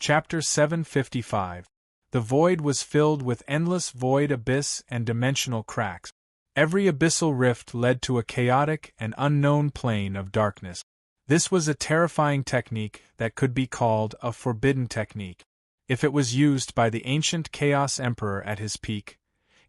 Chapter 755. The void was filled with endless void abyss and dimensional cracks. Every abyssal rift led to a chaotic and unknown plane of darkness. This was a terrifying technique that could be called a forbidden technique. If it was used by the ancient Chaos Emperor at his peak,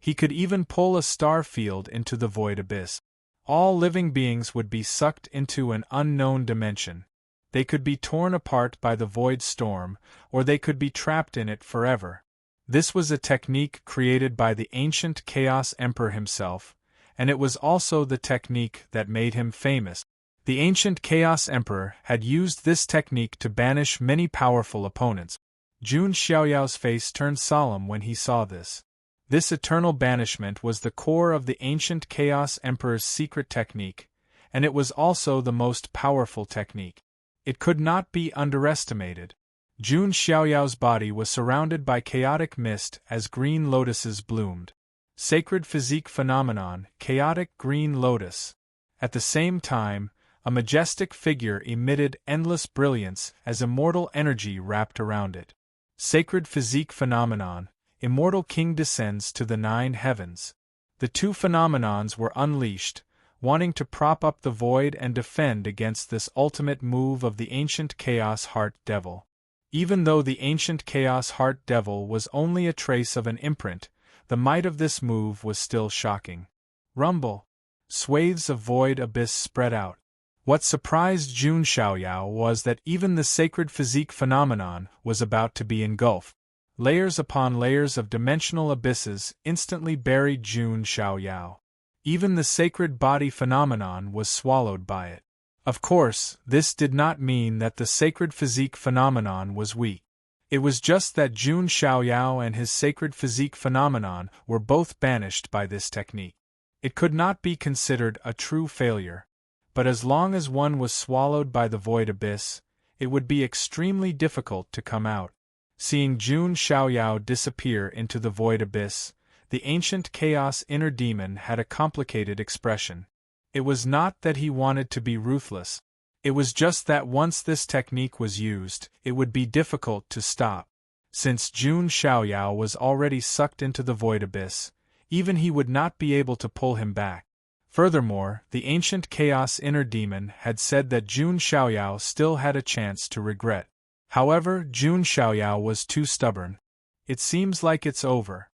he could even pull a star field into the void abyss. All living beings would be sucked into an unknown dimension. They could be torn apart by the void storm, or they could be trapped in it forever. This was a technique created by the ancient Chaos Emperor himself, and it was also the technique that made him famous. The ancient Chaos Emperor had used this technique to banish many powerful opponents. Jun Xiaoyao's face turned solemn when he saw this. This eternal banishment was the core of the ancient Chaos Emperor's secret technique, and it was also the most powerful technique. It could not be underestimated. Jun Xiaoyao's body was surrounded by chaotic mist as green lotuses bloomed. Sacred physique phenomenon, chaotic green lotus. At the same time, a majestic figure emitted endless brilliance as immortal energy wrapped around it. Sacred physique phenomenon, immortal king descends to the 9 heavens. The two phenomenons were unleashed, wanting to prop up the void and defend against this ultimate move of the ancient Chaos Heart Devil. Even though the ancient Chaos Heart Devil was only a trace of an imprint, the might of this move was still shocking. Rumble. Swathes of void abyss spread out. What surprised Jun Xiaoyao was that even the sacred physique phenomenon was about to be engulfed. Layers upon layers of dimensional abysses instantly buried Jun Xiaoyao. Even the sacred body phenomenon was swallowed by it. Of course, this did not mean that the sacred physique phenomenon was weak. It was just that Jun Xiaoyao and his sacred physique phenomenon were both banished by this technique. It could not be considered a true failure, but as long as one was swallowed by the void abyss, it would be extremely difficult to come out. Seeing Jun Xiaoyao disappear into the void abyss, the ancient Chaos Inner Demon had a complicated expression. It was not that he wanted to be ruthless. It was just that once this technique was used, it would be difficult to stop. Since Jun Xiaoyao was already sucked into the void abyss, even he would not be able to pull him back. Furthermore, the ancient Chaos Inner Demon had said that Jun Xiaoyao still had a chance to regret. However, Jun Xiaoyao was too stubborn. It seems like it's over.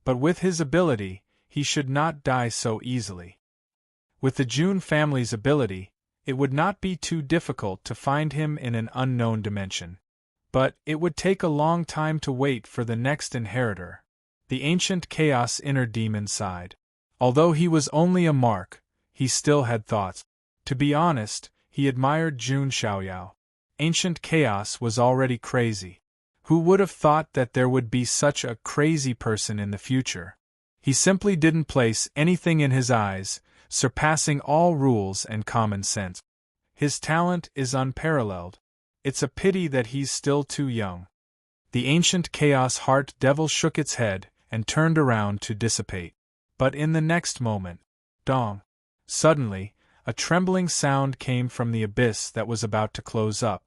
But with his ability, he should not die so easily. With the Jun family's ability, it would not be too difficult to find him in an unknown dimension. But it would take a long time to wait for the next inheritor. The ancient Chaos Inner Demon sighed. Although he was only a mark, he still had thoughts. To be honest, he admired Jun Xiaoyao. Ancient Chaos was already crazy. Who would have thought that there would be such a crazy person in the future? He simply didn't place anything in his eyes, surpassing all rules and common sense. His talent is unparalleled. It's a pity that he's still too young. The ancient Chaos Heart Devil shook its head and turned around to dissipate. But in the next moment, dong! Suddenly, a trembling sound came from the abyss that was about to close up.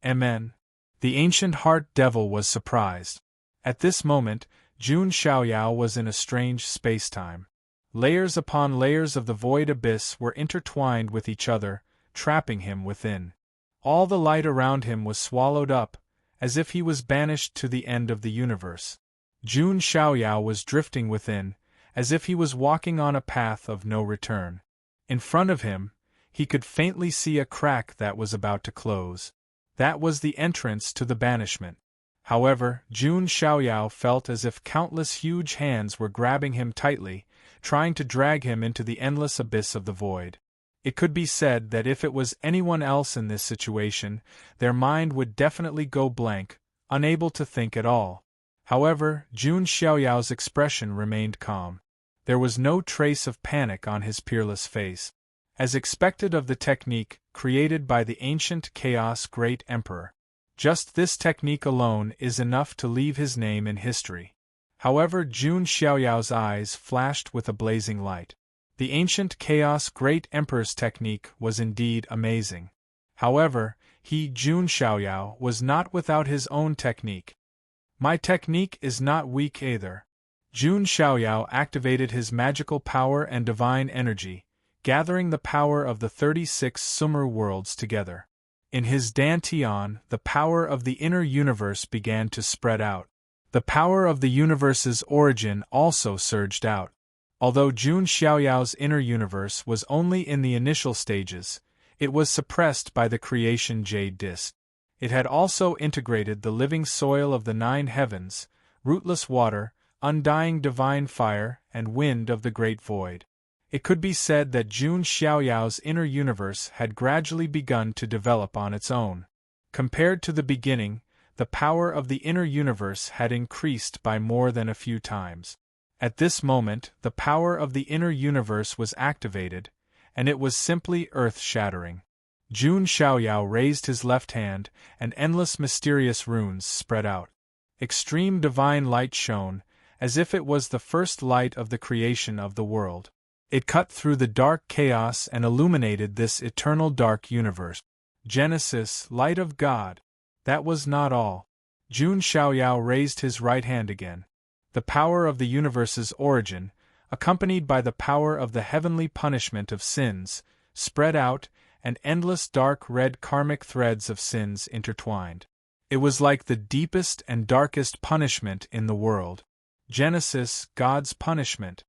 Amen. The ancient Heart Devil was surprised. At this moment, Jun Xiaoyao was in a strange space-time. Layers upon layers of the void abyss were intertwined with each other, trapping him within. All the light around him was swallowed up, as if he was banished to the end of the universe. Jun Xiaoyao was drifting within, as if he was walking on a path of no return. In front of him, he could faintly see a crack that was about to close. That was the entrance to the banishment. However, Jun Xiaoyao felt as if countless huge hands were grabbing him tightly, trying to drag him into the endless abyss of the void. It could be said that if it was anyone else in this situation, their mind would definitely go blank, unable to think at all. However, Jun Xiaoyao's expression remained calm. There was no trace of panic on his peerless face. As expected of the technique created by the ancient Chaos Great Emperor. Just this technique alone is enough to leave his name in history. However, Jun Xiaoyao's eyes flashed with a blazing light. The ancient Chaos Great Emperor's technique was indeed amazing. However, He, Jun Xiaoyao, was not without his own technique. My technique is not weak either. Jun Xiaoyao activated his magical power and divine energy, gathering the power of the 36 Sumer worlds together. In his dantian, the power of the inner universe began to spread out. The power of the universe's origin also surged out. Although Jun Xiaoyao's inner universe was only in the initial stages, it was suppressed by the creation jade disk. It had also integrated the living soil of the 9 heavens, rootless water, undying divine fire, and wind of the great void. It could be said that Jun Xiaoyao's inner universe had gradually begun to develop on its own. Compared to the beginning, the power of the inner universe had increased by more than a few times. At this moment, the power of the inner universe was activated, and it was simply earth-shattering. Jun Xiaoyao raised his left hand, and endless mysterious runes spread out. Extreme divine light shone, as if it was the first light of the creation of the world. It cut through the dark chaos and illuminated this eternal dark universe. Genesis, light of God. That was not all. Jun Xiaoyao raised his right hand again. The power of the universe's origin, accompanied by the power of the heavenly punishment of sins, spread out, and endless dark red karmic threads of sins intertwined. It was like the deepest and darkest punishment in the world. Genesis, God's punishment.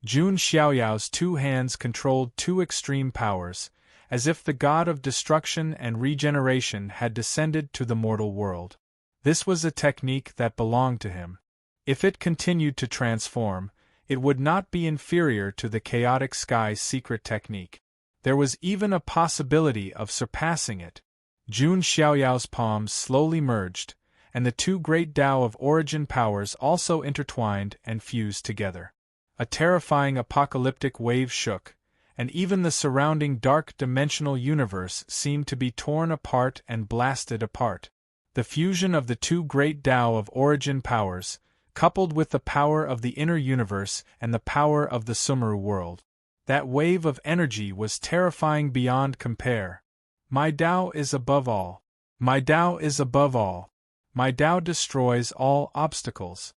Jun Xiaoyao's 2 hands controlled 2 extreme powers, as if the god of destruction and regeneration had descended to the mortal world. This was a technique that belonged to him. If it continued to transform, it would not be inferior to the chaotic sky's secret technique. There was even a possibility of surpassing it. Jun Xiaoyao's palms slowly merged, and the 2 great Tao of origin powers also intertwined and fused together. A terrifying apocalyptic wave shook, and even the surrounding dark dimensional universe seemed to be torn apart and blasted apart. The fusion of the 2 great Tao of origin powers, coupled with the power of the inner universe and the power of the Sumeru world. That wave of energy was terrifying beyond compare. My Tao is above all. My Tao is above all. My Tao destroys all obstacles.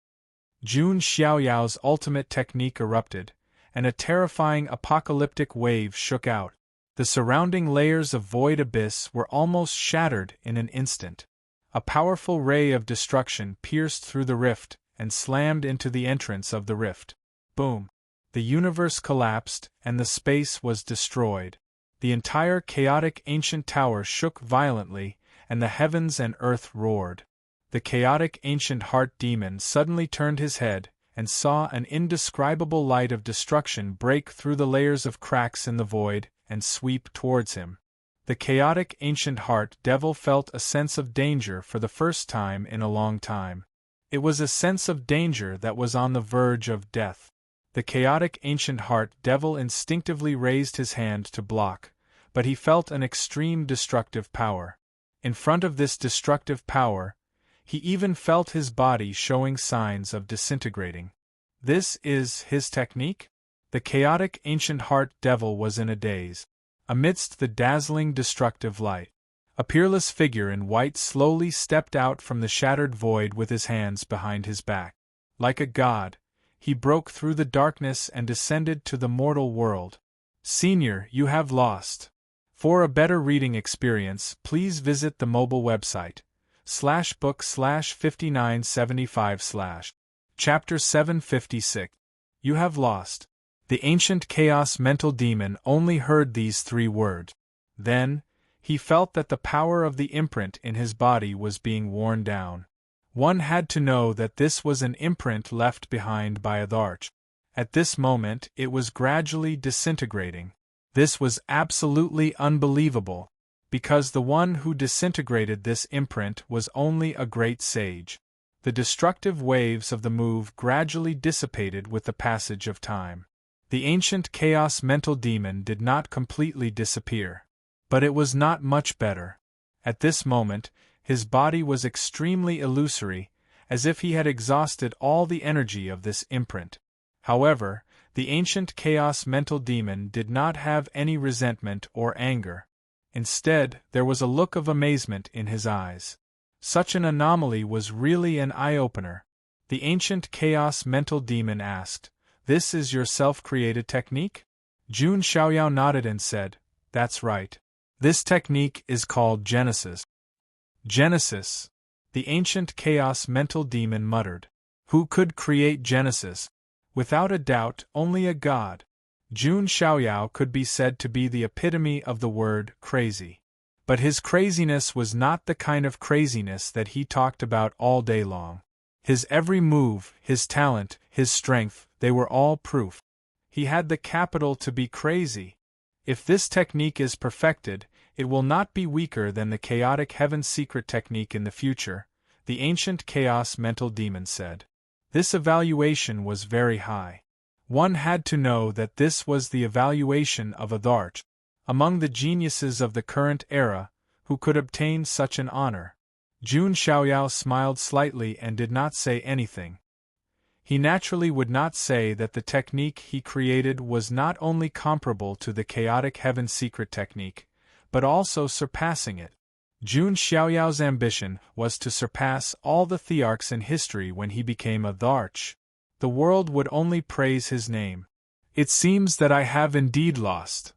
Jun Xiaoyao's ultimate technique erupted, and a terrifying apocalyptic wave shook out. The surrounding layers of void abyss were almost shattered in an instant. A powerful ray of destruction pierced through the rift and slammed into the entrance of the rift. Boom! The universe collapsed, and the space was destroyed. The entire chaotic ancient tower shook violently, and the heavens and earth roared. The chaotic ancient heart demon suddenly turned his head, and saw an indescribable light of destruction break through the layers of cracks in the void, and sweep towards him. The chaotic ancient heart devil felt a sense of danger for the first time in a long time. It was a sense of danger that was on the verge of death. The chaotic ancient heart devil instinctively raised his hand to block, but he felt an extreme destructive power. In front of this destructive power, he even felt his body showing signs of disintegrating. This is his technique? The chaotic ancient heart devil was in a daze. Amidst the dazzling destructive light, a peerless figure in white slowly stepped out from the shattered void with his hands behind his back. Like a god, he broke through the darkness and descended to the mortal world. Senior, you have lost. For a better reading experience, please visit the mobile website /book/5975/. Chapter 756. You have lost. The ancient chaos mental demon only heard these 3 words. Then, he felt that the power of the imprint in his body was being worn down. One had to know that this was an imprint left behind by a arch. At this moment, it was gradually disintegrating. This was absolutely unbelievable, because the one who disintegrated this imprint was only a great sage. The destructive waves of the move gradually dissipated with the passage of time. The ancient chaos mental demon did not completely disappear. But it was not much better. At this moment, his body was extremely illusory, as if he had exhausted all the energy of this imprint. However, the ancient chaos mental demon did not have any resentment or anger. Instead, there was a look of amazement in his eyes. Such an anomaly was really an eye-opener. The ancient chaos mental demon asked, "This is your self-created technique?" Jun Xiaoyao nodded and said, "That's right. This technique is called Genesis." Genesis. The ancient chaos mental demon muttered. Who could create Genesis? Without a doubt, only a god. Jun Xiaoyao could be said to be the epitome of the word crazy. But his craziness was not the kind of craziness that he talked about all day long. His every move, his talent, his strength, they were all proof. He had the capital to be crazy. If this technique is perfected, it will not be weaker than the chaotic heaven's secret technique in the future, the ancient chaos mental demon said. This evaluation was very high. One had to know that this was the evaluation of a Dharch, among the geniuses of the current era, who could obtain such an honor. Jun Xiaoyao smiled slightly and did not say anything. He naturally would not say that the technique he created was not only comparable to the chaotic heaven's secret technique, but also surpassing it. Jun Xiaoyao's ambition was to surpass all the thearchs in history when he became a Dharch. The world would only praise his name. It seems that I have indeed lost.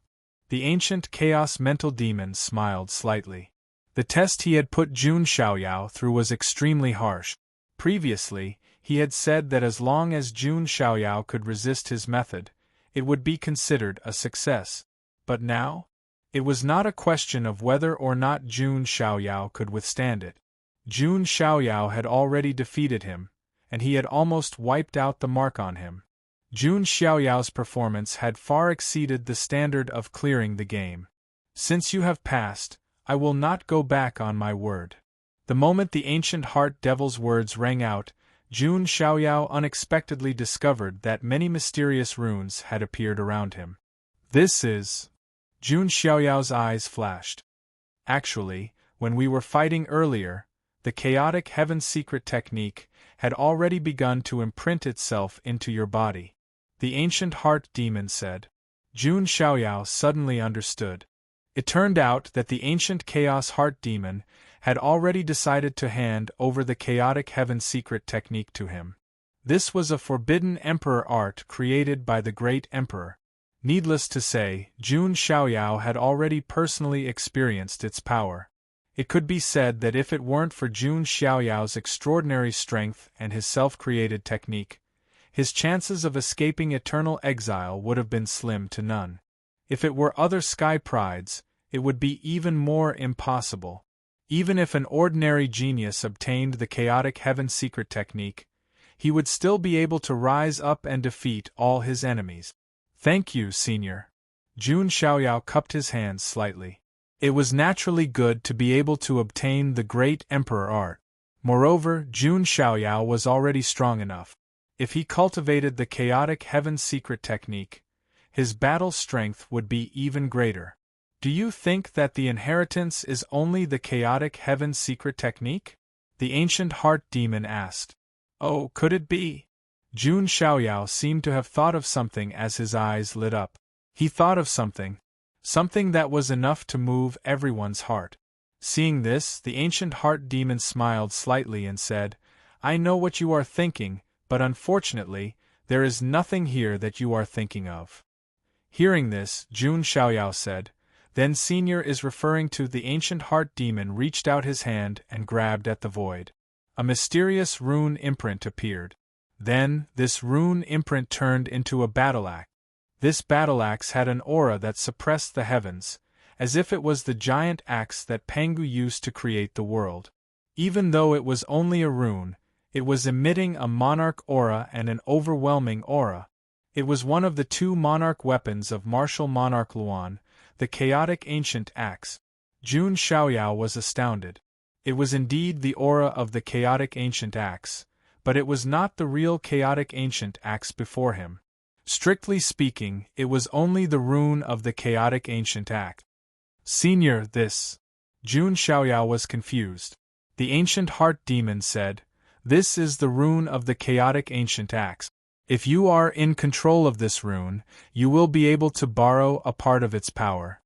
The ancient chaos mental demon smiled slightly. The test he had put Jun Xiaoyao through was extremely harsh. Previously, he had said that as long as Jun Xiaoyao could resist his method, it would be considered a success. But now? It was not a question of whether or not Jun Xiaoyao could withstand it. Jun Xiaoyao had already defeated him, and he had almost wiped out the mark on him. Jun Xiaoyao's performance had far exceeded the standard of clearing the game. Since you have passed, I will not go back on my word. The moment the ancient heart devil's words rang out, Jun Xiaoyao unexpectedly discovered that many mysterious runes had appeared around him. This is... Jun Xiaoyao's eyes flashed. Actually, when we were fighting earlier, the chaotic heaven's secret technique had already begun to imprint itself into your body. The ancient heart demon said. Jun Xiaoyao suddenly understood. It turned out that the ancient chaos heart demon had already decided to hand over the chaotic heaven's secret technique to him. This was a forbidden emperor art created by the great emperor. Needless to say, Jun Xiaoyao had already personally experienced its power. It could be said that if it weren't for Jun Xiaoyao's extraordinary strength and his self-created technique, his chances of escaping eternal exile would have been slim to none. If it were other sky prides, it would be even more impossible. Even if an ordinary genius obtained the chaotic heaven's secret technique, he would still be able to rise up and defeat all his enemies. Thank you, Senior. Jun Xiaoyao cupped his hands slightly. It was naturally good to be able to obtain the great emperor art. Moreover, Jun Xiaoyao was already strong enough. If he cultivated the chaotic heaven's secret technique, his battle strength would be even greater. Do you think that the inheritance is only the chaotic heaven's secret technique? The ancient heart demon asked. Oh, could it be? Jun Xiaoyao seemed to have thought of something as his eyes lit up. He thought of something that was enough to move everyone's heart. Seeing this, the ancient heart demon smiled slightly and said, I know what you are thinking, but unfortunately, there is nothing here that you are thinking of. Hearing this, Jun Xiaoyao said, Then Senior is referring to the ancient heart demon reached out his hand and grabbed at the void. A mysterious rune imprint appeared. Then, this rune imprint turned into a battle axe. This battle axe had an aura that suppressed the heavens, as if it was the giant axe that Pangu used to create the world. Even though it was only a rune, it was emitting a monarch aura and an overwhelming aura. It was one of the two monarch weapons of martial monarch Luan, the chaotic ancient axe. Jun Xiaoyao was astounded. It was indeed the aura of the chaotic ancient axe, but it was not the real chaotic ancient axe before him. Strictly speaking, it was only the rune of the chaotic ancient axe. Senior, this. Jun Xiaoyao was confused. The ancient heart demon said, This is the rune of the chaotic ancient axe. If you are in control of this rune, you will be able to borrow a part of its power.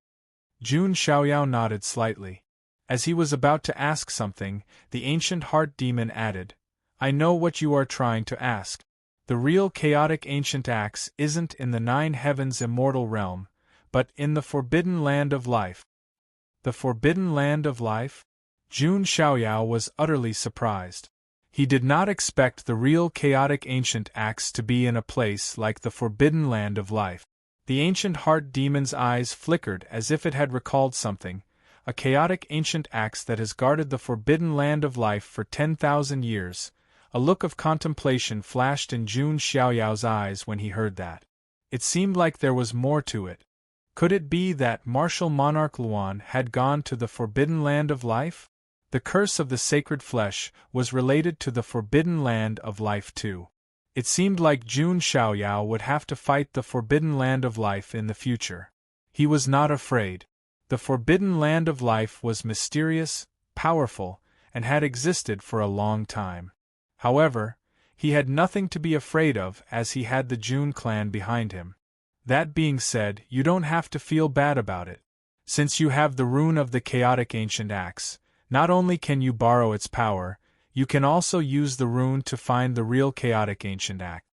Jun Xiaoyao nodded slightly. As he was about to ask something, the ancient heart demon added, I know what you are trying to ask. The real chaotic ancient axe isn't in the 9 heavens immortal realm, but in the forbidden land of life. The forbidden land of life? Jun Xiaoyao was utterly surprised. He did not expect the real chaotic ancient axe to be in a place like the forbidden land of life. The ancient heart demon's eyes flickered as if it had recalled something, a chaotic ancient axe that has guarded the forbidden land of life for 10,000 years. A look of contemplation flashed in Jun Xiaoyao's eyes when he heard that. It seemed like there was more to it. Could it be that martial monarch Luan had gone to the forbidden land of life? The curse of the sacred flesh was related to the forbidden land of life too. It seemed like Jun Xiaoyao would have to fight the forbidden land of life in the future. He was not afraid. The forbidden land of life was mysterious, powerful, and had existed for a long time. However, he had nothing to be afraid of as he had the Jun clan behind him. That being said, you don't have to feel bad about it. Since you have the rune of the chaotic ancient axe, not only can you borrow its power, you can also use the rune to find the real chaotic ancient axe.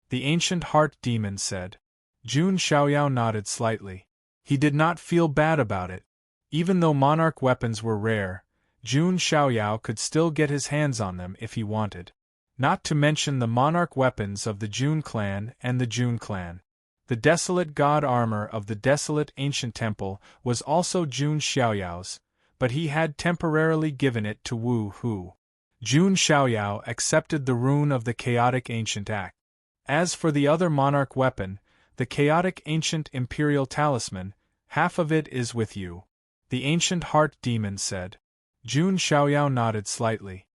The ancient heart demon said. Jun Xiaoyao nodded slightly. He did not feel bad about it. Even though monarch weapons were rare, Jun Xiaoyao could still get his hands on them if he wanted. Not to mention the monarch weapons of the Jun clan and the Jun clan. The desolate god armor of the desolate ancient temple was also Jun Xiaoyao's, but he had temporarily given it to Wu Hu. Jun Xiaoyao accepted the rune of the chaotic ancient axe. As for the other monarch weapon, the chaotic ancient imperial talisman, half of it is with you. The ancient heart demon said. Jun Xiaoyao nodded slightly.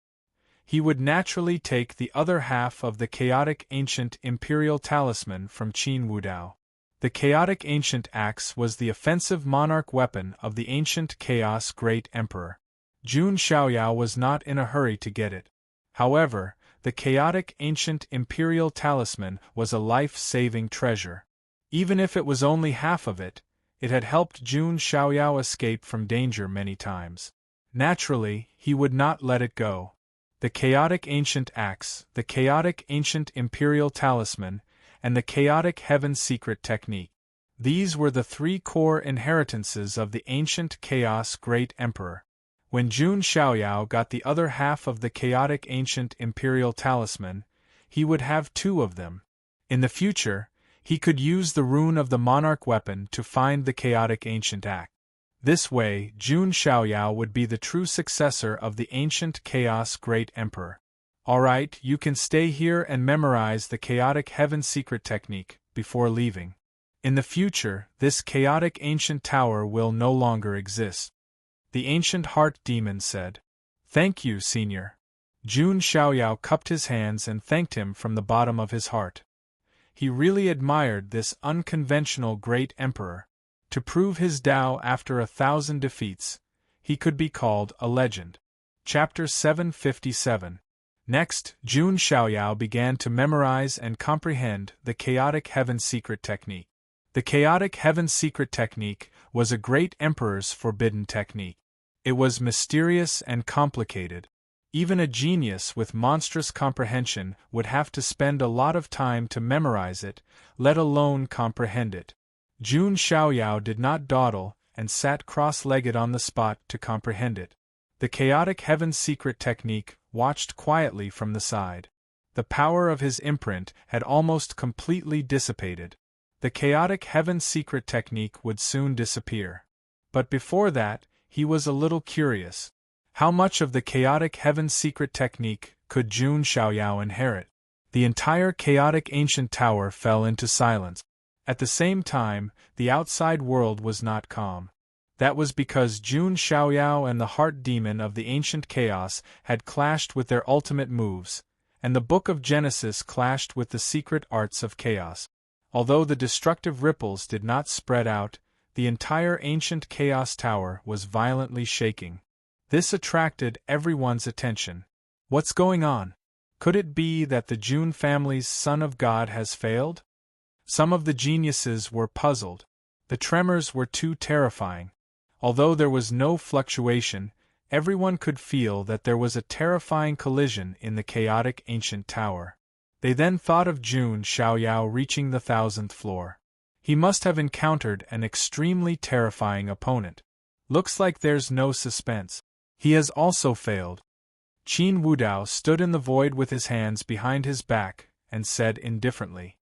He would naturally take the other half of the chaotic ancient imperial talisman from Qin Wudao. The chaotic ancient axe was the offensive monarch weapon of the ancient chaos great emperor. Jun Xiaoyao was not in a hurry to get it. However, the chaotic ancient imperial talisman was a life-saving treasure. Even if it was only half of it, it had helped Jun Xiaoyao escape from danger many times. Naturally, he would not let it go. The chaotic ancient axe, the chaotic ancient imperial talisman, and the chaotic heaven secret technique. These were the 3 core inheritances of the ancient chaos great emperor. When Jun Xiaoyao got the other half of the chaotic ancient imperial talisman, he would have 2 of them. In the future, he could use the rune of the monarch weapon to find the chaotic ancient axe. This way, Jun Xiaoyao would be the true successor of the ancient chaos great emperor. Alright, you can stay here and memorize the chaotic heaven secret technique before leaving. In the future, this chaotic ancient tower will no longer exist. The ancient heart demon said. Thank you, senior. Jun Xiaoyao cupped his hands and thanked him from the bottom of his heart. He really admired this unconventional great emperor. To prove his Tao after 1,000 defeats, he could be called a legend. Chapter 757. Next, Jun Xiaoyao began to memorize and comprehend the chaotic heaven secret technique. The chaotic heaven secret technique was a great emperor's forbidden technique. It was mysterious and complicated. Even a genius with monstrous comprehension would have to spend a lot of time to memorize it, let alone comprehend it. Jun Xiaoyao did not dawdle and sat cross-legged on the spot to comprehend it. The chaotic heaven secret technique watched quietly from the side. The power of his imprint had almost completely dissipated. The chaotic heaven secret technique would soon disappear. But before that, he was a little curious. How much of the chaotic heaven secret technique could Jun Xiaoyao inherit? The entire chaotic ancient tower fell into silence. At the same time, the outside world was not calm. That was because Jun Xiaoyao and the heart demon of the ancient chaos had clashed with their ultimate moves, and the Book of Genesis clashed with the secret arts of chaos. Although the destructive ripples did not spread out, the entire ancient chaos tower was violently shaking. This attracted everyone's attention. What's going on? Could it be that the Jun family's son of God has failed? Some of the geniuses were puzzled. The tremors were too terrifying. Although there was no fluctuation, everyone could feel that there was a terrifying collision in the chaotic ancient tower. They then thought of Jun Xiaoyao reaching the 1000th floor. He must have encountered an extremely terrifying opponent. Looks like there's no suspense. He has also failed. Qin Wudao stood in the void with his hands behind his back and said indifferently.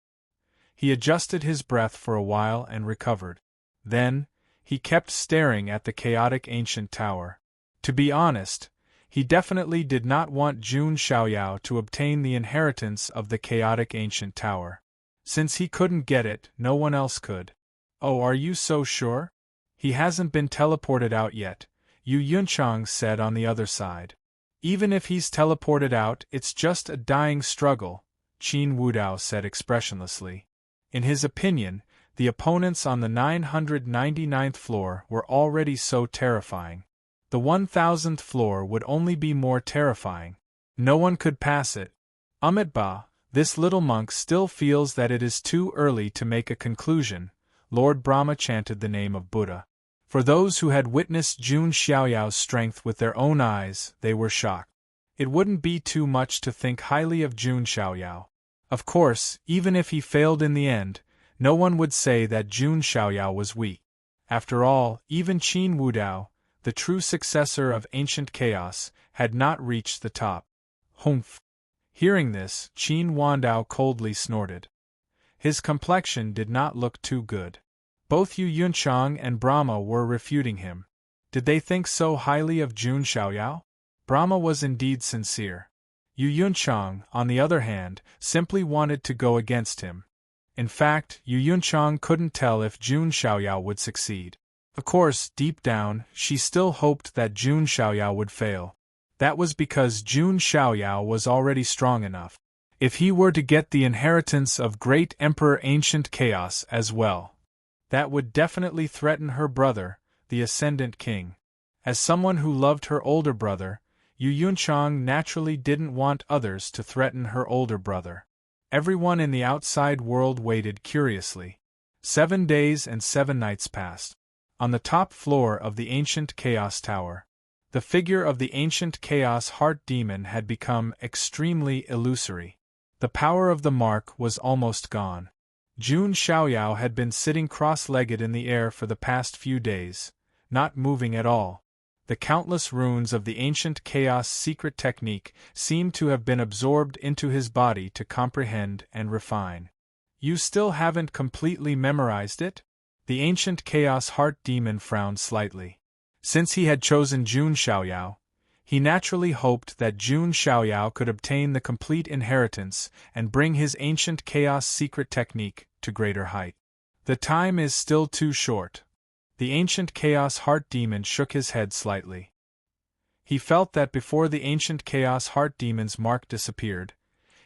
He adjusted his breath for a while and recovered. Then, he kept staring at the chaotic ancient tower. To be honest, he definitely did not want Jun Xiaoyao to obtain the inheritance of the chaotic ancient tower. Since he couldn't get it, no one else could. Oh, are you so sure? He hasn't been teleported out yet, Yu Yunchang said on the other side. Even if he's teleported out, it's just a dying struggle, Qin Wudao said expressionlessly. In his opinion, the opponents on the 999th floor were already so terrifying. The 1000th floor would only be more terrifying. No one could pass it. Amitabha, this little monk still feels that it is too early to make a conclusion. Lord Brahma chanted the name of Buddha. For those who had witnessed Jun Xiaoyao's strength with their own eyes, they were shocked. It wouldn't be too much to think highly of Jun Xiaoyao. Of course, even if he failed in the end, no one would say that Jun Xiaoyao was weak. After all, even Qin Wudao, the true successor of ancient chaos, had not reached the top. Humph! Hearing this, Qin Wandao coldly snorted. His complexion did not look too good. Both Yu Yunchang and Brahma were refuting him. Did they think so highly of Jun Xiaoyao? Brahma was indeed sincere. Yu Yunchang, on the other hand, simply wanted to go against him. In fact, Yu Yunchang couldn't tell if Jun Xiaoyao would succeed. Of course, deep down, she still hoped that Jun Xiaoyao would fail. That was because Jun Xiaoyao was already strong enough. If he were to get the inheritance of Great Emperor Ancient Chaos as well, that would definitely threaten her brother, the Ascendant King. As someone who loved her older brother, Yu Yunchang naturally didn't want others to threaten her older brother. Everyone in the outside world waited curiously. 7 days and 7 nights passed. On the top floor of the ancient Chaos Tower, the figure of the ancient Chaos Heart Demon had become extremely illusory. The power of the mark was almost gone. Jun Xiaoyao had been sitting cross-legged in the air for the past few days, not moving at all. The countless runes of the ancient Chaos secret technique seemed to have been absorbed into his body to comprehend and refine. You still haven't completely memorized it? The ancient Chaos Heart Demon frowned slightly. Since he had chosen Jun Xiaoyao, he naturally hoped that Jun Xiaoyao could obtain the complete inheritance and bring his ancient Chaos secret technique to greater height. The time is still too short. The ancient Chaos Heart Demon shook his head slightly. He felt that before the ancient Chaos Heart Demon's mark disappeared,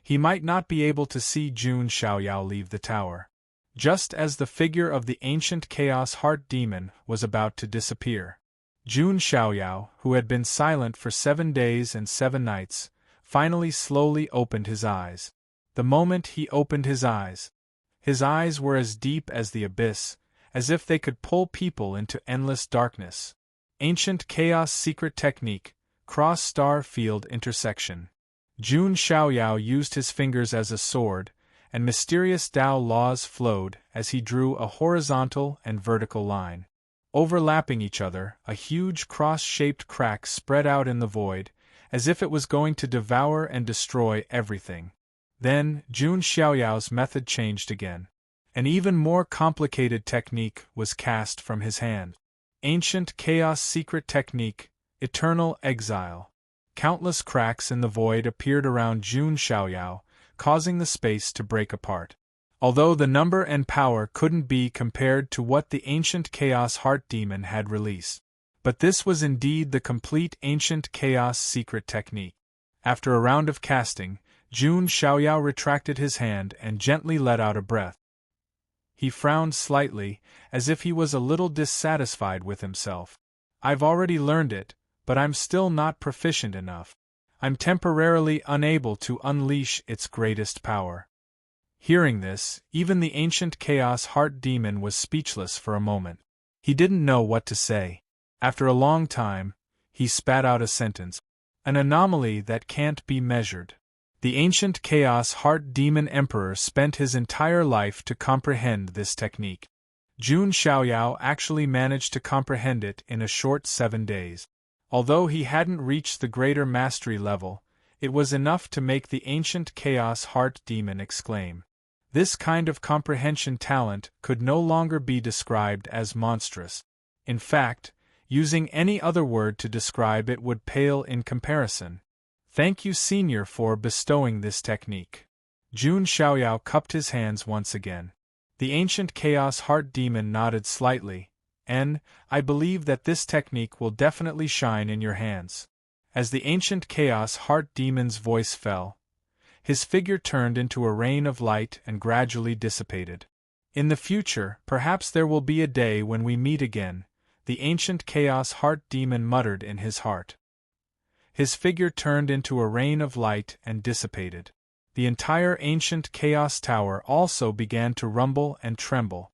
he might not be able to see Jun Xiaoyao leave the tower. Just as the figure of the ancient Chaos Heart Demon was about to disappear, Jun Xiaoyao, who had been silent for 7 days and 7 nights, finally slowly opened his eyes. The moment he opened his eyes were as deep as the abyss, as if they could pull people into endless darkness. Ancient Chaos Secret Technique, Cross-Star Field Intersection. Jun Xiaoyao used his fingers as a sword, and mysterious Tao laws flowed as he drew a horizontal and vertical line. Overlapping each other, a huge cross-shaped crack spread out in the void, as if it was going to devour and destroy everything. Then, Jun Xiaoyao's method changed again. An even more complicated technique was cast from his hand. Ancient Chaos Secret Technique, Eternal Exile. Countless cracks in the void appeared around Jun Xiaoyao, causing the space to break apart. Although the number and power couldn't be compared to what the ancient Chaos Heart Demon had released. But this was indeed the complete ancient Chaos Secret Technique. After a round of casting, Jun Xiaoyao retracted his hand and gently let out a breath. He frowned slightly, as if he was a little dissatisfied with himself. I've already learned it, but I'm still not proficient enough. I'm temporarily unable to unleash its greatest power. Hearing this, even the ancient Chaos Heart Demon was speechless for a moment. He didn't know what to say. After a long time, he spat out a sentence. An anomaly that can't be measured. The ancient Chaos Heart Demon Emperor spent his entire life to comprehend this technique. Jun Xiaoyao actually managed to comprehend it in a short 7 days. Although he hadn't reached the greater mastery level, it was enough to make the ancient Chaos Heart Demon exclaim. This kind of comprehension talent could no longer be described as monstrous. In fact, using any other word to describe it would pale in comparison. Thank you, Senior, for bestowing this technique. Jun Xiaoyao cupped his hands once again. The ancient Chaos Heart Demon nodded slightly, and I believe that this technique will definitely shine in your hands. As the ancient Chaos Heart Demon's voice fell, his figure turned into a rain of light and gradually dissipated. In the future, perhaps there will be a day when we meet again, the ancient Chaos Heart Demon muttered in his heart. His figure turned into a rain of light and dissipated. The entire ancient Chaos Tower also began to rumble and tremble.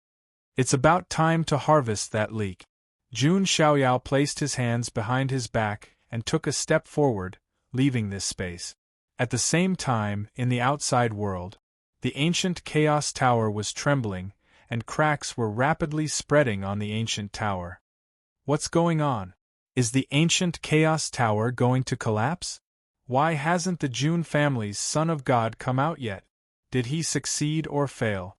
It's about time to harvest that leek. Jun Xiaoyao placed his hands behind his back and took a step forward, leaving this space. At the same time, in the outside world, the ancient Chaos Tower was trembling, and cracks were rapidly spreading on the ancient tower. What's going on? Is the ancient Chaos Tower going to collapse? Why hasn't the Jun family's Son of God come out yet? Did he succeed or fail?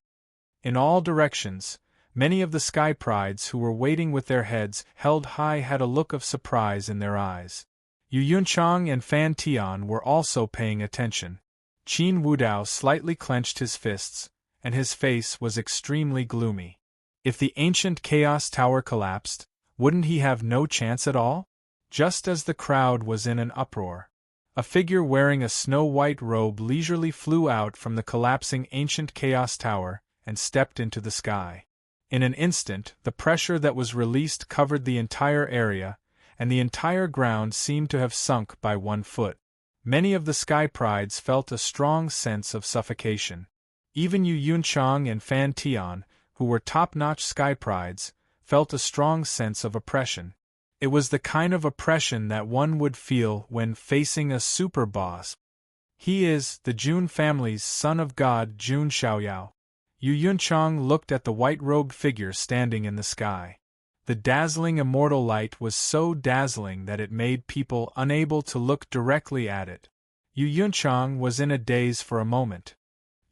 In all directions, many of the Sky Prides who were waiting with their heads held high had a look of surprise in their eyes. Yu Yunchang and Fan Tian were also paying attention. Qin Wudao slightly clenched his fists, and his face was extremely gloomy. If the ancient Chaos Tower collapsed, wouldn't he have no chance at all? Just as the crowd was in an uproar, a figure wearing a snow-white robe leisurely flew out from the collapsing ancient Chaos Tower and stepped into the sky. In an instant, the pressure that was released covered the entire area, and the entire ground seemed to have sunk by 1 foot. Many of the Sky Prides felt a strong sense of suffocation. Even Yu Yunchang and Fan Tian, who were top-notch Sky Prides, felt a strong sense of oppression. It was the kind of oppression that one would feel when facing a super boss. He is the Jun family's Son of God, Jun Xiaoyao. Yu Yunchang looked at the white-robed figure standing in the sky. The dazzling immortal light was so dazzling that it made people unable to look directly at it. Yu Yunchang was in a daze for a moment.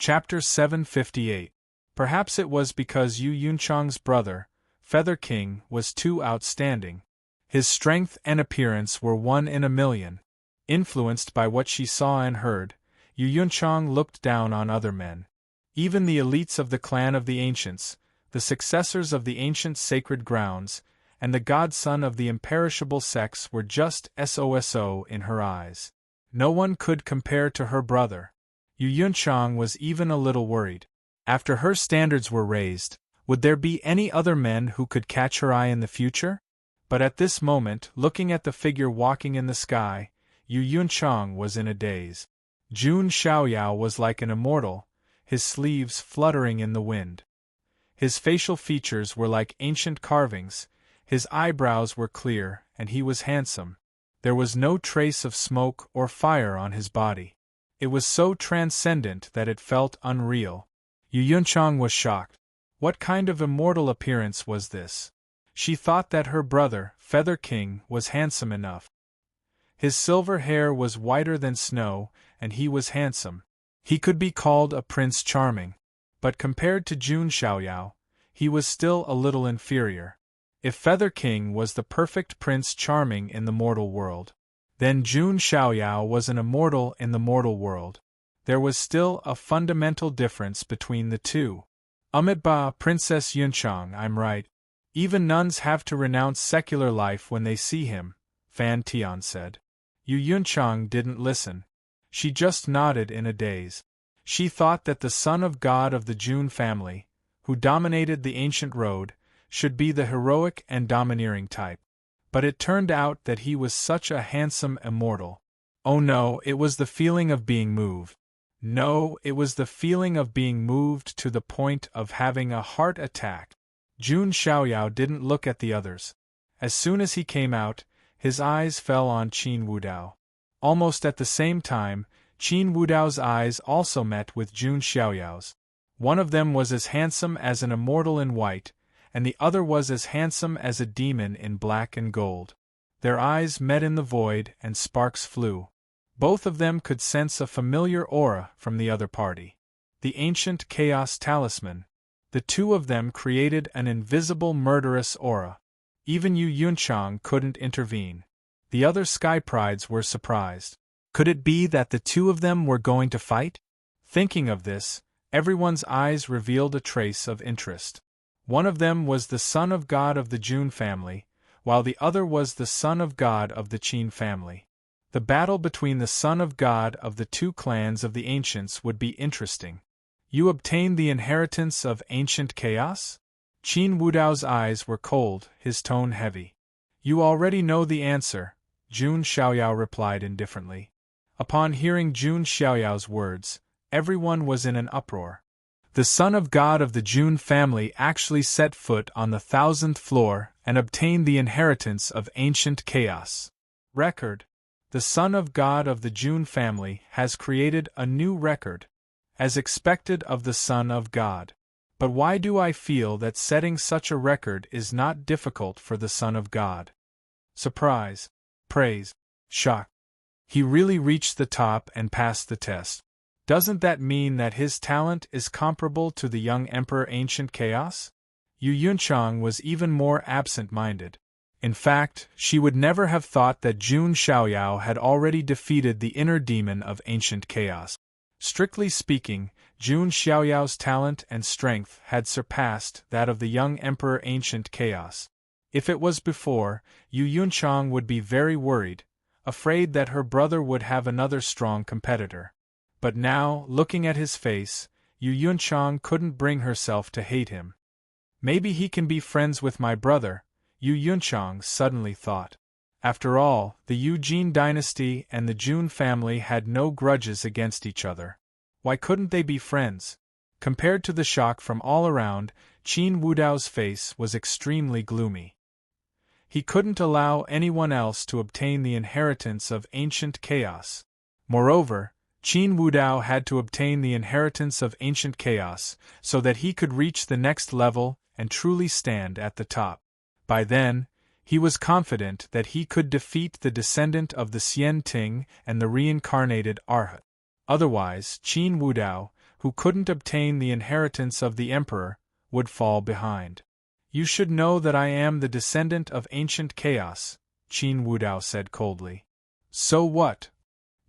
Chapter 758. Perhaps it was because Yu Yunchang's brother, Feather King, was too outstanding. His strength and appearance were 1 in a million. Influenced by what she saw and heard, Yu Yunchang looked down on other men. Even the elites of the clan of the ancients, the successors of the ancient sacred grounds, and the godson of the imperishable sex were just SOSO in her eyes. No one could compare to her brother. Yu Yunchang was even a little worried. After her standards were raised, would there be any other men who could catch her eye in the future? But at this moment, looking at the figure walking in the sky, Yu Yunchang was in a daze. Jun Xiaoyao was like an immortal, his sleeves fluttering in the wind. His facial features were like ancient carvings, his eyebrows were clear, and he was handsome. There was no trace of smoke or fire on his body. It was so transcendent that it felt unreal. Yu Yunchang was shocked. What kind of immortal appearance was this? She thought that her brother, Feather King, was handsome enough. His silver hair was whiter than snow, and he was handsome. He could be called a Prince Charming. But compared to Jun Xiaoyao, he was still a little inferior. If Feather King was the perfect Prince Charming in the mortal world, then Jun Xiaoyao was an immortal in the mortal world. There was still a fundamental difference between the two. Ba, Princess Yunchang, I'm right. Even nuns have to renounce secular life when they see him, Fan Tian said. Yu Yunchang didn't listen. She just nodded in a daze. She thought that the Son of God of the Jun family, who dominated the ancient road, should be the heroic and domineering type. But it turned out that he was such a handsome immortal. Oh no, it was the feeling of being moved. No, it was the feeling of being moved to the point of having a heart attack. Jun Xiaoyao didn't look at the others. As soon as he came out, his eyes fell on Qin Wudao. Almost at the same time, Qin Wudao's eyes also met with Jun Xiaoyao's. One of them was as handsome as an immortal in white, and the other was as handsome as a demon in black and gold. Their eyes met in the void, and sparks flew. Both of them could sense a familiar aura from the other party. The ancient chaos talisman. The two of them created an invisible murderous aura. Even Yu Yunchang couldn't intervene. The other Sky Prides were surprised. Could it be that the two of them were going to fight? Thinking of this, everyone's eyes revealed a trace of interest. One of them was the son of God of the Jun family, while the other was the son of God of the Qin family. The battle between the son of God of the two clans of the ancients would be interesting. You obtained the inheritance of ancient chaos? Qin Wudao's eyes were cold, his tone heavy. You already know the answer, Jun Xiaoyao replied indifferently. Upon hearing Jun Xiaoyao's words, everyone was in an uproar. The son of God of the Jun family actually set foot on the 1000th floor and obtained the inheritance of ancient chaos. Record. The son of God of the Jun family has created a new record, as expected of the son of God. But why do I feel that setting such a record is not difficult for the son of God? Surprise, praise, shock. He really reached the top and passed the test. Doesn't that mean that his talent is comparable to the young Emperor Ancient Chaos? Yu Yunchang was even more absent-minded. In fact, she would never have thought that Jun Xiaoyao had already defeated the inner demon of Ancient Chaos. Strictly speaking, Jun Xiaoyao's talent and strength had surpassed that of the young Emperor Ancient Chaos. If it was before, Yu Yunchang would be very worried, afraid that her brother would have another strong competitor. But now, looking at his face, Yu Yunchang couldn't bring herself to hate him. Maybe he can be friends with my brother, Yu Yunchang suddenly thought. After all, the Yu Jin dynasty and the Jun family had no grudges against each other. Why couldn't they be friends? Compared to the shock from all around, Qin Wudao's face was extremely gloomy. He couldn't allow anyone else to obtain the inheritance of ancient chaos. Moreover, Qin Wudao had to obtain the inheritance of ancient chaos so that he could reach the next level and truly stand at the top. By then, he was confident that he could defeat the descendant of the Xian Ting and the reincarnated Arhat. Otherwise, Qin Wudao, who couldn't obtain the inheritance of the emperor, would fall behind. You should know that I am the descendant of ancient chaos, Qin Wudao said coldly. So what?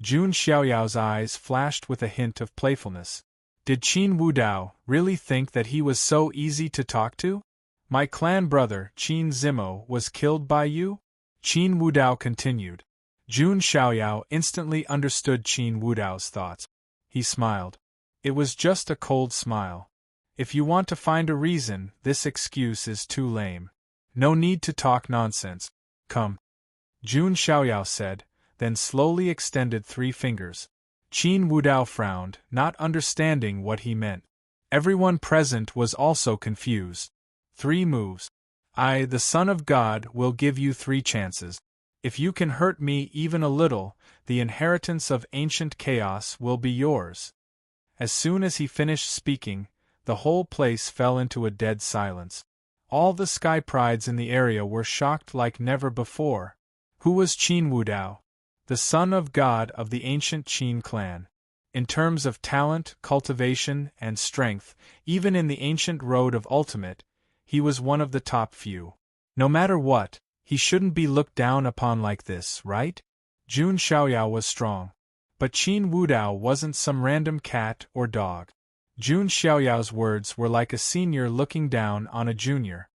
Jun Xiaoyao's eyes flashed with a hint of playfulness. Did Qin Wudao really think that he was so easy to talk to? My clan brother, Qin Zimo, was killed by you? Qin Wudao continued. Jun Xiaoyao instantly understood Qin Wudao's thoughts. He smiled. It was just a cold smile. If you want to find a reason, this excuse is too lame. No need to talk nonsense. Come. Jun Xiaoyao said, then slowly extended 3 fingers. Qin Wudao frowned, not understanding what he meant. Everyone present was also confused. 3 moves. I, the Son of God, will give you 3 chances. If you can hurt me even a little, the inheritance of ancient chaos will be yours. As soon as he finished speaking, the whole place fell into a dead silence. All the Sky Prides in the area were shocked like never before. Who was Qin Wudao? The son of God of the ancient Qin clan. In terms of talent, cultivation, and strength, even in the ancient road of ultimate, he was one of the top few. No matter what, he shouldn't be looked down upon like this, right? Jun Xiaoyao was strong. But Qin Wudao wasn't some random cat or dog. Jun Xiaoyao's words were like a senior looking down on a junior.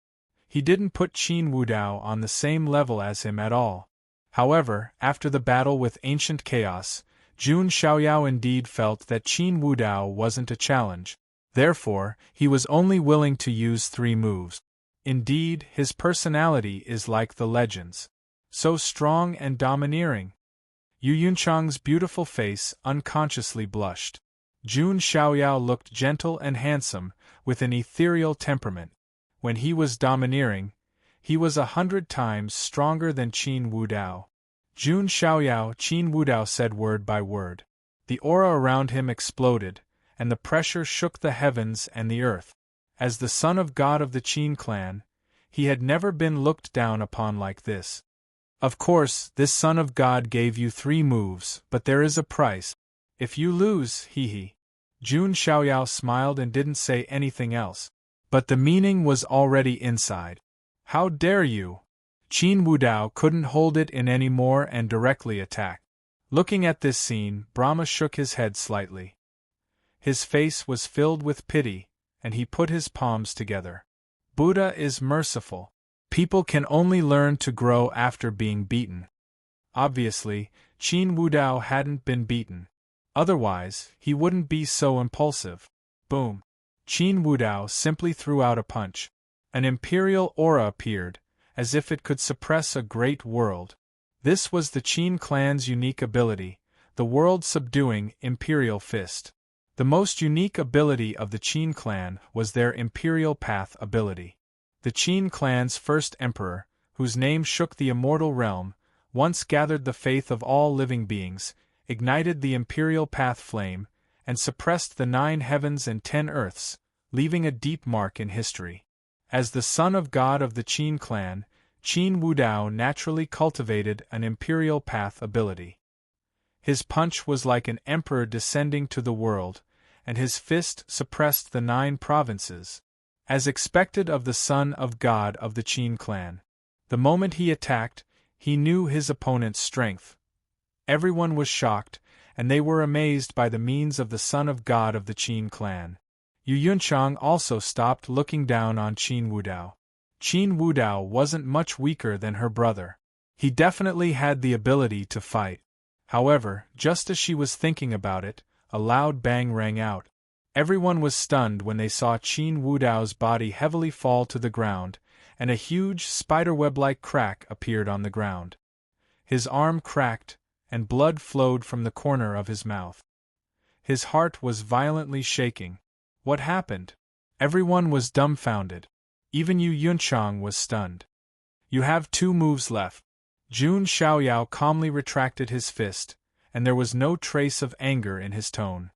He didn't put Qin Wudao on the same level as him at all. However, after the battle with ancient chaos, Jun Xiaoyao indeed felt that Qin Wudao wasn't a challenge. Therefore, he was only willing to use 3 moves. Indeed, his personality is like the legends. So strong and domineering. Yu Yunchang's beautiful face unconsciously blushed. Jun Xiaoyao looked gentle and handsome, with an ethereal temperament. When he was domineering, He was 100 times stronger than Qin Wudao. Jun Xiaoyao, Qin Wudao said word by word. The aura around him exploded, and the pressure shook the heavens and the earth. As the son of God of the Qin clan, he had never been looked down upon like this. Of course, this son of God gave you 3 moves, but there is a price. If you lose, hee. Jun Xiaoyao smiled and didn't say anything else. But the meaning was already inside. How dare you? Qin Wudao couldn't hold it in any more and directly attacked. Looking at this scene, Brahma shook his head slightly. His face was filled with pity, and he put his palms together. Buddha is merciful. People can only learn to grow after being beaten. Obviously, Qin Wudao hadn't been beaten. Otherwise, he wouldn't be so impulsive. Boom! Qin Wudao simply threw out a punch. An imperial aura appeared, as if it could suppress a great world. This was the Qin clan's unique ability, the world-subduing imperial fist. The most unique ability of the Qin clan was their imperial path ability. The Qin clan's first emperor, whose name shook the immortal realm, once gathered the faith of all living beings, ignited the imperial path flame, and suppressed the 9 heavens and 10 earths, leaving a deep mark in history. As the son of God of the Qin clan, Qin Wudao naturally cultivated an imperial path ability. His punch was like an emperor descending to the world, and his fist suppressed the 9 provinces, as expected of the son of God of the Qin clan. The moment he attacked, he knew his opponent's strength. Everyone was shocked, and they were amazed by the means of the son of God of the Qin clan. Yu Yunchang also stopped looking down on Qin Wudao. Qin Wudao wasn't much weaker than her brother. He definitely had the ability to fight. However, just as she was thinking about it, a loud bang rang out. Everyone was stunned when they saw Qin Wudao's body heavily fall to the ground, and a huge spiderweb-like crack appeared on the ground. His arm cracked, and blood flowed from the corner of his mouth. His heart was violently shaking. What happened? Everyone was dumbfounded. Even Yu Yunchang was stunned. You have 2 moves left. Jun Xiaoyao calmly retracted his fist, and there was no trace of anger in his tone.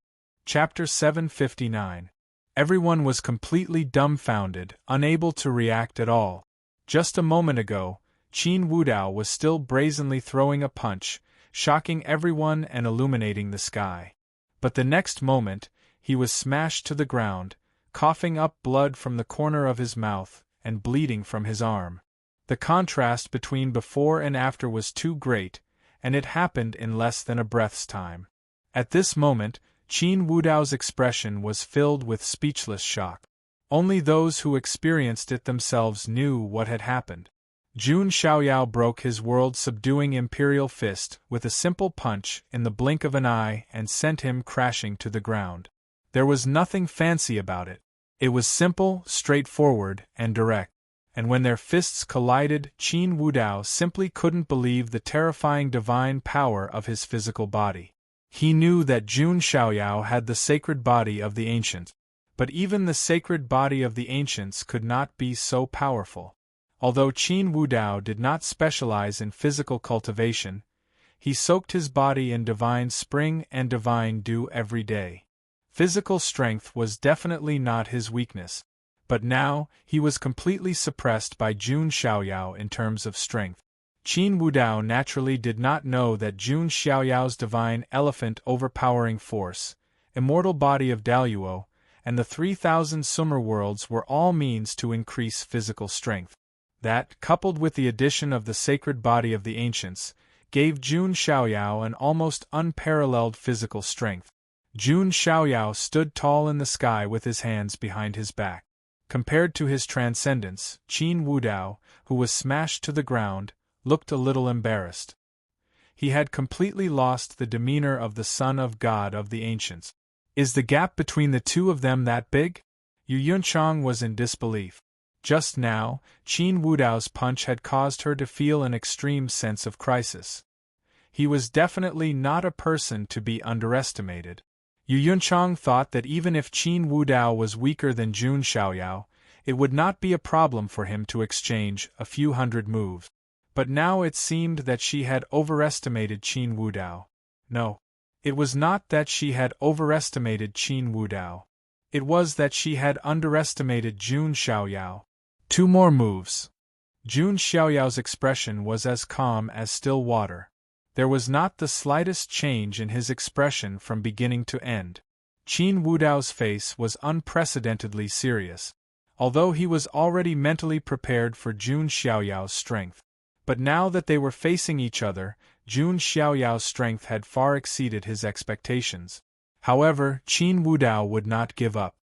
Chapter 759. Everyone was completely dumbfounded, unable to react at all. Just a moment ago, Qin Wudao was still brazenly throwing a punch, shocking everyone and illuminating the sky. But the next moment, he was smashed to the ground, coughing up blood from the corner of his mouth and bleeding from his arm. The contrast between before and after was too great, and it happened in less than a breath's time. At this moment, Qin Wudao's expression was filled with speechless shock. Only those who experienced it themselves knew what had happened. Jun Xiaoyao broke his world-subduing imperial fist with a simple punch in the blink of an eye and sent him crashing to the ground. There was nothing fancy about it. It was simple, straightforward, and direct. And when their fists collided, Qin Wudao simply couldn't believe the terrifying divine power of his physical body. He knew that Jun Xiaoyao had the sacred body of the ancients. But even the sacred body of the ancients could not be so powerful. Although Qin Wudao did not specialize in physical cultivation, he soaked his body in divine spring and divine dew every day. Physical strength was definitely not his weakness, but now he was completely suppressed by Jun Xiaoyao in terms of strength. Qin Wudao naturally did not know that Jun Xiaoyao's divine elephant overpowering force, immortal body of Daluo, and the 3,000 Sumer worlds were all means to increase physical strength. That, coupled with the addition of the sacred body of the ancients, gave Jun Xiaoyao an almost unparalleled physical strength. Jun Xiaoyao stood tall in the sky with his hands behind his back. Compared to his transcendence, Qin Wudao, who was smashed to the ground, looked a little embarrassed. He had completely lost the demeanor of the son of God of the ancients. Is the gap between the two of them that big? Yu Yunchang was in disbelief. Just now, Qin Wudao's punch had caused her to feel an extreme sense of crisis. He was definitely not a person to be underestimated. Yu Yunchang thought that even if Qin Wudao was weaker than Jun Xiaoyao, it would not be a problem for him to exchange a few hundred moves. But now it seemed that she had overestimated Qin Wudao. No. It was not that she had overestimated Qin Wudao. It was that she had underestimated Jun Xiaoyao. 2 more moves. Jun Xiaoyao's expression was as calm as still water. There was not the slightest change in his expression from beginning to end. Qin Wudao's face was unprecedentedly serious, although he was already mentally prepared for Jun Xiaoyao's strength. But now that they were facing each other, Jun Xiaoyao's strength had far exceeded his expectations. However, Qin Wudao would not give up.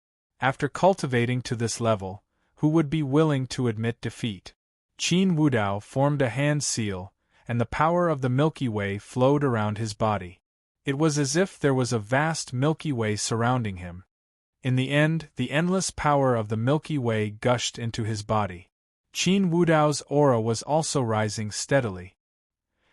After cultivating to this level, who would be willing to admit defeat? Qin Wudao formed a hand seal, and the power of the Milky Way flowed around his body. It was as if there was a vast Milky Way surrounding him. In the end, the endless power of the Milky Way gushed into his body. Qin Wudao's aura was also rising steadily.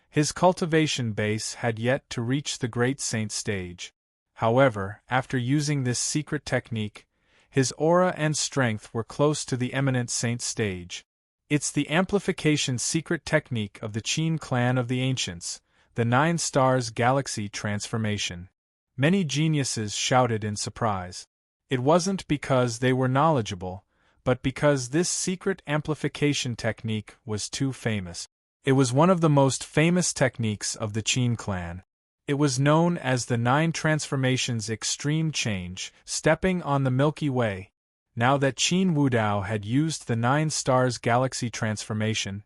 His cultivation base had yet to reach the great saint stage. However, after using this secret technique, his aura and strength were close to the eminent saint stage. It's the amplification secret technique of the Qin clan of the ancients, the 9 stars galaxy transformation. Many geniuses shouted in surprise. It wasn't because they were knowledgeable, but because this secret amplification technique was too famous. It was one of the most famous techniques of the Qin clan. It was known as the 9 transformations extreme change, stepping on the Milky Way. Now that Qin Wudao had used the 9 stars galaxy transformation,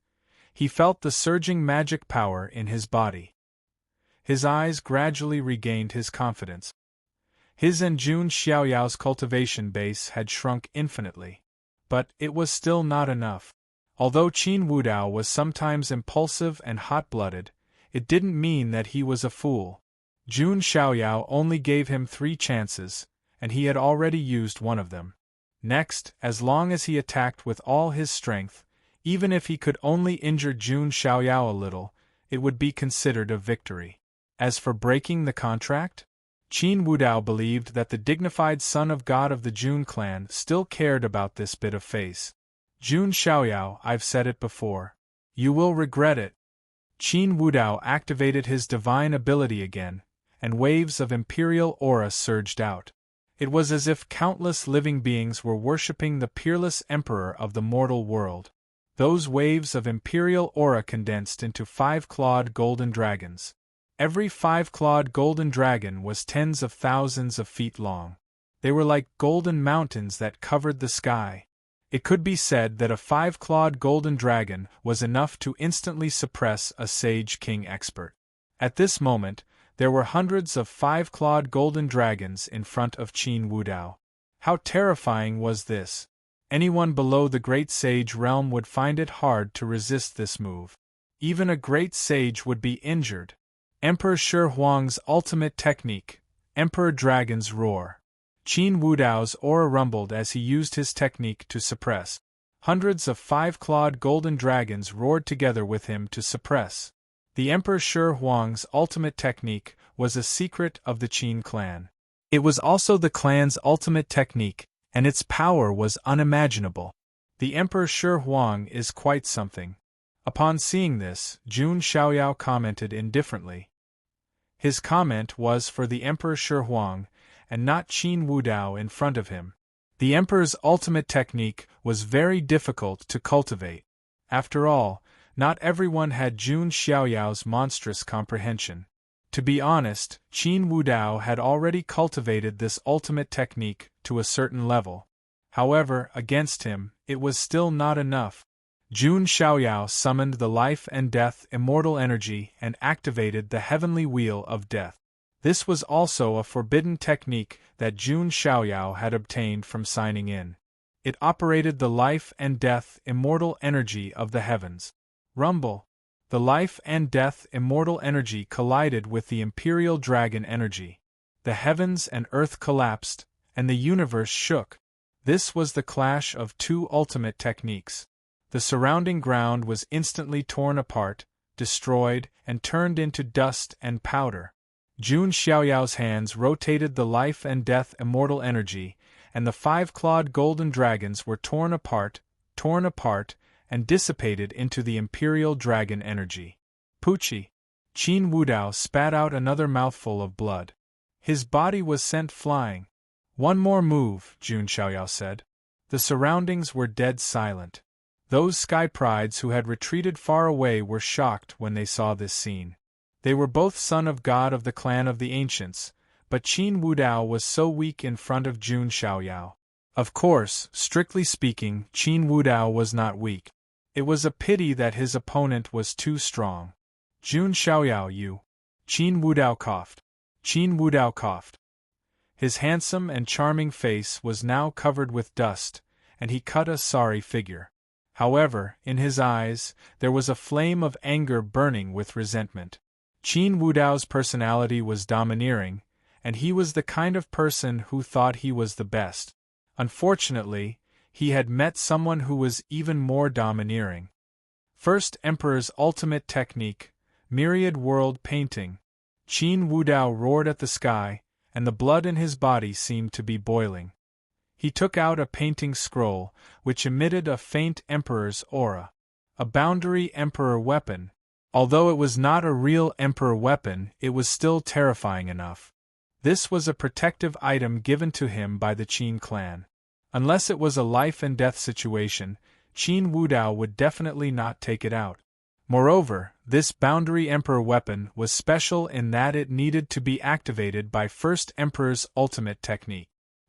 he felt the surging magic power in his body. His eyes gradually regained his confidence. His and Jun Xiaoyao's cultivation base had shrunk infinitely. But it was still not enough. Although Qin Wudao was sometimes impulsive and hot-blooded, it didn't mean that he was a fool. Jun Xiaoyao only gave him 3 chances, and he had already used one of them. Next, as long as he attacked with all his strength, even if he could only injure Jun Xiaoyao a little, it would be considered a victory. As for breaking the contract? Qin Wudao believed that the dignified son of God of the Jun clan still cared about this bit of face. Jun Xiaoyao, I've said it before. You will regret it. Qin Wudao activated his divine ability again, and waves of imperial aura surged out. It was as if countless living beings were worshipping the peerless emperor of the mortal world. Those waves of imperial aura condensed into 5-clawed golden dragons. Every 5-clawed golden dragon was tens of thousands of feet long. They were like golden mountains that covered the sky. It could be said that a 5-clawed golden dragon was enough to instantly suppress a sage king expert. At this moment, there were hundreds of 5-clawed golden dragons in front of Qin Wudao. How terrifying was this? Anyone below the great sage realm would find it hard to resist this move. Even a great sage would be injured. Emperor Shi Huang's ultimate technique, Emperor Dragon's Roar. Qin Wudao's aura rumbled as he used his technique to suppress. Hundreds of 5-clawed golden dragons roared together with him to suppress. The Emperor Shi Huang's ultimate technique was a secret of the Qin clan. It was also the clan's ultimate technique, and its power was unimaginable. The Emperor Shi Huang is quite something. Upon seeing this, Jun Xiaoyao commented indifferently. His comment was for the Emperor Shi Huang, and not Qin Wudao in front of him. The Emperor's ultimate technique was very difficult to cultivate. After all, not everyone had Jun Xiaoyao's monstrous comprehension. To be honest, Qin Wudao had already cultivated this ultimate technique to a certain level. However, against him, it was still not enough. Jun Xiaoyao summoned the life and death immortal energy and activated the heavenly wheel of death. This was also a forbidden technique that Jun Xiaoyao had obtained from signing in. It operated the life and death immortal energy of the heavens. Rumble. The life and death immortal energy collided with the imperial dragon energy. The heavens and earth collapsed, and the universe shook. This was the clash of 2 ultimate techniques. The surrounding ground was instantly torn apart, destroyed, and turned into dust and powder. Jun Xiaoyao's hands rotated the life and death immortal energy, and the 5-clawed golden dragons were torn apart, and dissipated into the imperial dragon energy. Poochie! Qin Wudao spat out another mouthful of blood. His body was sent flying. One more move, Jun Xiaoyao said. The surroundings were dead silent. Those sky prides who had retreated far away were shocked when they saw this scene. They were both son of God of the clan of the ancients, but Qin Wudao was so weak in front of Jun Xiaoyao. Of course, strictly speaking, Qin Wudao was not weak. It was a pity that his opponent was too strong. Jun Xiaoyao, you. Qin Wudao coughed. Qin Wudao coughed. His handsome and charming face was now covered with dust, and he cut a sorry figure. However, in his eyes, there was a flame of anger burning with resentment. Qin Wudao's personality was domineering, and he was the kind of person who thought he was the best. Unfortunately, he had met someone who was even more domineering. First Emperor's ultimate technique, myriad world painting. Qin Wudao roared at the sky, and the blood in his body seemed to be boiling. He took out a painting scroll, which emitted a faint Emperor's aura. A boundary Emperor weapon. Although it was not a real Emperor weapon, it was still terrifying enough. This was a protective item given to him by the Qin clan. Unless it was a life-and-death situation, Qin Wudao would definitely not take it out. Moreover, this boundary Emperor weapon was special in that it needed to be activated by First Emperor's ultimate technique.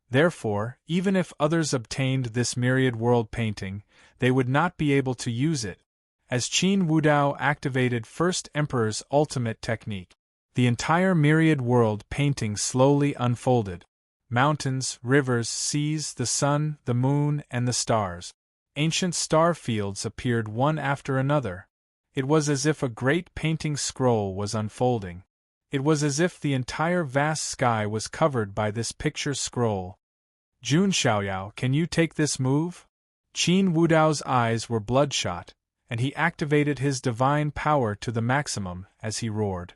Therefore, even if others obtained this myriad world painting, they would not be able to use it. As Qin Wudao activated First Emperor's ultimate technique, the entire myriad world painting slowly unfolded. Mountains, rivers, seas, the sun, the moon, and the stars. Ancient star fields appeared one after another. It was as if a great painting scroll was unfolding. It was as if the entire vast sky was covered by this picture scroll. Jun Xiaoyao, can you take this move? Qin Wudao's eyes were bloodshot, and he activated his divine power to the maximum as he roared.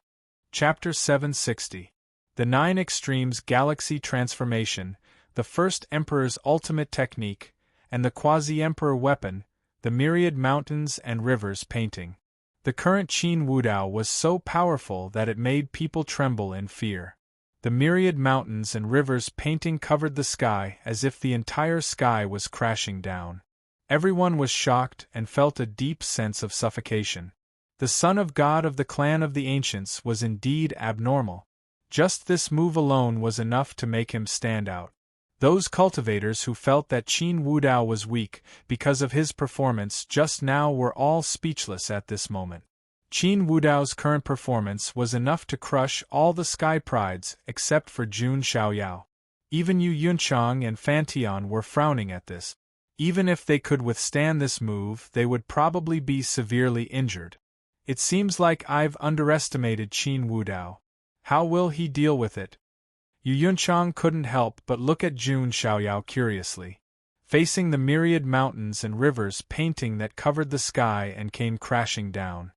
Chapter 760. The 9 Extremes Galaxy Transformation, the First Emperor's Ultimate Technique, and the Quasi-Emperor Weapon, the Myriad Mountains and Rivers Painting. The current Qin Wudao was so powerful that it made people tremble in fear. The myriad mountains and rivers painting covered the sky as if the entire sky was crashing down. Everyone was shocked and felt a deep sense of suffocation. The son of God of the clan of the ancients was indeed abnormal. Just this move alone was enough to make him stand out. Those cultivators who felt that Qin Wudao was weak because of his performance just now were all speechless at this moment. Qin Wudao's current performance was enough to crush all the sky prides except for Jun Xiaoyao. Even Yu Yunchang and Fantian were frowning at this. Even if they could withstand this move, they would probably be severely injured. It seems like I've underestimated Qin Wudao. How will he deal with it? Yu Yunchang couldn't help but look at Jun Xiaoyao curiously. Facing the myriad mountains and rivers painting that covered the sky and came crashing down.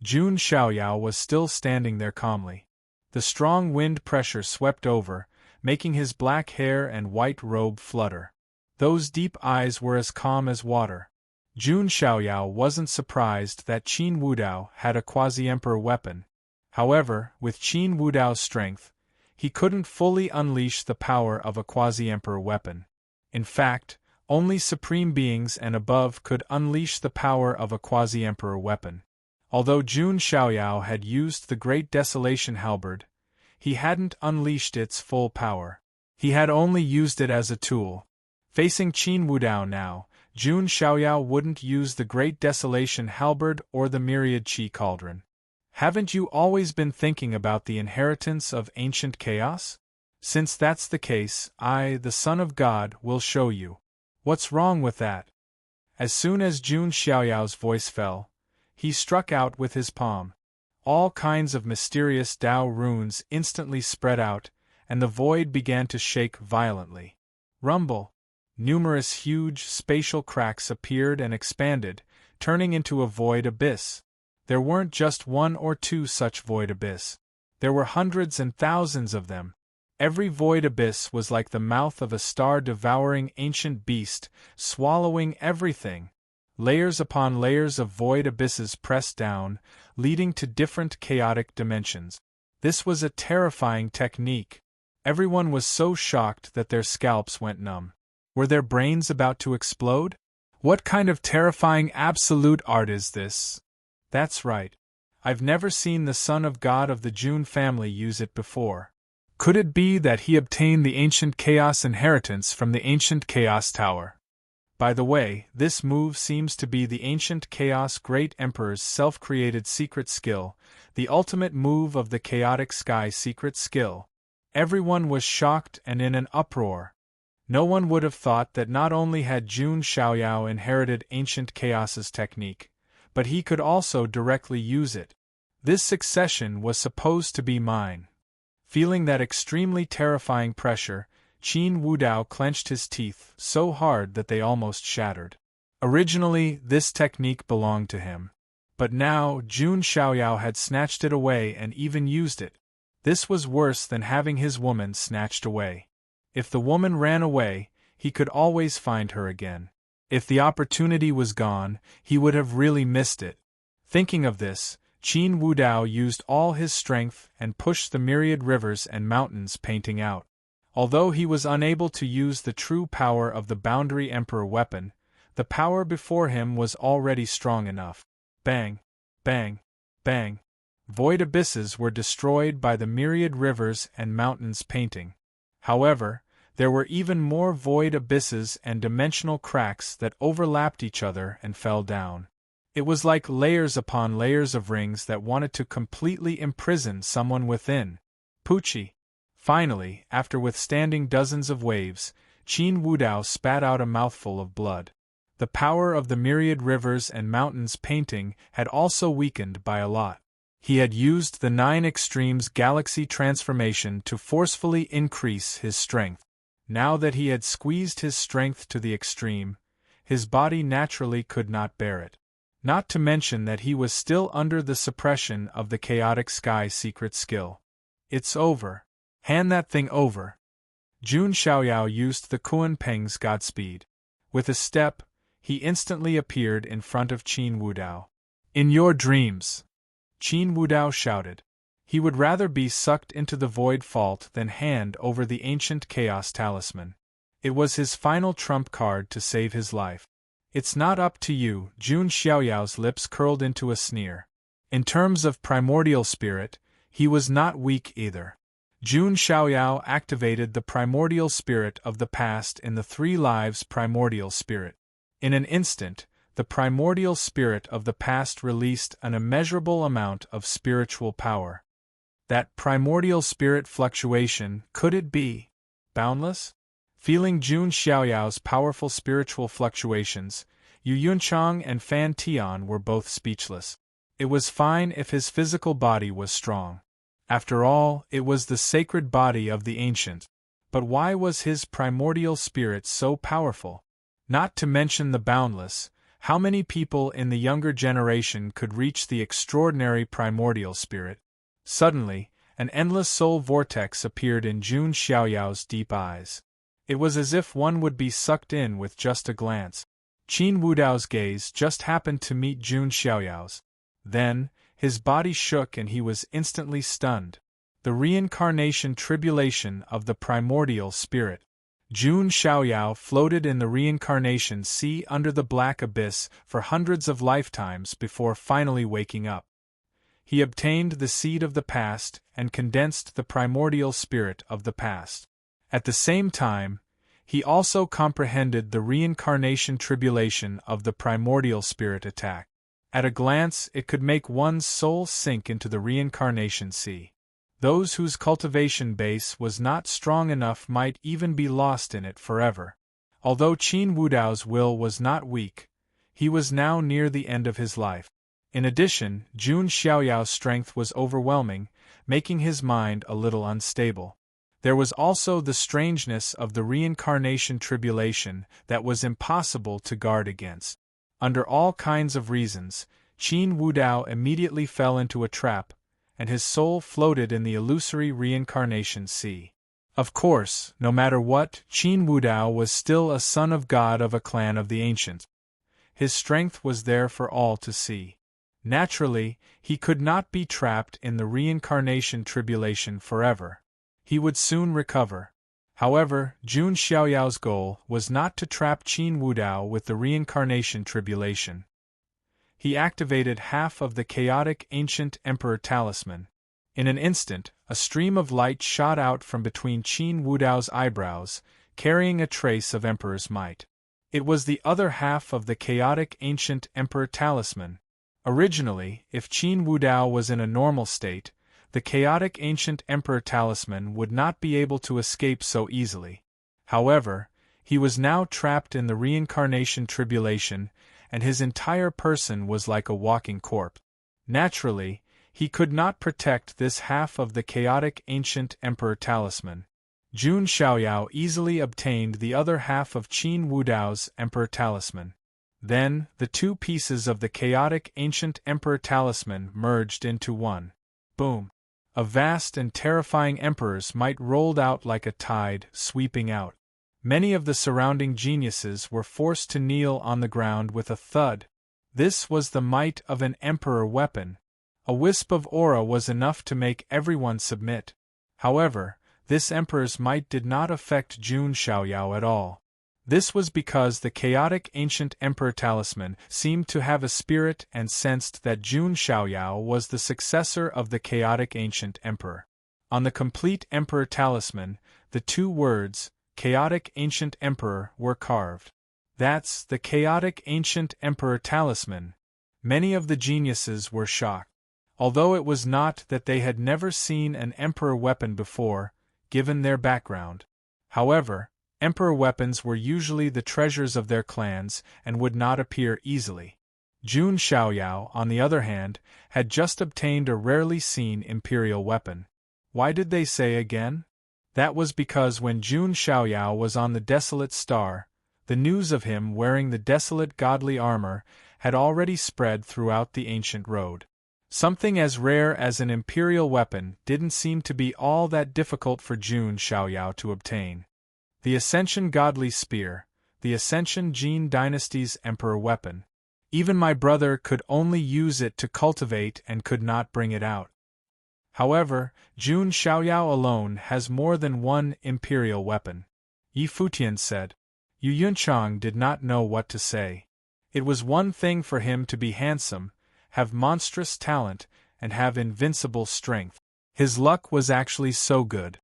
Jun Xiaoyao was still standing there calmly. The strong wind pressure swept over, making his black hair and white robe flutter. Those deep eyes were as calm as water. Jun Xiaoyao wasn't surprised that Qin Wudao had a quasi-emperor weapon. However, with Qin Wudao's strength, he couldn't fully unleash the power of a quasi-emperor weapon. In fact, only supreme beings and above could unleash the power of a quasi-emperor weapon. Although Jun Xiaoyao had used the Great Desolation Halberd, he hadn't unleashed its full power. He had only used it as a tool. Facing Qin Wudao now, Jun Xiaoyao wouldn't use the Great Desolation Halberd or the Myriad Qi Cauldron. Haven't you always been thinking about the inheritance of ancient chaos? Since that's the case, I, the Son of God, will show you. What's wrong with that? As soon as Jun Xiaoyao's voice fell, he struck out with his palm. All kinds of mysterious Dao runes instantly spread out, and the void began to shake violently. Rumble! Numerous huge spatial cracks appeared and expanded, turning into a void abyss. There weren't just one or two such void abyss. There were hundreds and thousands of them. Every void abyss was like the mouth of a star-devouring ancient beast, swallowing everything. Layers upon layers of void abysses pressed down, leading to different chaotic dimensions. This was a terrifying technique. Everyone was so shocked that their scalps went numb. Were their brains about to explode? What kind of terrifying absolute art is this? That's right. I've never seen the Son of God of the June family use it before. Could it be that he obtained the ancient Chaos inheritance from the ancient Chaos Tower? By the way, this move seems to be the ancient Chaos Great Emperor's self-created secret skill, the ultimate move of the Chaotic Sky secret skill. Everyone was shocked and in an uproar. No one would have thought that not only had Jun Xiaoyao inherited ancient Chaos's technique, but he could also directly use it. This succession was supposed to be mine. Feeling that extremely terrifying pressure, Qin Wudao clenched his teeth so hard that they almost shattered. Originally, this technique belonged to him. But now, Jun Xiaoyao had snatched it away and even used it. This was worse than having his woman snatched away. If the woman ran away, he could always find her again. If the opportunity was gone, he would have really missed it. Thinking of this, Qin Wudao used all his strength and pushed the myriad rivers and mountains painting out. Although he was unable to use the true power of the Boundary Emperor weapon, the power before him was already strong enough. Bang! Bang! Bang! Void abysses were destroyed by the myriad rivers and mountains painting. However, there were even more void abysses and dimensional cracks that overlapped each other and fell down. It was like layers upon layers of rings that wanted to completely imprison someone within. Pucci! Finally, after withstanding dozens of waves, Qin Wudao spat out a mouthful of blood. The power of the myriad rivers and mountains painting had also weakened by a lot. He had used the 9 Extremes Galaxy transformation to forcefully increase his strength. Now that he had squeezed his strength to the extreme, his body naturally could not bear it. Not to mention that he was still under the suppression of the Chaotic Sky secret skill. It's over. Hand that thing over. Jun Xiaoyao used the Kuan Peng's Godspeed. With a step, he instantly appeared in front of Qin Wudao. In your dreams! Qin Wudao shouted. He would rather be sucked into the void fault than hand over the ancient Chaos Talisman. It was his final trump card to save his life. It's not up to you, Jun Xiaoyao's lips curled into a sneer. In terms of primordial spirit, he was not weak either. Jun Xiaoyao activated the primordial spirit of the past in the 3 lives primordial spirit. In an instant, the primordial spirit of the past released an immeasurable amount of spiritual power. That primordial spirit fluctuation, could it be boundless? Feeling Jun Xiaoyao's powerful spiritual fluctuations, Yu Yunchang and Fan Tian were both speechless. It was fine if his physical body was strong. After all, it was the sacred body of the ancient. But why was his primordial spirit so powerful? Not to mention the boundless, how many people in the younger generation could reach the extraordinary primordial spirit? Suddenly, an endless soul vortex appeared in Jun Xiaoyao's deep eyes. It was as if one would be sucked in with just a glance. Qin Wudao's gaze just happened to meet Jun Xiaoyao's. Then, his body shook and he was instantly stunned. The reincarnation tribulation of the primordial spirit. Jun Xiaoyao floated in the reincarnation sea under the black abyss for hundreds of lifetimes before finally waking up. He obtained the seed of the past and condensed the primordial spirit of the past. At the same time, he also comprehended the reincarnation tribulation of the primordial spirit attack. At a glance, it could make one's soul sink into the reincarnation sea. Those whose cultivation base was not strong enough might even be lost in it forever. Although Qin Wudao's will was not weak, he was now near the end of his life. In addition, Jun Xiaoyao's strength was overwhelming, making his mind a little unstable. There was also the strangeness of the reincarnation tribulation that was impossible to guard against. Under all kinds of reasons, Qin Wudao immediately fell into a trap, and his soul floated in the illusory reincarnation sea. Of course, no matter what, Qin Wudao was still a son of God of a clan of the ancients. His strength was there for all to see. Naturally, he could not be trapped in the reincarnation tribulation forever. He would soon recover. However, Jun Xiaoyao's goal was not to trap Qin Wudao with the reincarnation tribulation. He activated half of the chaotic ancient emperor talisman. In an instant, a stream of light shot out from between Qin Wudao's eyebrows, carrying a trace of emperor's might. It was the other half of the chaotic ancient emperor talisman. Originally, if Qin Wudao was in a normal state, the chaotic ancient emperor talisman would not be able to escape so easily. However, he was now trapped in the reincarnation tribulation, and his entire person was like a walking corpse. Naturally, he could not protect this half of the chaotic ancient emperor talisman. Jun Xiaoyao easily obtained the other half of Qin Wudao's emperor talisman. Then, the two pieces of the chaotic ancient emperor talisman merged into one. Boom! A vast and terrifying emperor's might rolled out like a tide, sweeping out. Many of the surrounding geniuses were forced to kneel on the ground with a thud. This was the might of an emperor weapon. A wisp of aura was enough to make everyone submit. However, this emperor's might did not affect Jun Xiaoyao at all. This was because the chaotic ancient emperor talisman seemed to have a spirit and sensed that Jun Xiaoyao was the successor of the chaotic ancient emperor. On the complete emperor talisman, the two words, chaotic ancient emperor, were carved. That's the chaotic ancient emperor talisman. Many of the geniuses were shocked. Although it was not that they had never seen an emperor weapon before, given their background. However, emperor weapons were usually the treasures of their clans and would not appear easily. Jun Xiaoyao, on the other hand, had just obtained a rarely seen imperial weapon. Why did they say again? That was because when Jun Xiaoyao was on the desolate star, the news of him wearing the desolate godly armor had already spread throughout the ancient road. Something as rare as an imperial weapon didn't seem to be all that difficult for Jun Xiaoyao to obtain. The Ascension Godly Spear, the Ascension Jin Dynasty's emperor weapon. Even my brother could only use it to cultivate and could not bring it out. However, Jun Xiaoyao alone has more than one imperial weapon. Yi Futian said. Yu Yunchang did not know what to say. It was one thing for him to be handsome, have monstrous talent, and have invincible strength. His luck was actually so good.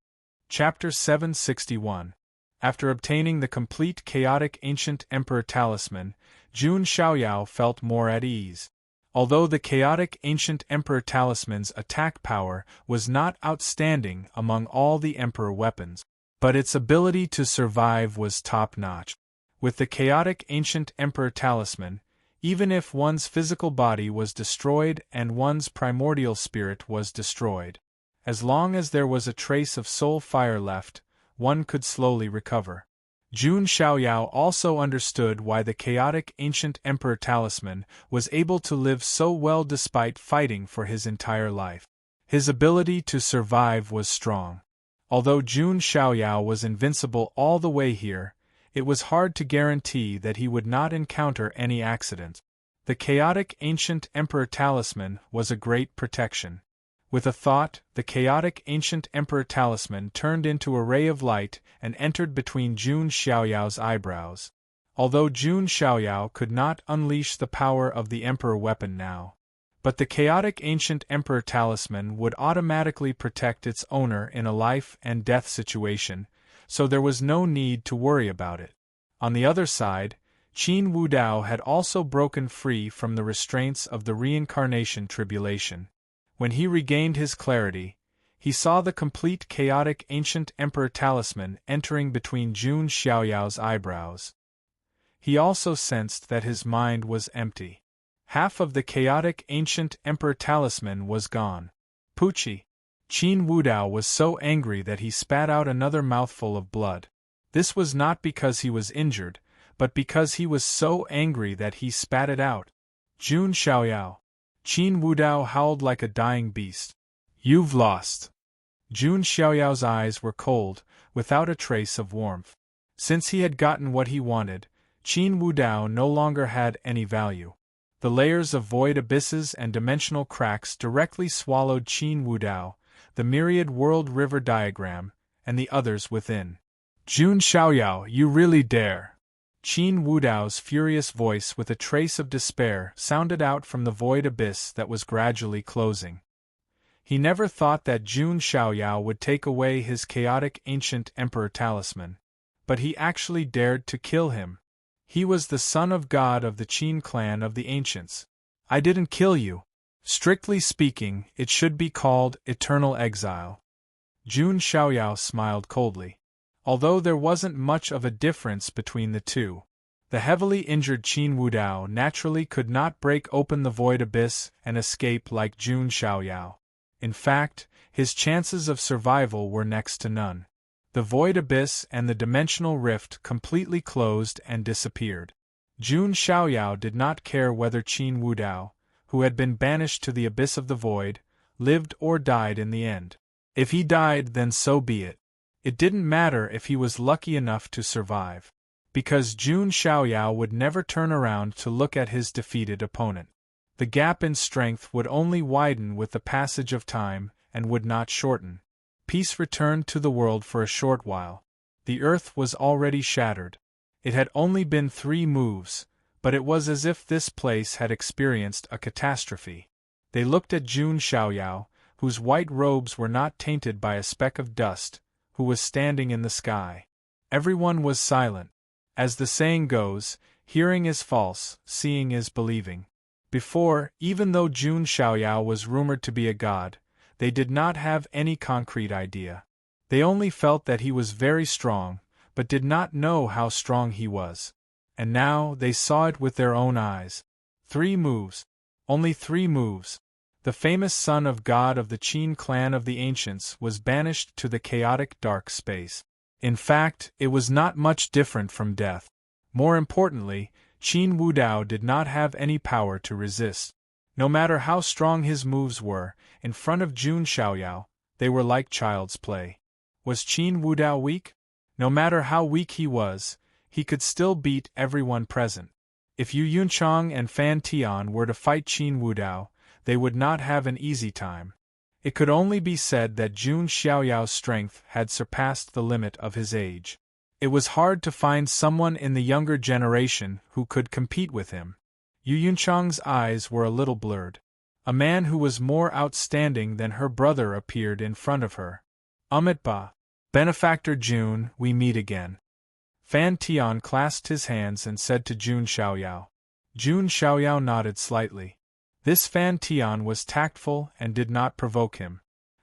Chapter 761. After obtaining the complete chaotic ancient emperor talisman, Jun Xiaoyao felt more at ease. Although the chaotic ancient emperor talisman's attack power was not outstanding among all the emperor weapons, but its ability to survive was top-notch. With the chaotic ancient emperor talisman, even if one's physical body was destroyed and one's primordial spirit was destroyed, as long as there was a trace of soul fire left, one could slowly recover. Jun Xiaoyao also understood why the chaotic ancient emperor talisman was able to live so well despite fighting for his entire life. His ability to survive was strong. Although Jun Xiaoyao was invincible all the way here, it was hard to guarantee that he would not encounter any accident. The chaotic ancient emperor talisman was a great protection. With a thought, the chaotic ancient emperor talisman turned into a ray of light and entered between Jun Xiaoyao's eyebrows. Although Jun Xiaoyao could not unleash the power of the emperor weapon now, but the chaotic ancient emperor talisman would automatically protect its owner in a life and death situation, so there was no need to worry about it. On the other side, Qin Wudao had also broken free from the restraints of the reincarnation tribulation. When he regained his clarity, he saw the complete chaotic ancient emperor talisman entering between Jun Xiaoyao's eyebrows. He also sensed that his mind was empty. Half of the chaotic ancient emperor talisman was gone. Puchi! Qin Wudao was so angry that he spat out another mouthful of blood. This was not because he was injured, but because he was so angry that he spat it out. Jun Xiaoyao! Qin Wudao howled like a dying beast. You've lost. Jun Xiaoyao's eyes were cold, without a trace of warmth. Since he had gotten what he wanted, Qin Wudao no longer had any value. The layers of void abysses and dimensional cracks directly swallowed Qin Wudao, the myriad world river diagram, and the others within. Jun Xiaoyao, you really dare! Qin Wudao's furious voice with a trace of despair sounded out from the void abyss that was gradually closing. He never thought that Jun Xiaoyao would take away his chaotic ancient emperor talisman. But he actually dared to kill him. He was the son of God of the Qin clan of the ancients. I didn't kill you. Strictly speaking, it should be called eternal exile. Jun Xiaoyao smiled coldly. Although there wasn't much of a difference between the two, the heavily injured Qin Wudao naturally could not break open the void abyss and escape like Jun Xiaoyao. In fact, his chances of survival were next to none. The void abyss and the dimensional rift completely closed and disappeared. Jun Xiaoyao did not care whether Qin Wudao, who had been banished to the abyss of the void, lived or died in the end. If he died, then so be it. It didn't matter if he was lucky enough to survive, because Jun Xiaoyao would never turn around to look at his defeated opponent. The gap in strength would only widen with the passage of time and would not shorten. Peace returned to the world for a short while. The earth was already shattered. It had only been 3 moves, but it was as if this place had experienced a catastrophe. They looked at Jun Xiaoyao, whose white robes were not tainted by a speck of dust, who was standing in the sky. Everyone was silent. As the saying goes, hearing is false, seeing is believing. Before, even though Jun Xiaoyao was rumored to be a god, they did not have any concrete idea. They only felt that he was very strong, but did not know how strong he was. And now they saw it with their own eyes. 3 moves. Only 3 moves. The famous son of God of the Qin clan of the ancients was banished to the chaotic dark space. In fact, it was not much different from death. More importantly, Qin Wudao did not have any power to resist. No matter how strong his moves were, in front of Jun Xiaoyao, they were like child's play. Was Qin Wudao weak? No matter how weak he was, he could still beat everyone present. If Yu Yunchang and Fan Tian were to fight Qin Wudao, they would not have an easy time. It could only be said that Jun Xiaoyao's strength had surpassed the limit of his age. It was hard to find someone in the younger generation who could compete with him. Yu Yunchang's eyes were a little blurred. A man who was more outstanding than her brother appeared in front of her. Ba, Benefactor Jun, we meet again. Fan Tian clasped his hands and said to Jun Xiaoyao. Jun Xiaoyao nodded slightly. This Fan Tian was tactful and did not provoke him.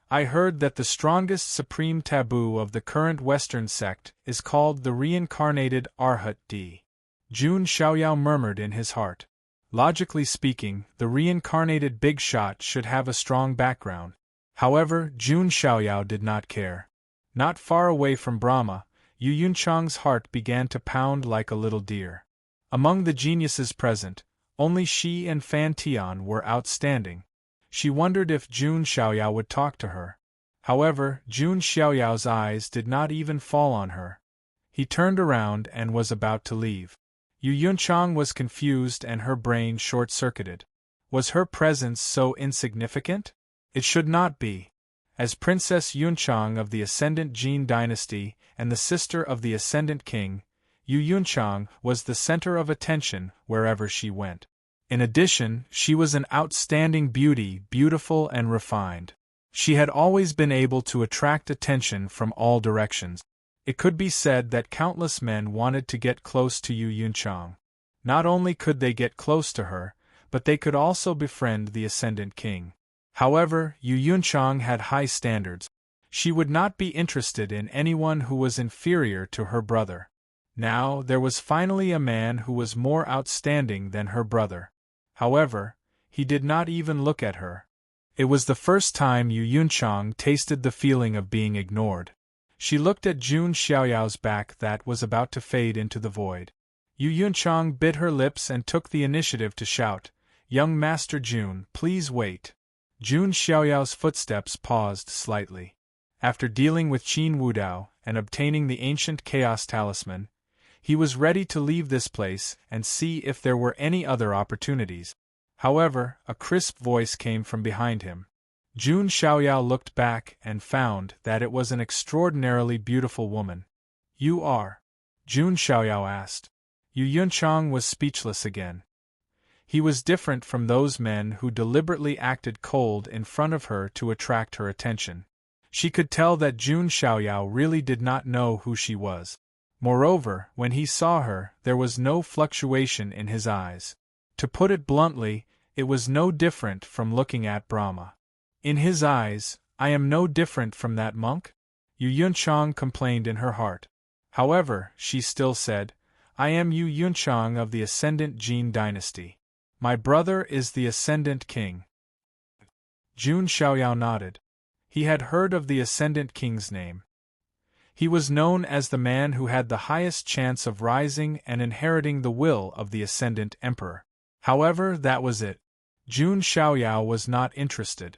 I heard that the strongest supreme taboo of the current Western sect is called the reincarnated Arhat D. Jun Xiaoyao murmured in his heart. Logically speaking, the reincarnated big shot should have a strong background. However, Jun Xiaoyao did not care. Not far away from Brahma, Yu Yunchang's heart began to pound like a little deer. Among the geniuses present, only she and Fan Tian were outstanding. She wondered if Jun Xiaoyao would talk to her. However, Jun Xiaoyao's eyes did not even fall on her. He turned around and was about to leave. Yu Yunchang was confused and her brain short-circuited. Was her presence so insignificant? It should not be. As Princess Yunchang of the Ascendant Jin dynasty and the sister of the Ascendant King, Yu Yunchang was the center of attention wherever she went. In addition, she was an outstanding beauty, beautiful and refined. She had always been able to attract attention from all directions. It could be said that countless men wanted to get close to Yu Yunchang. Not only could they get close to her, but they could also befriend the Ascendant King. However, Yu Yunchang had high standards. She would not be interested in anyone who was inferior to her brother. Now, there was finally a man who was more outstanding than her brother. However, he did not even look at her. It was the first time Yu Yunchang tasted the feeling of being ignored. She looked at Jun Xiaoyao's back that was about to fade into the void. Yu Yunchang bit her lips and took the initiative to shout, "Young Master Jun, please wait." Jun Xiaoyao's footsteps paused slightly. After dealing with Qin Wudao and obtaining the ancient Chaos Talisman, he was ready to leave this place and see if there were any other opportunities. However, a crisp voice came from behind him. Jun Xiaoyao looked back and found that it was an extraordinarily beautiful woman. "You are?" Jun Xiaoyao asked. Yu Yunchang was speechless again. He was different from those men who deliberately acted cold in front of her to attract her attention. She could tell that Jun Xiaoyao really did not know who she was. Moreover, when he saw her, there was no fluctuation in his eyes. To put it bluntly, it was no different from looking at Brahma. In his eyes, I am no different from that monk? Yu Yunchang complained in her heart. However, she still said, I am Yu Yunchang of the Ascendant Jin dynasty. My brother is the Ascendant King. Jun Xiaoyao nodded. He had heard of the Ascendant King's name. He was known as the man who had the highest chance of rising and inheriting the will of the Ascendant Emperor. However, that was it. Jun Xiaoyao was not interested.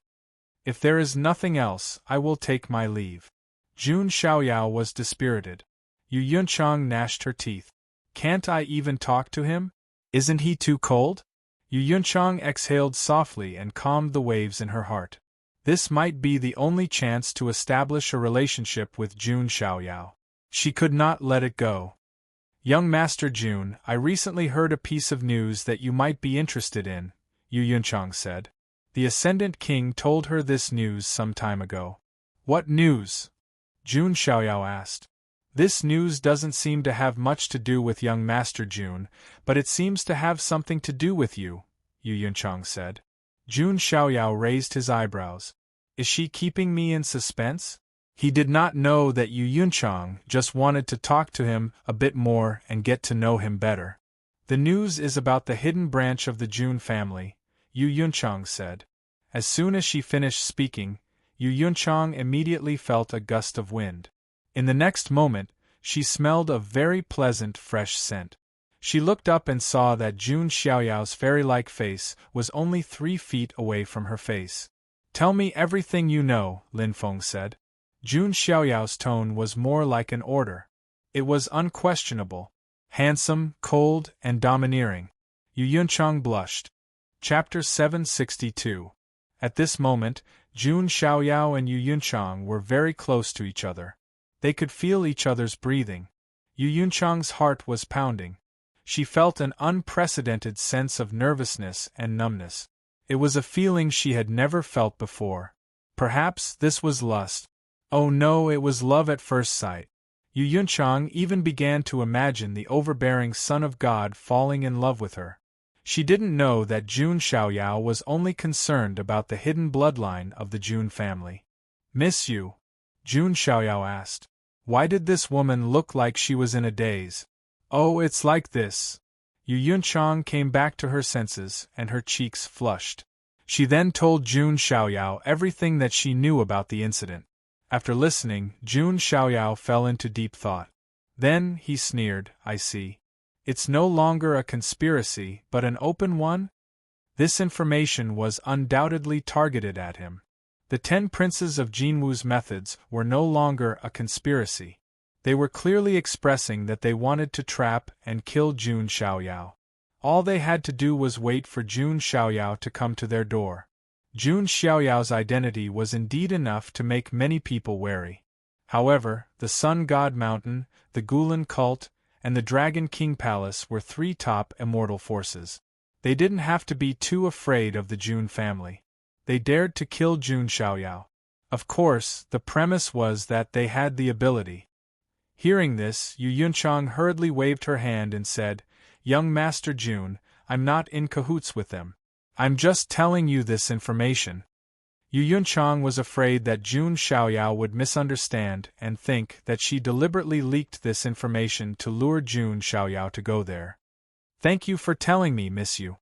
If there is nothing else, I will take my leave. Jun Xiaoyao was dispirited. Yu Yunchang gnashed her teeth. Can't I even talk to him? Isn't he too cold? Yu Yunchang exhaled softly and calmed the waves in her heart. This might be the only chance to establish a relationship with Jun Xiaoyao. She could not let it go. Young Master Jun, I recently heard a piece of news that you might be interested in, Yu Yunchang said. The Ascendant King told her this news some time ago. What news? Jun Xiaoyao asked. This news doesn't seem to have much to do with young Master Jun, but it seems to have something to do with you, Yu Yunchang said. Jun Xiaoyao raised his eyebrows. Is she keeping me in suspense? He did not know that Yu Yunchang just wanted to talk to him a bit more and get to know him better. The news is about the hidden branch of the Jun family, Yu Yunchang said. As soon as she finished speaking, Yu Yunchang immediately felt a gust of wind. In the next moment, she smelled a very pleasant fresh scent. She looked up and saw that Jun Xiaoyao's fairy-like face was only 3 feet away from her face. Tell me everything you know, Lin Feng said. Jun Xiaoyao's tone was more like an order. It was unquestionable. Handsome, cold, and domineering. Yu Yunchang blushed. Chapter 762. At this moment, Jun Xiaoyao and Yu Yunchang were very close to each other. They could feel each other's breathing. Yu Yunchang's heart was pounding. She felt an unprecedented sense of nervousness and numbness. It was a feeling she had never felt before. Perhaps this was lust. Oh no, it was love at first sight. Yu Yunchang even began to imagine the overbearing Son of God falling in love with her. She didn't know that Jun Xiaoyao was only concerned about the hidden bloodline of the Jun family. Miss you? Jun Xiaoyao asked. Why did this woman look like she was in a daze? Oh, it's like this. Yu Yunchang came back to her senses, and her cheeks flushed. She then told Jun Xiaoyao everything that she knew about the incident. After listening, Jun Xiaoyao fell into deep thought. Then, he sneered, I see. It's no longer a conspiracy, but an open one? This information was undoubtedly targeted at him. The 10 princes of Jinwu's methods were no longer a conspiracy. They were clearly expressing that they wanted to trap and kill Jun Xiaoyao. All they had to do was wait for Jun Xiaoyao to come to their door. Jun Xiaoyao's identity was indeed enough to make many people wary. However, the Sun God Mountain, the Gulan cult, and the Dragon King Palace were 3 top immortal forces. They didn't have to be too afraid of the Jun family. They dared to kill Jun Xiaoyao. Of course, the premise was that they had the ability. Hearing this, Yu Yunchang hurriedly waved her hand and said, Young Master Jun, I'm not in cahoots with them. I'm just telling you this information. Yu Yunchang was afraid that Jun Xiaoyao would misunderstand and think that she deliberately leaked this information to lure Jun Xiaoyao to go there. Thank you for telling me, Miss Yu.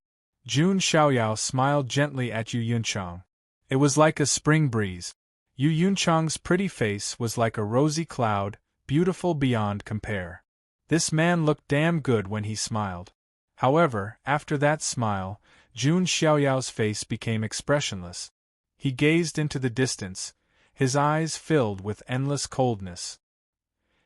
Jun Xiaoyao smiled gently at Yu Yunchang. It was like a spring breeze. Yu Yunchang's pretty face was like a rosy cloud, beautiful beyond compare. This man looked damn good when he smiled. However, after that smile, Jun Xiaoyao's face became expressionless. He gazed into the distance, his eyes filled with endless coldness.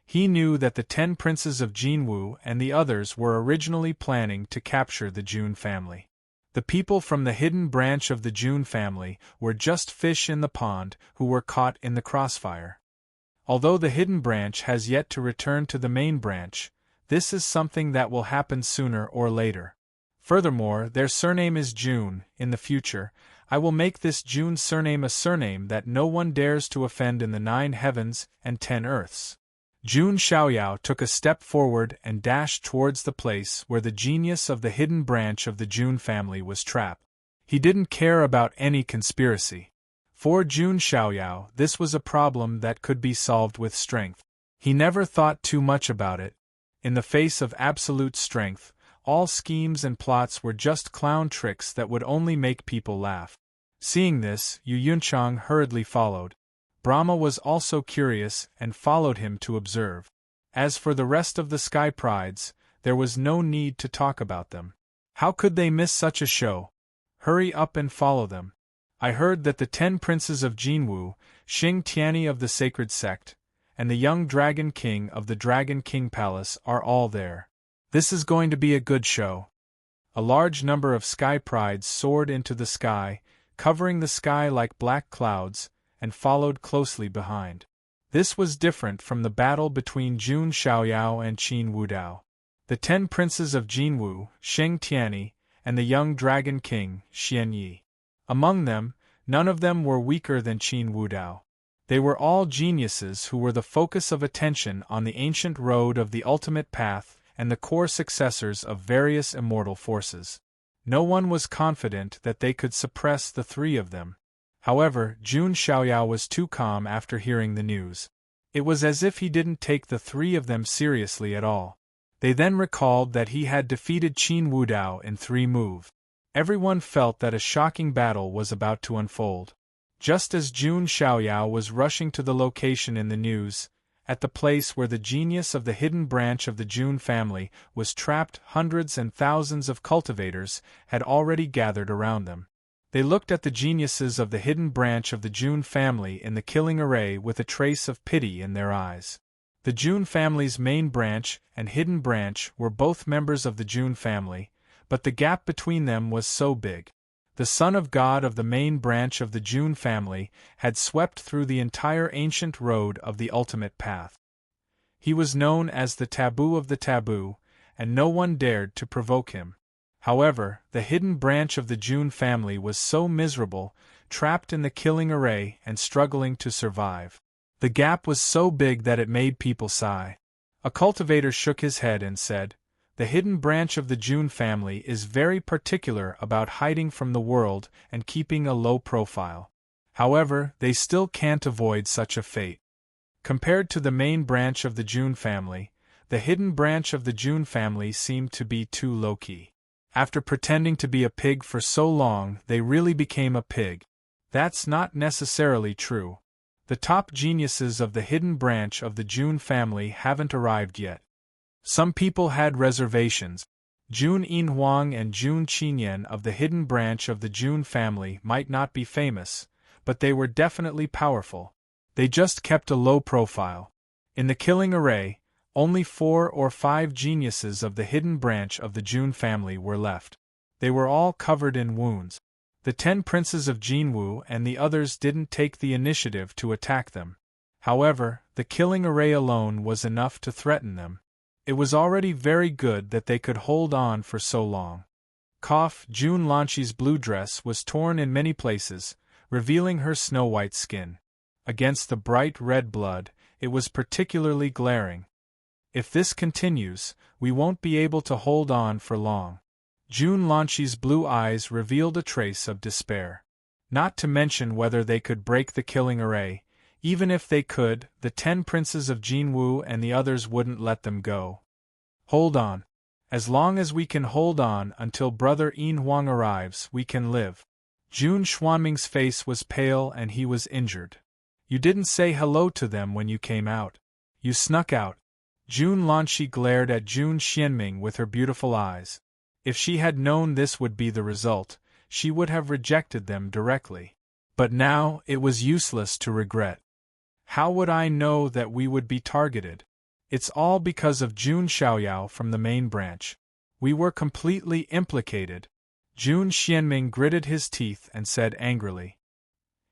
He knew that the 10 princes of Jinwu and the others were originally planning to capture the Jun family. The people from the hidden branch of the Jun family were just fish in the pond who were caught in the crossfire. Although the hidden branch has yet to return to the main branch, this is something that will happen sooner or later. Furthermore, their surname is Jun. In the future, I will make this Jun surname a surname that no one dares to offend in the 9 heavens and 10 earths. Jun Xiaoyao took a step forward and dashed towards the place where the genius of the hidden branch of the Jun family was trapped. He didn't care about any conspiracy. For Jun Xiaoyao, this was a problem that could be solved with strength. He never thought too much about it. In the face of absolute strength, all schemes and plots were just clown tricks that would only make people laugh. Seeing this, Yu Yunchang hurriedly followed. Brahma was also curious and followed him to observe. As for the rest of the Sky Prides, there was no need to talk about them. How could they miss such a show? Hurry up and follow them. I heard that the 10 princes of Jinwu, Xing Tianyi of the Sacred Sect, and the young Dragon King of the Dragon King Palace are all there. This is going to be a good show. A large number of Sky Prides soared into the sky, covering the sky like black clouds, and followed closely behind. This was different from the battle between Jun Xiaoyao and Qin Wudao. The 10 princes of Jinwu, Xing Tianyi, and the young Dragon King, Xian Yi. Among them, none of them were weaker than Qin Wudao. They were all geniuses who were the focus of attention on the ancient road of the ultimate path and the core successors of various immortal forces. No one was confident that they could suppress the 3 of them. However, Jun Xiaoyao was too calm after hearing the news. It was as if he didn't take the 3 of them seriously at all. They then recalled that he had defeated Qin Wudao in 3 moves. Everyone felt that a shocking battle was about to unfold. Just as Jun Xiaoyao was rushing to the location in the news, at the place where the genius of the hidden branch of the Jun family was trapped, hundreds and thousands of cultivators had already gathered around them. They looked at the geniuses of the hidden branch of the Jun family in the killing array with a trace of pity in their eyes. The Jun family's main branch and hidden branch were both members of the Jun family, but the gap between them was so big. The Son of God of the main branch of the Jun family had swept through the entire ancient road of the ultimate path. He was known as the taboo of the taboo, and no one dared to provoke him. However, the hidden branch of the Jun family was so miserable, trapped in the killing array and struggling to survive. The gap was so big that it made people sigh. A cultivator shook his head and said, "The hidden branch of the Jun family is very particular about hiding from the world and keeping a low profile. However, they still can't avoid such a fate. Compared to the main branch of the Jun family, the hidden branch of the Jun family seemed to be too low-key. After pretending to be a pig for so long, they really became a pig. That's not necessarily true. The top geniuses of the hidden branch of the Jun family haven't arrived yet. Some people had reservations. Jun Yinhuang and Jun Qinyan of the hidden branch of the Jun family might not be famous, but they were definitely powerful. They just kept a low profile. In the killing array, only 4 or 5 geniuses of the hidden branch of the Jun family were left. They were all covered in wounds. The 10 princes of Jinwu and the others didn't take the initiative to attack them. However, the killing array alone was enough to threaten them. It was already very good that they could hold on for so long. Jun Lanqi's blue dress was torn in many places, revealing her snow-white skin. Against the bright red blood, it was particularly glaring. If this continues, we won't be able to hold on for long. Jun Lanqi's blue eyes revealed a trace of despair. Not to mention whether they could break the killing array. Even if they could, the 10 princes of Jinwu and the others wouldn't let them go. Hold on. As long as we can hold on until Brother Yinhuang arrives, we can live. Jun Xuanming's face was pale and he was injured. You didn't say hello to them when you came out. You snuck out. Jun Lanqi glared at Jun Xianming with her beautiful eyes. If she had known this would be the result, she would have rejected them directly. But now, it was useless to regret. How would I know that we would be targeted? It's all because of Jun Xiaoyao from the main branch. We were completely implicated. Jun Xianming gritted his teeth and said angrily.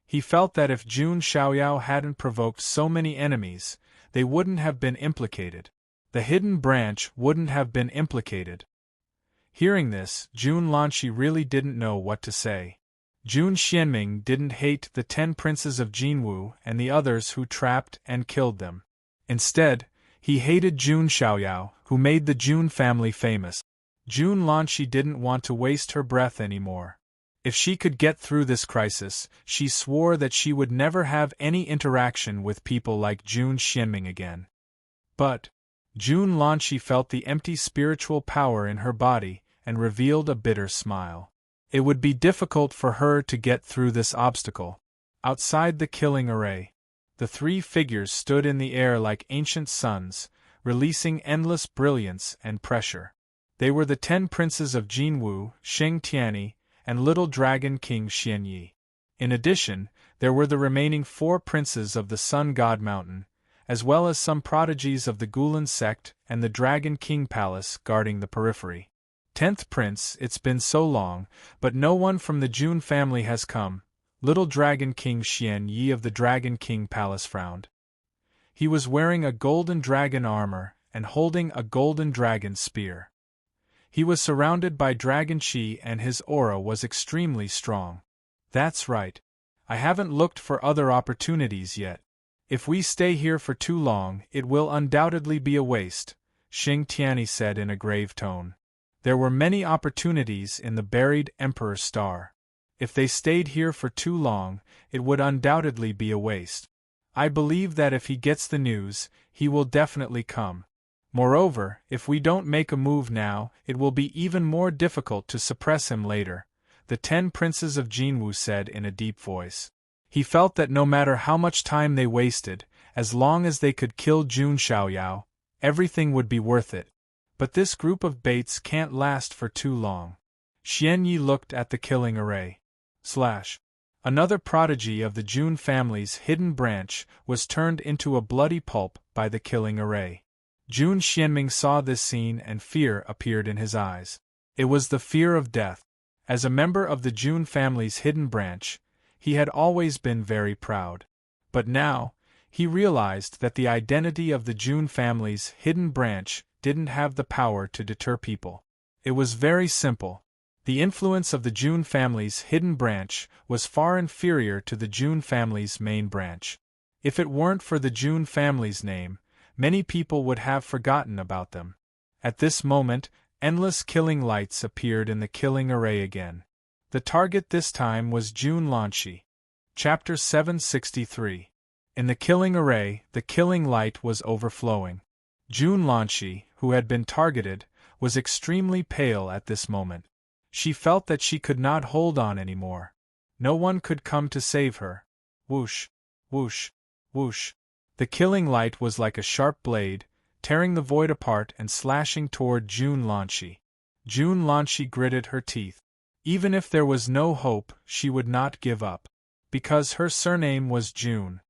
He felt that if Jun Xiaoyao hadn't provoked so many enemies, they wouldn't have been implicated. The hidden branch wouldn't have been implicated. Hearing this, Jun Lanqi really didn't know what to say. Jun Xianming didn't hate the 10 princes of Jinwu and the others who trapped and killed them. Instead, he hated Jun Xiaoyao, who made the Jun family famous. Jun Lanqi didn't want to waste her breath anymore. If she could get through this crisis, she swore that she would never have any interaction with people like Jun Xianming again. But Jun Lanqi felt the empty spiritual power in her body and revealed a bitter smile. It would be difficult for her to get through this obstacle. Outside the killing array, the 3 figures stood in the air like ancient suns, releasing endless brilliance and pressure. They were the 10 princes of Jinwu, Sheng Tianyi, and Little Dragon King Xianyi. In addition, there were the remaining 4 princes of the Sun God Mountain, as well as some prodigies of the Gulan sect and the Dragon King Palace guarding the periphery. 10th Prince, it's been so long, but no one from the Jun family has come. Little Dragon King Xianyi of the Dragon King Palace frowned. He was wearing a golden dragon armor and holding a golden dragon spear. He was surrounded by dragon chi and his aura was extremely strong. That's right. I haven't looked for other opportunities yet. If we stay here for too long, it will undoubtedly be a waste, Sheng Tianyi said in a grave tone. There were many opportunities in the buried Emperor Star. If they stayed here for too long, it would undoubtedly be a waste. I believe that if he gets the news, he will definitely come. Moreover, if we don't make a move now, it will be even more difficult to suppress him later, the 10 princes of Jinwu said in a deep voice. He felt that no matter how much time they wasted, as long as they could kill Jun Xiaoyao, everything would be worth it. But this group of baits can't last for too long. Xianyi looked at the killing array. Another prodigy of the Jun family's hidden branch was turned into a bloody pulp by the killing array. Jun Xianming saw this scene and fear appeared in his eyes. It was the fear of death. As a member of the Jun family's hidden branch, he had always been very proud. But now, he realized that the identity of the Jun family's hidden branch didn't have the power to deter people. It was very simple. The influence of the Jun family's hidden branch was far inferior to the Jun family's main branch. If it weren't for the Jun family's name, many people would have forgotten about them. At this moment, endless killing lights appeared in the killing array again. The target this time was Jun Lanqi. Chapter 763. In the killing array, the killing light was overflowing. Jun Lanqi, who had been targeted, was extremely pale at this moment. She felt that she could not hold on anymore. No one could come to save her. Whoosh, whoosh, whoosh. The killing light was like a sharp blade, tearing the void apart and slashing toward Jun Lanqi. Jun Lanqi gritted her teeth. Even if there was no hope, she would not give up. Because her surname was Jun.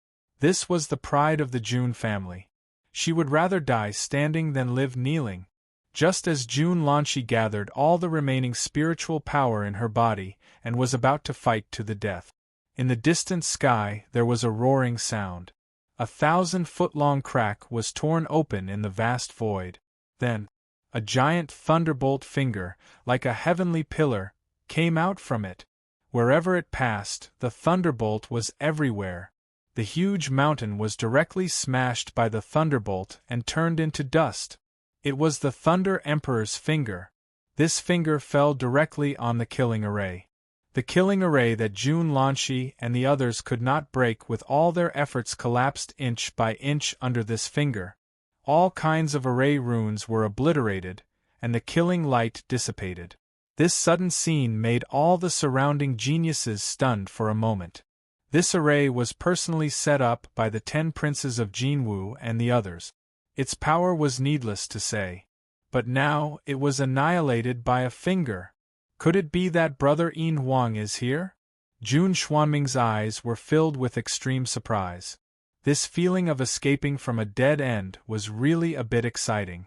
This was the pride of the Jun family. She would rather die standing than live kneeling. Just as Jun Lanqi gathered all the remaining spiritual power in her body and was about to fight to the death. In the distant sky there was a roaring sound. 1,000-foot-long crack was torn open in the vast void. Then, a giant thunderbolt finger, like a heavenly pillar, came out from it. Wherever it passed, the thunderbolt was everywhere. The huge mountain was directly smashed by the thunderbolt and turned into dust. It was the Thunder Emperor's finger. This finger fell directly on the killing array. The killing array that Jun Lanqi and the others could not break with all their efforts collapsed inch by inch under this finger. All kinds of array runes were obliterated, and the killing light dissipated. This sudden scene made all the surrounding geniuses stunned for a moment. This array was personally set up by the 10 princes of Jinwu and the others. Its power was needless to say. But now it was annihilated by a finger. Could it be that Brother Yin Huang is here? Jun Xuanming's eyes were filled with extreme surprise. This feeling of escaping from a dead end was really a bit exciting.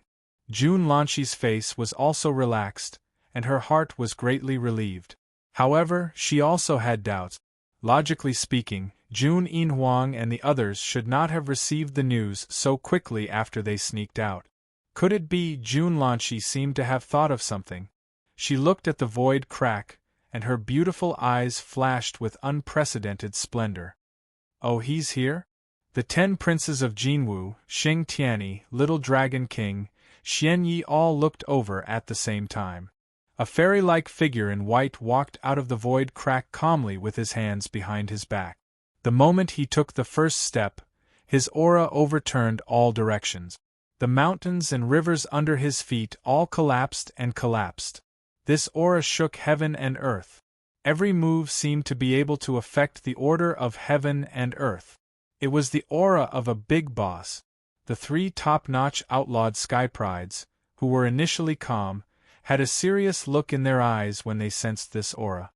Jun Lanqi's face was also relaxed, and her heart was greatly relieved. However, she also had doubts. Logically speaking, Jun Yinhuang and the others should not have received the news so quickly after they sneaked out. Could it be Jun Lanqi seemed to have thought of something? She looked at the void crack, and her beautiful eyes flashed with unprecedented splendor. Oh, he's here? The 10 princes of Jinwu, Xing Tianyi, Little Dragon King, Xian Yi all looked over at the same time. A fairy-like figure in white walked out of the void crack calmly with his hands behind his back. The moment he took the first step, his aura overturned all directions. The mountains and rivers under his feet all collapsed and collapsed. This aura shook heaven and earth. Every move seemed to be able to affect the order of heaven and earth. It was the aura of a big boss. The 3 top-notch outlawed sky prides, who were initially calm, had a serious look in their eyes when they sensed this aura.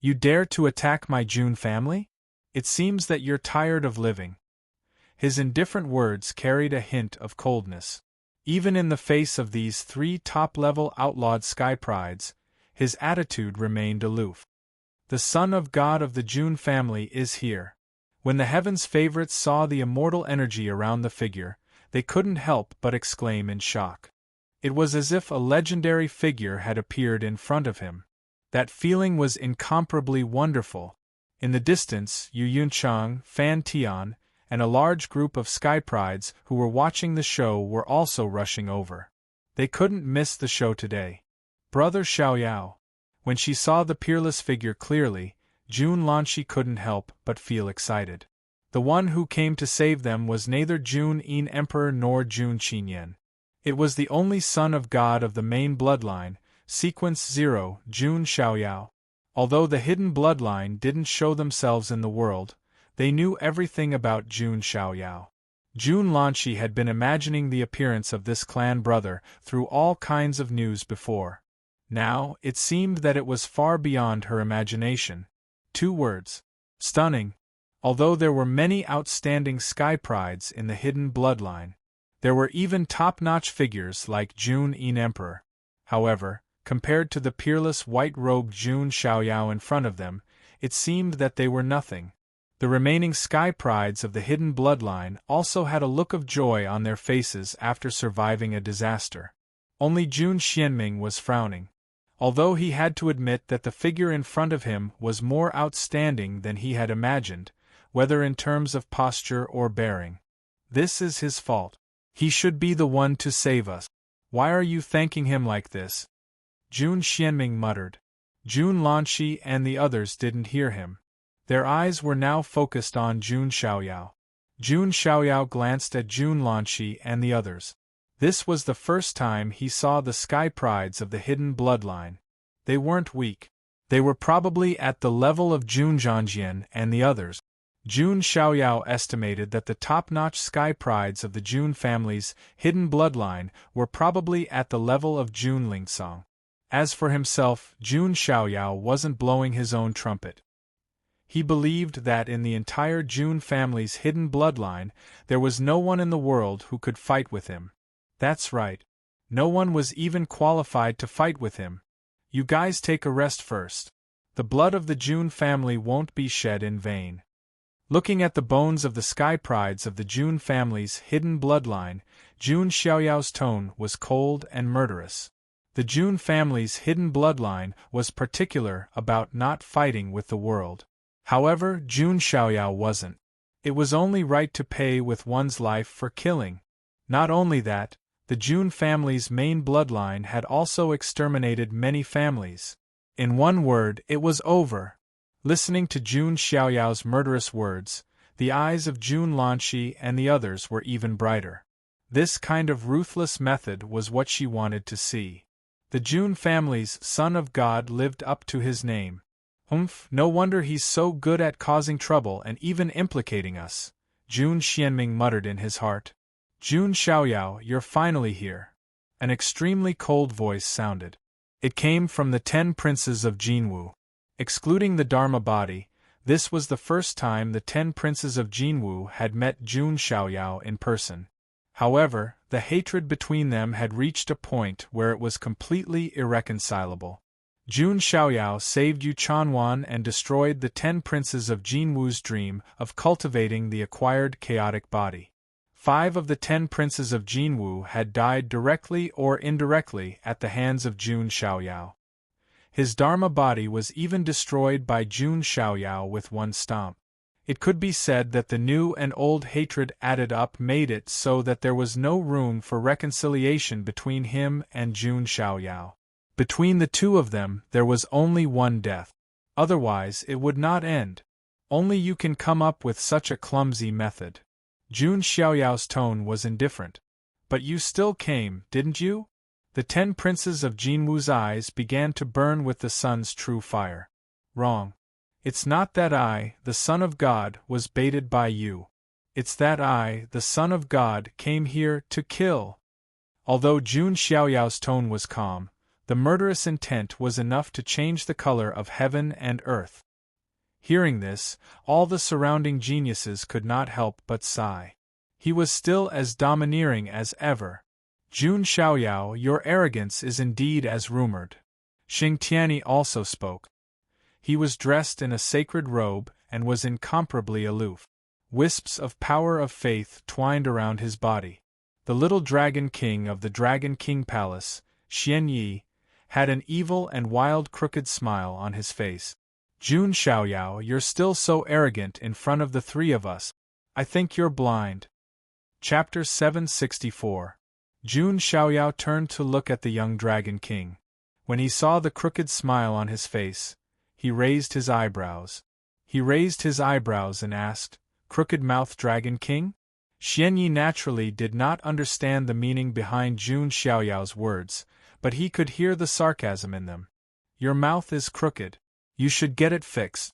You dare to attack my Jun family? It seems that you're tired of living. His indifferent words carried a hint of coldness. Even in the face of these 3 top-level outlawed sky prides, his attitude remained aloof. The son of God of the Jun family is here. When the heavens' favorites saw the immortal energy around the figure, they couldn't help but exclaim in shock. It was as if a legendary figure had appeared in front of him. That feeling was incomparably wonderful. In the distance, Yu Yunchang, Fan Tian, and a large group of sky prides who were watching the show were also rushing over. They couldn't miss the show today. Brother Xiaoyao. When she saw the peerless figure clearly, Jun Lanqi couldn't help but feel excited. The one who came to save them was neither Jun Yin Emperor nor Jun Qinyan. It was the only son of God of the main bloodline, Sequence 0, Jun Xiaoyao. Although the hidden bloodline didn't show themselves in the world, they knew everything about Jun Xiaoyao. Jun Lanqi had been imagining the appearance of this clan brother through all kinds of news before. Now, it seemed that it was far beyond her imagination. 2 words. Stunning. Although there were many outstanding sky prides in the hidden bloodline, there were even top-notch figures like Jun Yin Emperor. However, compared to the peerless white-robed Jun Xiaoyao in front of them, it seemed that they were nothing. The remaining sky prides of the hidden bloodline also had a look of joy on their faces after surviving a disaster. Only Jun Xianming was frowning. Although he had to admit that the figure in front of him was more outstanding than he had imagined, whether in terms of posture or bearing. This is his fault. He should be the one to save us. Why are you thanking him like this? Jun Xianming muttered. Jun Lanqi and the others didn't hear him. Their eyes were now focused on Jun Xiaoyao. Jun Xiaoyao glanced at Jun Lanqi and the others. This was the first time he saw the sky prides of the hidden bloodline. They weren't weak. They were probably at the level of Jun Zhangjian and the others. Jun Xiaoyao estimated that the top-notch sky prides of the Jun family's hidden bloodline were probably at the level of Jun Lingsong. As for himself, Jun Xiaoyao wasn't blowing his own trumpet. He believed that in the entire Jun family's hidden bloodline, there was no one in the world who could fight with him. That's right. No one was even qualified to fight with him. You guys take a rest first. The blood of the Jun family won't be shed in vain. Looking at the bones of the sky prides of the Jun family's hidden bloodline, Jun Xiaoyao's tone was cold and murderous. The Jun family's hidden bloodline was particular about not fighting with the world. However, Jun Xiaoyao wasn't. It was only right to pay with one's life for killing. Not only that, the Jun family's main bloodline had also exterminated many families. In one word, it was over. Listening to Jun Xiaoyao's murderous words, the eyes of Jun Lanqi and the others were even brighter. This kind of ruthless method was what she wanted to see. The Jun family's son of God lived up to his name. No wonder he's so good at causing trouble and even implicating us, Jun Xianming muttered in his heart. Jun Xiaoyao, you're finally here. An extremely cold voice sounded. It came from the 10 princes of Jinwu. Excluding the Dharma body, This was the first time the 10 princes of Jinwu had met Jun Xiaoyao in person. However, the hatred between them had reached a point where it was completely irreconcilable. Jun Xiaoyao saved Yu Chanwan and destroyed the 10 princes of Jinwu's dream of cultivating the acquired chaotic body. 5 of the 10 princes of Jinwu had died directly or indirectly at the hands of Jun Xiaoyao. His Dharma body was even destroyed by Jun Xiaoyao with one stomp. It could be said that the new and old hatred added up made it so that there was no room for reconciliation between him and Jun Xiaoyao. Between the two of them there was only one death. Otherwise it would not end. Only you can come up with such a clumsy method. Jun Xiaoyao's tone was indifferent. But you still came, didn't you? The 10 princes of Jinwu's eyes began to burn with the sun's true fire. Wrong. It's not that I, the Son of God, was baited by you. It's that I, the Son of God, came here to kill. Although Jun Xiaoyao's tone was calm, the murderous intent was enough to change the color of heaven and earth. Hearing this, all the surrounding geniuses could not help but sigh. He was still as domineering as ever. Jun Xiaoyao, your arrogance is indeed as rumored. Xing Tianyi also spoke. He was dressed in a sacred robe and was incomparably aloof. Wisps of power of faith twined around his body. The little dragon king of the Dragon King Palace, Xian Yi, had an evil and wild crooked smile on his face. Jun Xiaoyao, you're still so arrogant in front of the three of us. I think you're blind. Chapter 764. Jun Xiaoyao turned to look at the young Dragon King. When he saw the crooked smile on his face, he raised his eyebrows. And asked, Crooked-mouthed Dragon King? Xian Yi naturally did not understand the meaning behind Jun Xiaoyao's words, but he could hear the sarcasm in them. Your mouth is crooked. You should get it fixed.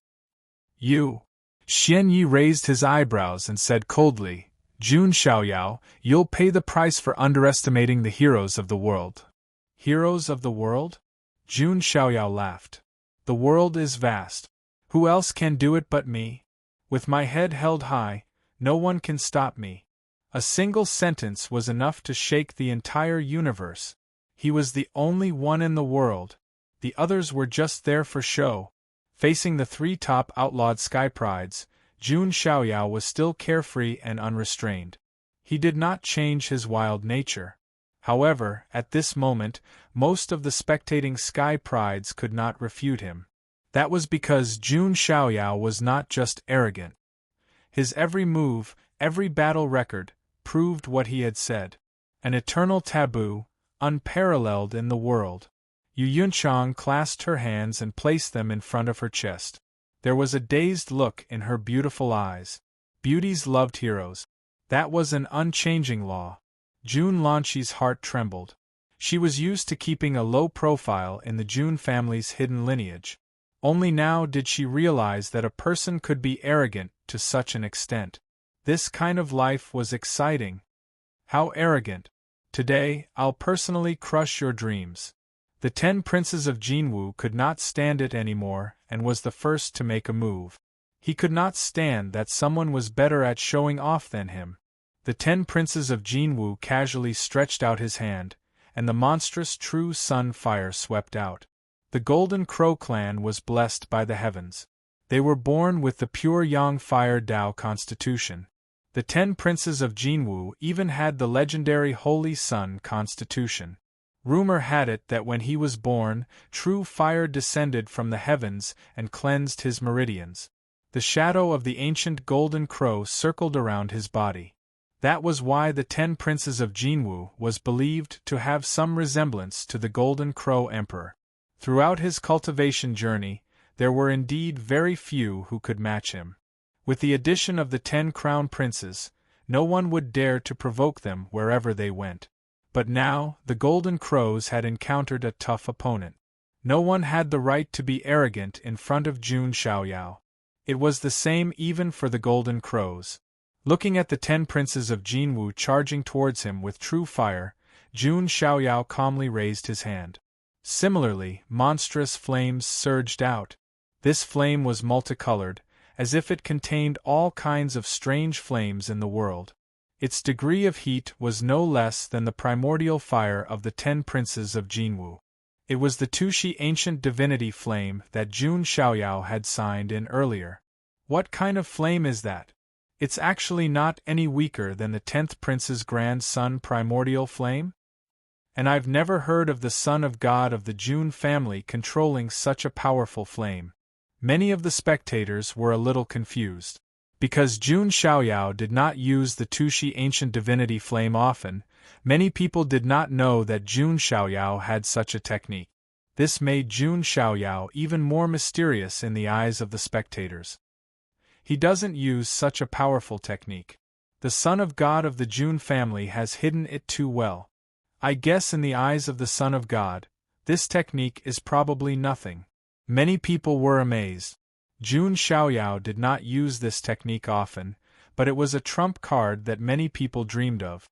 You. Xian Yi raised his eyebrows and said coldly, Jun Xiaoyao, you'll pay the price for underestimating the heroes of the world. Heroes of the world? Jun Xiaoyao laughed. The world is vast. Who else can do it but me? With my head held high, no one can stop me. A single sentence was enough to shake the entire universe. He was the only one in the world. The others were just there for show. Facing the 3 top outlawed sky prides, Jun Xiaoyao was still carefree and unrestrained. He did not change his wild nature. However, at this moment, most of the spectating sky prides could not refute him. That was because Jun Xiaoyao was not just arrogant. His every move, every battle record, proved what he had said. An eternal taboo, unparalleled in the world. Yu Yunchang clasped her hands and placed them in front of her chest. There was a dazed look in her beautiful eyes. Beauties loved heroes. That was an unchanging law. Jun Lanqi's heart trembled. She was used to keeping a low profile in the Jun family's hidden lineage. Only now did she realize that a person could be arrogant to such an extent. This kind of life was exciting. How arrogant. Today, I'll personally crush your dreams. The 10 princes of Jinwu could not stand it anymore and was the first to make a move. He could not stand that someone was better at showing off than him. The 10 princes of Jinwu casually stretched out his hand, and the monstrous true sun fire swept out. The Golden Crow clan was blessed by the heavens. They were born with the pure Yang Fire Tao constitution. The 10 princes of Jinwu even had the legendary Holy Sun constitution. Rumor had it that when he was born, true fire descended from the heavens and cleansed his meridians. The shadow of the ancient Golden Crow circled around his body. That was why the 10 princes of Jinwu was believed to have some resemblance to the Golden Crow Emperor. Throughout his cultivation journey, there were indeed very few who could match him. With the addition of the 10 crown princes, no one would dare to provoke them wherever they went. But now, the Golden Crows had encountered a tough opponent. No one had the right to be arrogant in front of Jun Xiaoyao. It was the same even for the Golden Crows. Looking at the 10 princes of Jinwu charging towards him with true fire, Jun Xiaoyao calmly raised his hand. Similarly, monstrous flames surged out. This flame was multicolored, as if it contained all kinds of strange flames in the world. Its degree of heat was no less than the primordial fire of the 10 princes of Jinwu. It was the Tushi ancient divinity flame that Jun Xiaoyao had signed in earlier. What kind of flame is that? It's actually not any weaker than the 10th prince's grand sun primordial flame? And I've never heard of the son of God of the Jun family controlling such a powerful flame. Many of the spectators were a little confused. Because Jun Xiaoyao did not use the Tushi ancient divinity flame often, many people did not know that Jun Xiaoyao had such a technique. This made Jun Xiaoyao even more mysterious in the eyes of the spectators. He doesn't use such a powerful technique. The son of God of the Jun family has hidden it too well. I guess in the eyes of the son of God, this technique is probably nothing. Many people were amazed. Jun Xiaoyao did not use this technique often, but it was a trump card that many people dreamed of.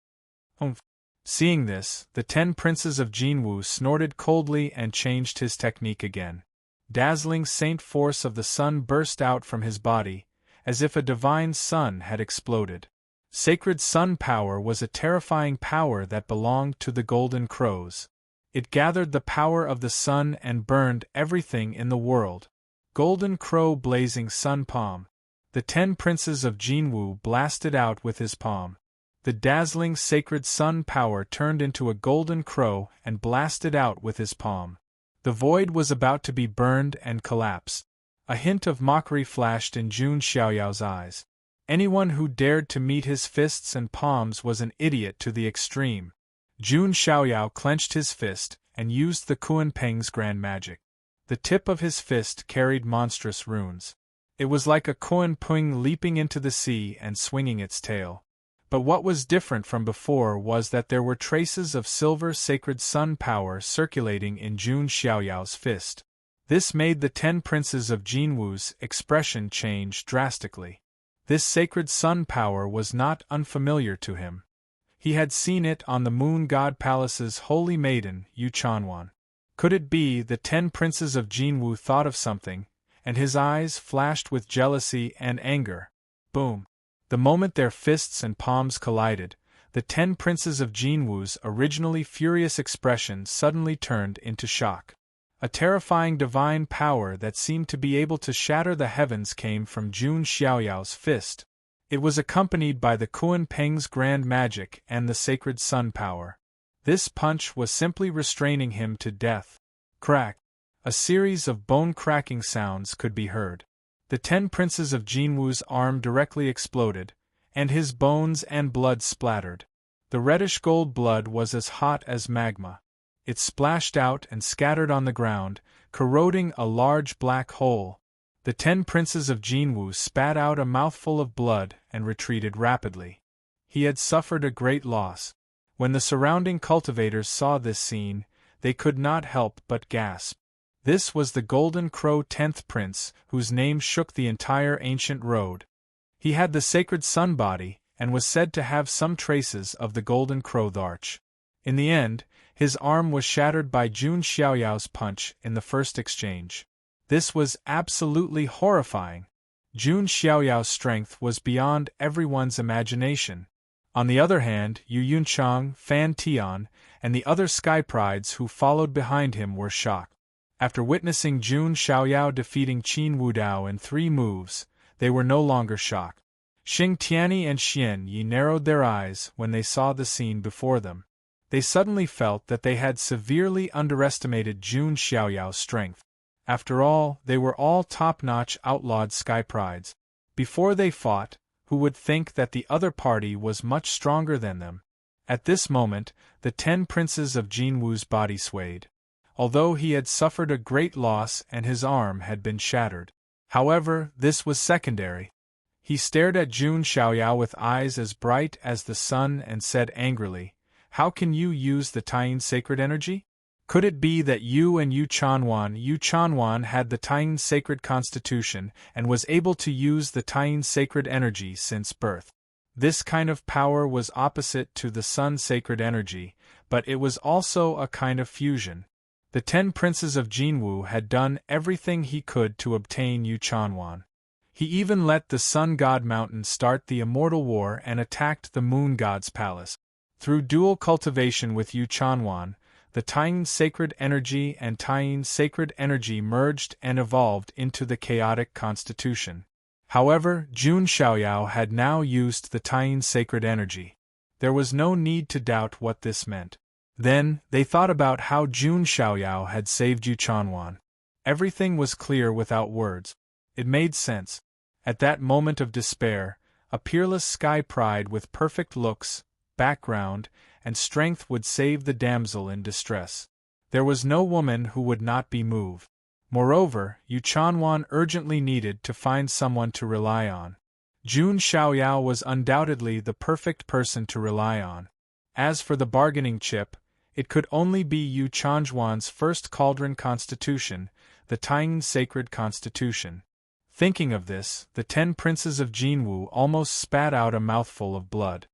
Seeing this, the 10 princes of Jinwu snorted coldly and changed his technique again. Dazzling saint force of the sun burst out from his body, as if a divine sun had exploded. Sacred sun power was a terrifying power that belonged to the golden crows. It gathered the power of the sun and burned everything in the world. Golden crow blazing sun palm. The 10 princes of Jinwu blasted out with his palm. The dazzling sacred sun power turned into a golden crow and blasted out with his palm. The void was about to be burned and collapsed. A hint of mockery flashed in Jun Xiaoyao's eyes. Anyone who dared to meet his fists and palms was an idiot to the extreme. Jun Xiaoyao clenched his fist and used the Kunpeng's grand magic. The tip of his fist carried monstrous runes. It was like a Kunpeng leaping into the sea and swinging its tail. But what was different from before was that there were traces of silver sacred sun power circulating in Jun Xiaoyao's fist. This made the 10 princes of Jinwu's expression change drastically. This sacred sun power was not unfamiliar to him. He had seen it on the Moon God Palace's holy maiden, Yu Chanwan. Could it be the 10 princes of Jinwu thought of something, and his eyes flashed with jealousy and anger? Boom! The moment their fists and palms collided, the 10 princes of Jinwu's originally furious expression suddenly turned into shock. A terrifying divine power that seemed to be able to shatter the heavens came from Jun Xiaoyao's fist. It was accompanied by the Kunpeng's grand magic and the sacred sun power. This punch was simply restraining him to death. Crack! A series of bone-cracking sounds could be heard. The 10 princes of Jinwu's arm directly exploded, and his bones and blood splattered. The reddish-gold blood was as hot as magma. It splashed out and scattered on the ground, corroding a large black hole. The 10 princes of Jinwu spat out a mouthful of blood and retreated rapidly. He had suffered a great loss. When the surrounding cultivators saw this scene, they could not help but gasp. This was the Golden Crow 10th Prince, whose name shook the entire ancient road. He had the sacred sun body, and was said to have some traces of the Golden Crow arch. In the end, his arm was shattered by Jun Xiaoyao's punch in the first exchange. This was absolutely horrifying. Jun Xiaoyao's strength was beyond everyone's imagination. On the other hand, Yu Yunchang, Fan Tian, and the other Sky Prides who followed behind him were shocked. After witnessing Jun Xiaoyao defeating Qin Wudao in 3 moves, they were no longer shocked. Xing Tianyi and Xian Yi narrowed their eyes when they saw the scene before them. They suddenly felt that they had severely underestimated Jun Xiaoyao's strength. After all, they were all top-notch outlawed Sky Prides. Before they fought, who would think that the other party was much stronger than them? At this moment, the 10 princes of Jinwu's body swayed. Although he had suffered a great loss and his arm had been shattered. However, this was secondary. He stared at Jun Xiaoyao with eyes as bright as the sun and said angrily, "How can you use the Taiyin sacred energy? Could it be that you and Yu Chanwan had the Taiyin sacred constitution and was able to use the Taiyin sacred energy since birth? This kind of power was opposite to the sun sacred energy, but it was also a kind of fusion. The 10 princes of Jinwu had done everything he could to obtain Yu Chanwan. He even let the Sun God Mountain start the immortal war and attacked the Moon God's palace. Through dual cultivation with Yu Chanwan, the Taiyin sacred energy and Taiyin sacred energy merged and evolved into the chaotic constitution. However, Jun Xiaoyao had now used the Taiyin sacred energy. There was no need to doubt what this meant. Then, they thought about how Jun Xiaoyao had saved Yu Chanwan. Everything was clear without words. It made sense. At that moment of despair, a peerless sky pride with perfect looks, background, and strength would save the damsel in distress. There was no woman who would not be moved. Moreover, Yu Chanwan urgently needed to find someone to rely on. Jun Xiaoyao was undoubtedly the perfect person to rely on. As for the bargaining chip, it could only be Yu Chanjuan's first cauldron constitution, the Taiyin sacred constitution. Thinking of this, the 10 princes of Jinwu almost spat out a mouthful of blood.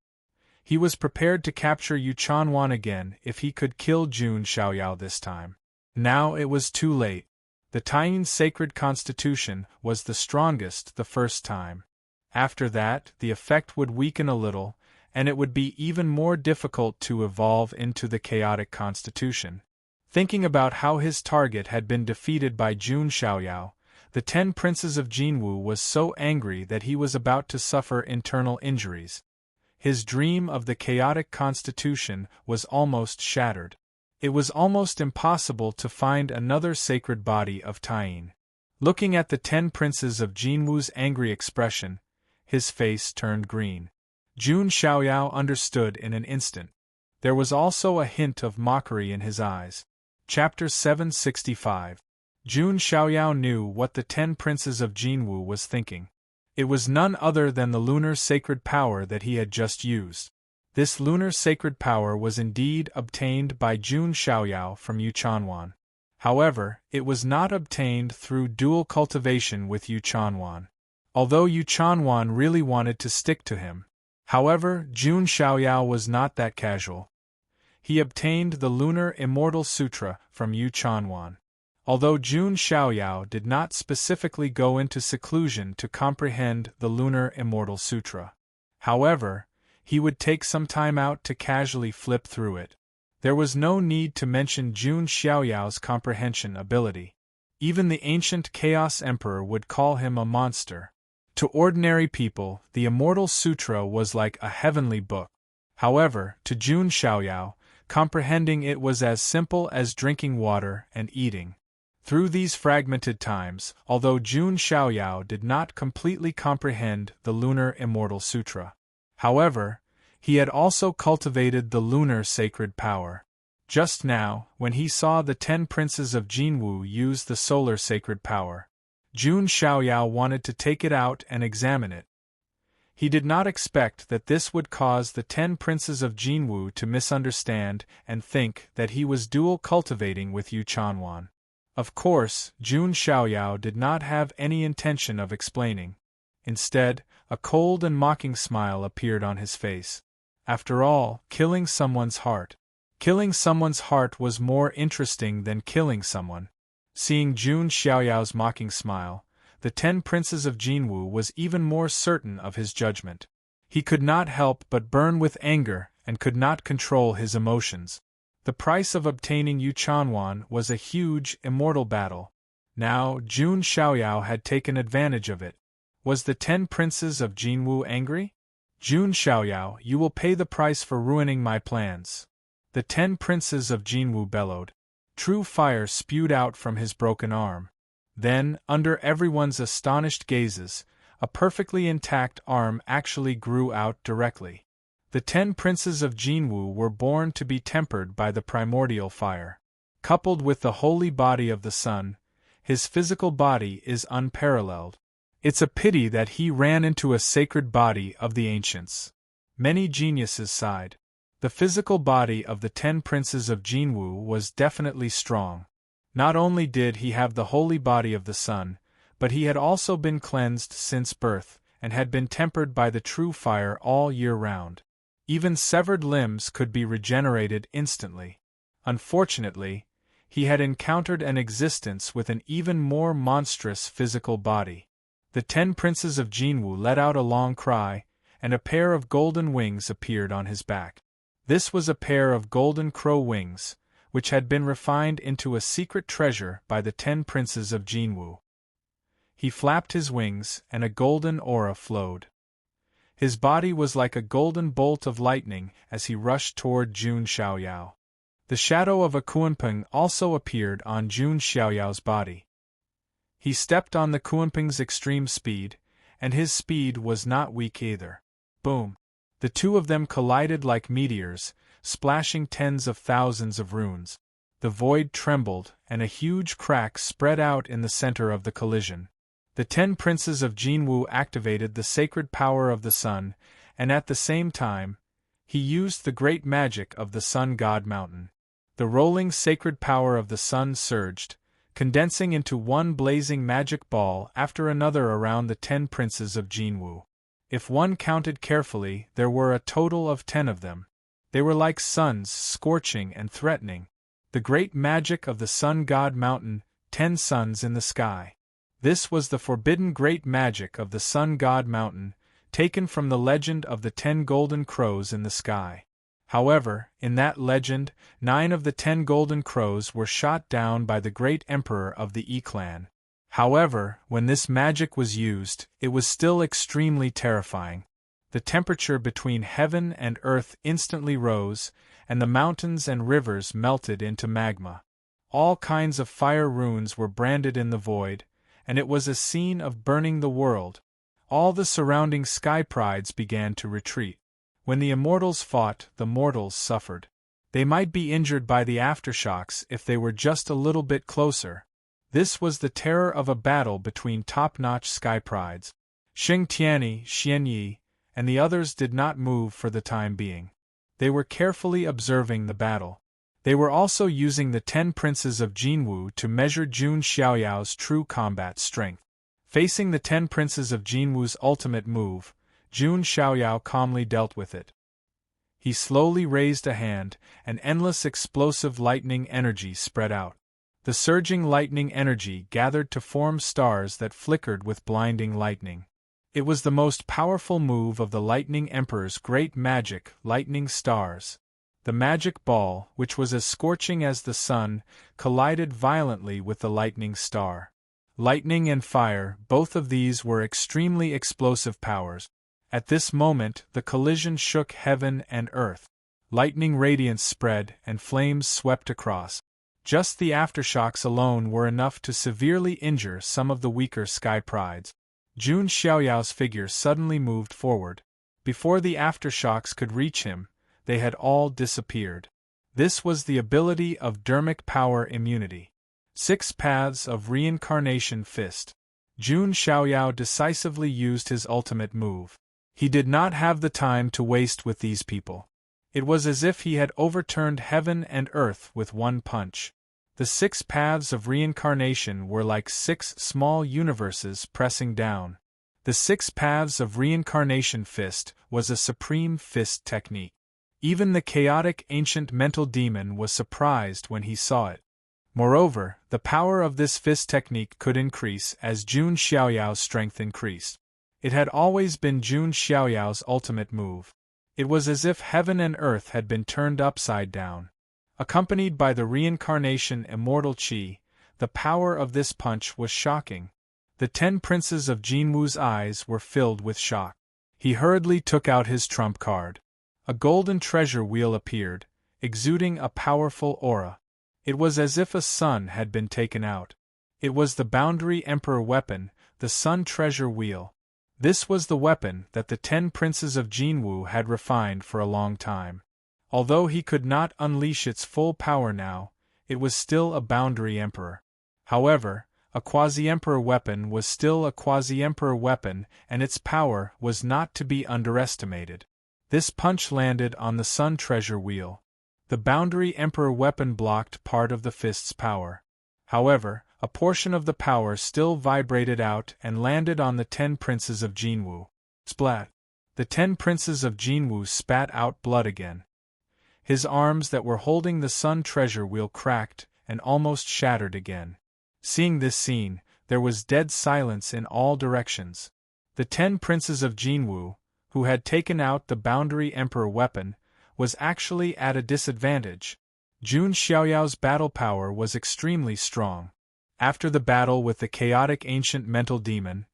He was prepared to capture Yu Chanwan again if he could kill Jun Xiaoyao this time. Now it was too late. The Taiyin sacred constitution was the strongest the first time. After that, the effect would weaken a little, and it would be even more difficult to evolve into the chaotic constitution. Thinking about how his target had been defeated by Jun Xiaoyao, the 10 princes of Jinwu was so angry that he was about to suffer internal injuries. His dream of the chaotic constitution was almost shattered. It was almost impossible to find another sacred body of Taiyin. Looking at the 10 princes of Jinwu's angry expression, his face turned green. Jun Xiaoyao understood in an instant. There was also a hint of mockery in his eyes. Chapter 765. Jun Xiaoyao knew what the 10 princes of Jinwu was thinking. It was none other than the lunar sacred power that he had just used. This lunar sacred power was indeed obtained by Jun Xiaoyao from Yu Chanwan. However, it was not obtained through dual cultivation with Yu Chanwan. Although Yu Chanwan really wanted to stick to him. However, Jun Xiaoyao was not that casual. He obtained the Lunar Immortal Sutra from Yu Chanwan. Although Jun Xiaoyao did not specifically go into seclusion to comprehend the Lunar Immortal Sutra. However, he would take some time out to casually flip through it. There was no need to mention Jun Xiaoyao's comprehension ability. Even the ancient Chaos Emperor would call him a monster. To ordinary people, the Immortal Sutra was like a heavenly book. However, to Jun Xiaoyao, comprehending it was as simple as drinking water and eating. Through these fragmented times, although Jun Xiaoyao did not completely comprehend the Lunar Immortal Sutra. However, he had also cultivated the lunar sacred power. Just now, when he saw the 10 princes of Jinwu use the solar sacred power, Jun Xiaoyao wanted to take it out and examine it. He did not expect that this would cause the 10 princes of Jinwu to misunderstand and think that he was dual cultivating with Yu Chanwan. Of course, Jun Xiaoyao did not have any intention of explaining. Instead, a cold and mocking smile appeared on his face. After all, killing someone's heart. Killing someone's heart was more interesting than killing someone. Seeing Jun Xiaoyao's mocking smile, the 10 princes of Jinwu was even more certain of his judgment. He could not help but burn with anger and could not control his emotions. The price of obtaining Yu Chanwan was a huge, immortal battle. Now, Jun Xiaoyao had taken advantage of it. Was the 10 princes of Jinwu angry? Jun Xiaoyao, you will pay the price for ruining my plans. The 10 princes of Jinwu bellowed. True fire spewed out from his broken arm. Then, under everyone's astonished gazes, a perfectly intact arm actually grew out directly. The 10 princes of Jinwu were born to be tempered by the primordial fire. Coupled with the holy body of the sun, his physical body is unparalleled. It's a pity that he ran into a sacred body of the ancients. Many geniuses sighed. The physical body of the 10 princes of Jinwu was definitely strong. Not only did he have the holy body of the sun, but he had also been cleansed since birth, and had been tempered by the true fire all year round. Even severed limbs could be regenerated instantly. Unfortunately, he had encountered an existence with an even more monstrous physical body. The 10 princes of Jinwu let out a long cry, and a pair of golden wings appeared on his back. This was a pair of golden crow wings, which had been refined into a secret treasure by the 10 princes of Jinwu. He flapped his wings, and a golden aura flowed. His body was like a golden bolt of lightning as he rushed toward Jun Xiaoyao. The shadow of a Kuanping also appeared on Jun Xiaoyao's body. He stepped on the Kuanping's extreme speed, and his speed was not weak either. Boom! The two of them collided like meteors, splashing tens of thousands of runes. The void trembled, and a huge crack spread out in the center of the collision. The 10 princes of Jinwu activated the sacred power of the sun, and at the same time, he used the great magic of the Sun God Mountain. The rolling sacred power of the sun surged, condensing into one blazing magic ball after another around the 10 princes of Jinwu. If one counted carefully, there were a total of 10 of them. They were like suns, scorching and threatening. The great magic of the Sun God Mountain, 10 suns in the sky. This was the forbidden great magic of the Sun God Mountain, taken from the legend of the 10 golden crows in the sky. However, in that legend, 9 of the 10 golden crows were shot down by the great emperor of the Yi clan. However, when this magic was used, it was still extremely terrifying. The temperature between heaven and earth instantly rose, and the mountains and rivers melted into magma. All kinds of fire runes were branded in the void, and it was a scene of burning the world. All the surrounding sky prides began to retreat. When the immortals fought, the mortals suffered. They might be injured by the aftershocks if they were just a little bit closer. This was the terror of a battle between top-notch sky prides. Xing Tianyi, Xian Yi, and the others did not move for the time being. They were carefully observing the battle. They were also using the 10 princes of Jinwu to measure Jun Xiaoyao's true combat strength. Facing the 10 princes of Jinwu's ultimate move, Jun Xiaoyao calmly dealt with it. He slowly raised a hand, and endless explosive lightning energy spread out. The surging lightning energy gathered to form stars that flickered with blinding lightning. It was the most powerful move of the Lightning Emperor's great magic, lightning stars. The magic ball, which was as scorching as the sun, collided violently with the lightning star. Lightning and fire, both of these were extremely explosive powers. At this moment, the collision shook heaven and earth. Lightning radiance spread, and flames swept across. Just the aftershocks alone were enough to severely injure some of the weaker sky prides. Jun Xiaoyao's figure suddenly moved forward. Before the aftershocks could reach him, they had all disappeared. This was the ability of dermic power immunity. 6 paths of reincarnation fist. Jun Xiaoyao decisively used his ultimate move. He did not have the time to waste with these people. It was as if he had overturned heaven and earth with one punch. The 6 paths of reincarnation were like 6 small universes pressing down. The 6 paths of reincarnation fist was a supreme fist technique. Even the chaotic ancient mental demon was surprised when he saw it. Moreover, the power of this fist technique could increase as Jun Xiaoyao's strength increased. It had always been Jun Xiaoyao's ultimate move. It was as if heaven and earth had been turned upside down. Accompanied by the reincarnation immortal qi, the power of this punch was shocking. The 10 princes of Jinwu's eyes were filled with shock. He hurriedly took out his trump card. A golden treasure wheel appeared, exuding a powerful aura. It was as if a sun had been taken out. It was the Boundary Emperor weapon, the Sun Treasure Wheel. This was the weapon that the 10 princes of Jinwu had refined for a long time. Although he could not unleash its full power now, it was still a Boundary Emperor. However, a quasi-emperor weapon was still a quasi-emperor weapon, and its power was not to be underestimated. This punch landed on the Sun Treasure Wheel. The Boundary Emperor weapon blocked part of the fist's power. However, a portion of the power still vibrated out and landed on the 10 princes of Jinwu. Splat! The 10 princes of Jinwu spat out blood again. His arms that were holding the Sun Treasure Wheel cracked and almost shattered again. Seeing this scene, there was dead silence in all directions. The 10 princes of Jinwu, who had taken out the Boundary Emperor weapon, was actually at a disadvantage. Jun Xiaoyao's battle power was extremely strong. After the battle with the chaotic ancient mental demon,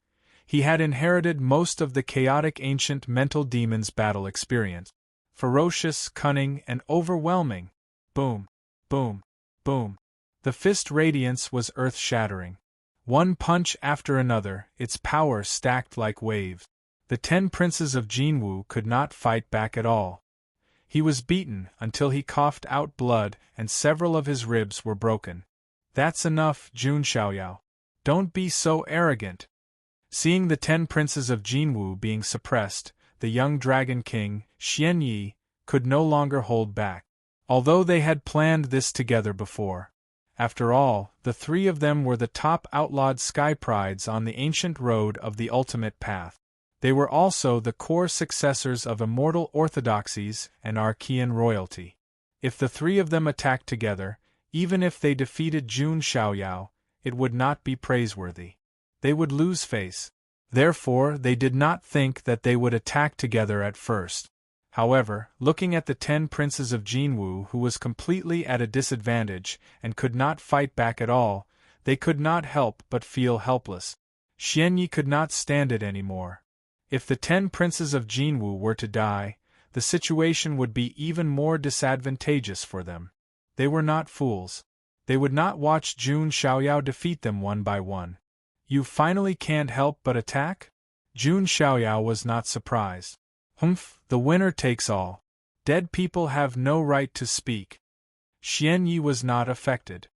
he had inherited most of the chaotic ancient mental demon's battle experience. Ferocious, cunning, and overwhelming. Boom, boom, boom. The fist radiance was earth-shattering. One punch after another, its power stacked like waves. The 10 princes of Jinwu could not fight back at all. He was beaten until he coughed out blood and several of his ribs were broken. That's enough, Jun Xiaoyao. Don't be so arrogant. Seeing the 10 princes of Jinwu being suppressed, the young Dragon King, Xian Yi, could no longer hold back. Although they had planned this together before. After all, the 3 of them were the top outlawed sky prides on the ancient road of the ultimate path. They were also the core successors of immortal orthodoxies and Archean royalty. If the 3 of them attacked together, even if they defeated Jun Xiaoyao, it would not be praiseworthy. They would lose face. Therefore, they did not think that they would attack together at first. However, looking at the 10 princes of Jinwu who was completely at a disadvantage and could not fight back at all, they could not help but feel helpless. Xian Yi could not stand it anymore. If the 10 princes of Jinwu were to die, the situation would be even more disadvantageous for them. They were not fools. They would not watch Jun Xiaoyao defeat them one by one. You finally can't help but attack? Jun Xiaoyao was not surprised. Humph, the winner takes all. Dead people have no right to speak. Xian Yi was not affected.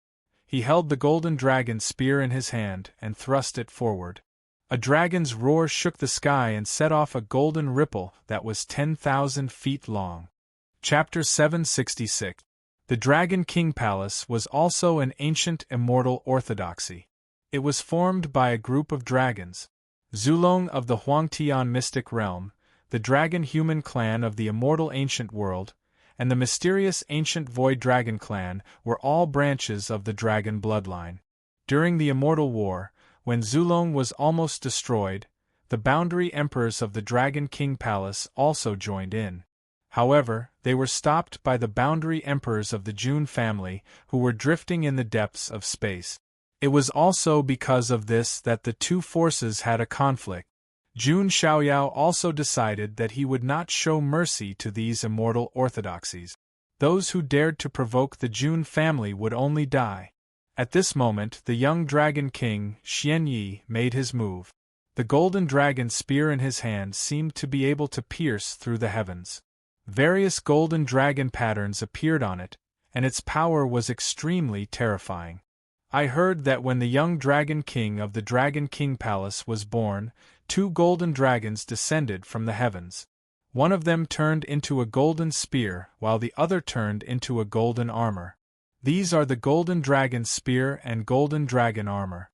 He held the golden dragon spear in his hand and thrust it forward. A dragon's roar shook the sky and set off a golden ripple that was 10,000 feet long. Chapter 766. The Dragon King Palace was also an ancient immortal orthodoxy. It was formed by a group of dragons. Zulong of the Huangtian mystic realm, the dragon-human clan of the immortal ancient world, and the mysterious ancient void dragon clan were all branches of the dragon bloodline. During the Immortal War, when Zulong was almost destroyed, the boundary emperors of the Dragon King Palace also joined in. However, they were stopped by the boundary emperors of the Jun family who were drifting in the depths of space. It was also because of this that the two forces had a conflict. Jun Xiaoyao also decided that he would not show mercy to these immortal orthodoxies. Those who dared to provoke the Jun family would only die. At this moment, the young Dragon King, Xian Yi, made his move. The golden dragon spear in his hand seemed to be able to pierce through the heavens. Various golden dragon patterns appeared on it, and its power was extremely terrifying. I heard that when the young Dragon King of the Dragon King Palace was born, 2 golden dragons descended from the heavens. One of them turned into a golden spear, while the other turned into a golden armor. These are the golden dragon spear and golden dragon armor.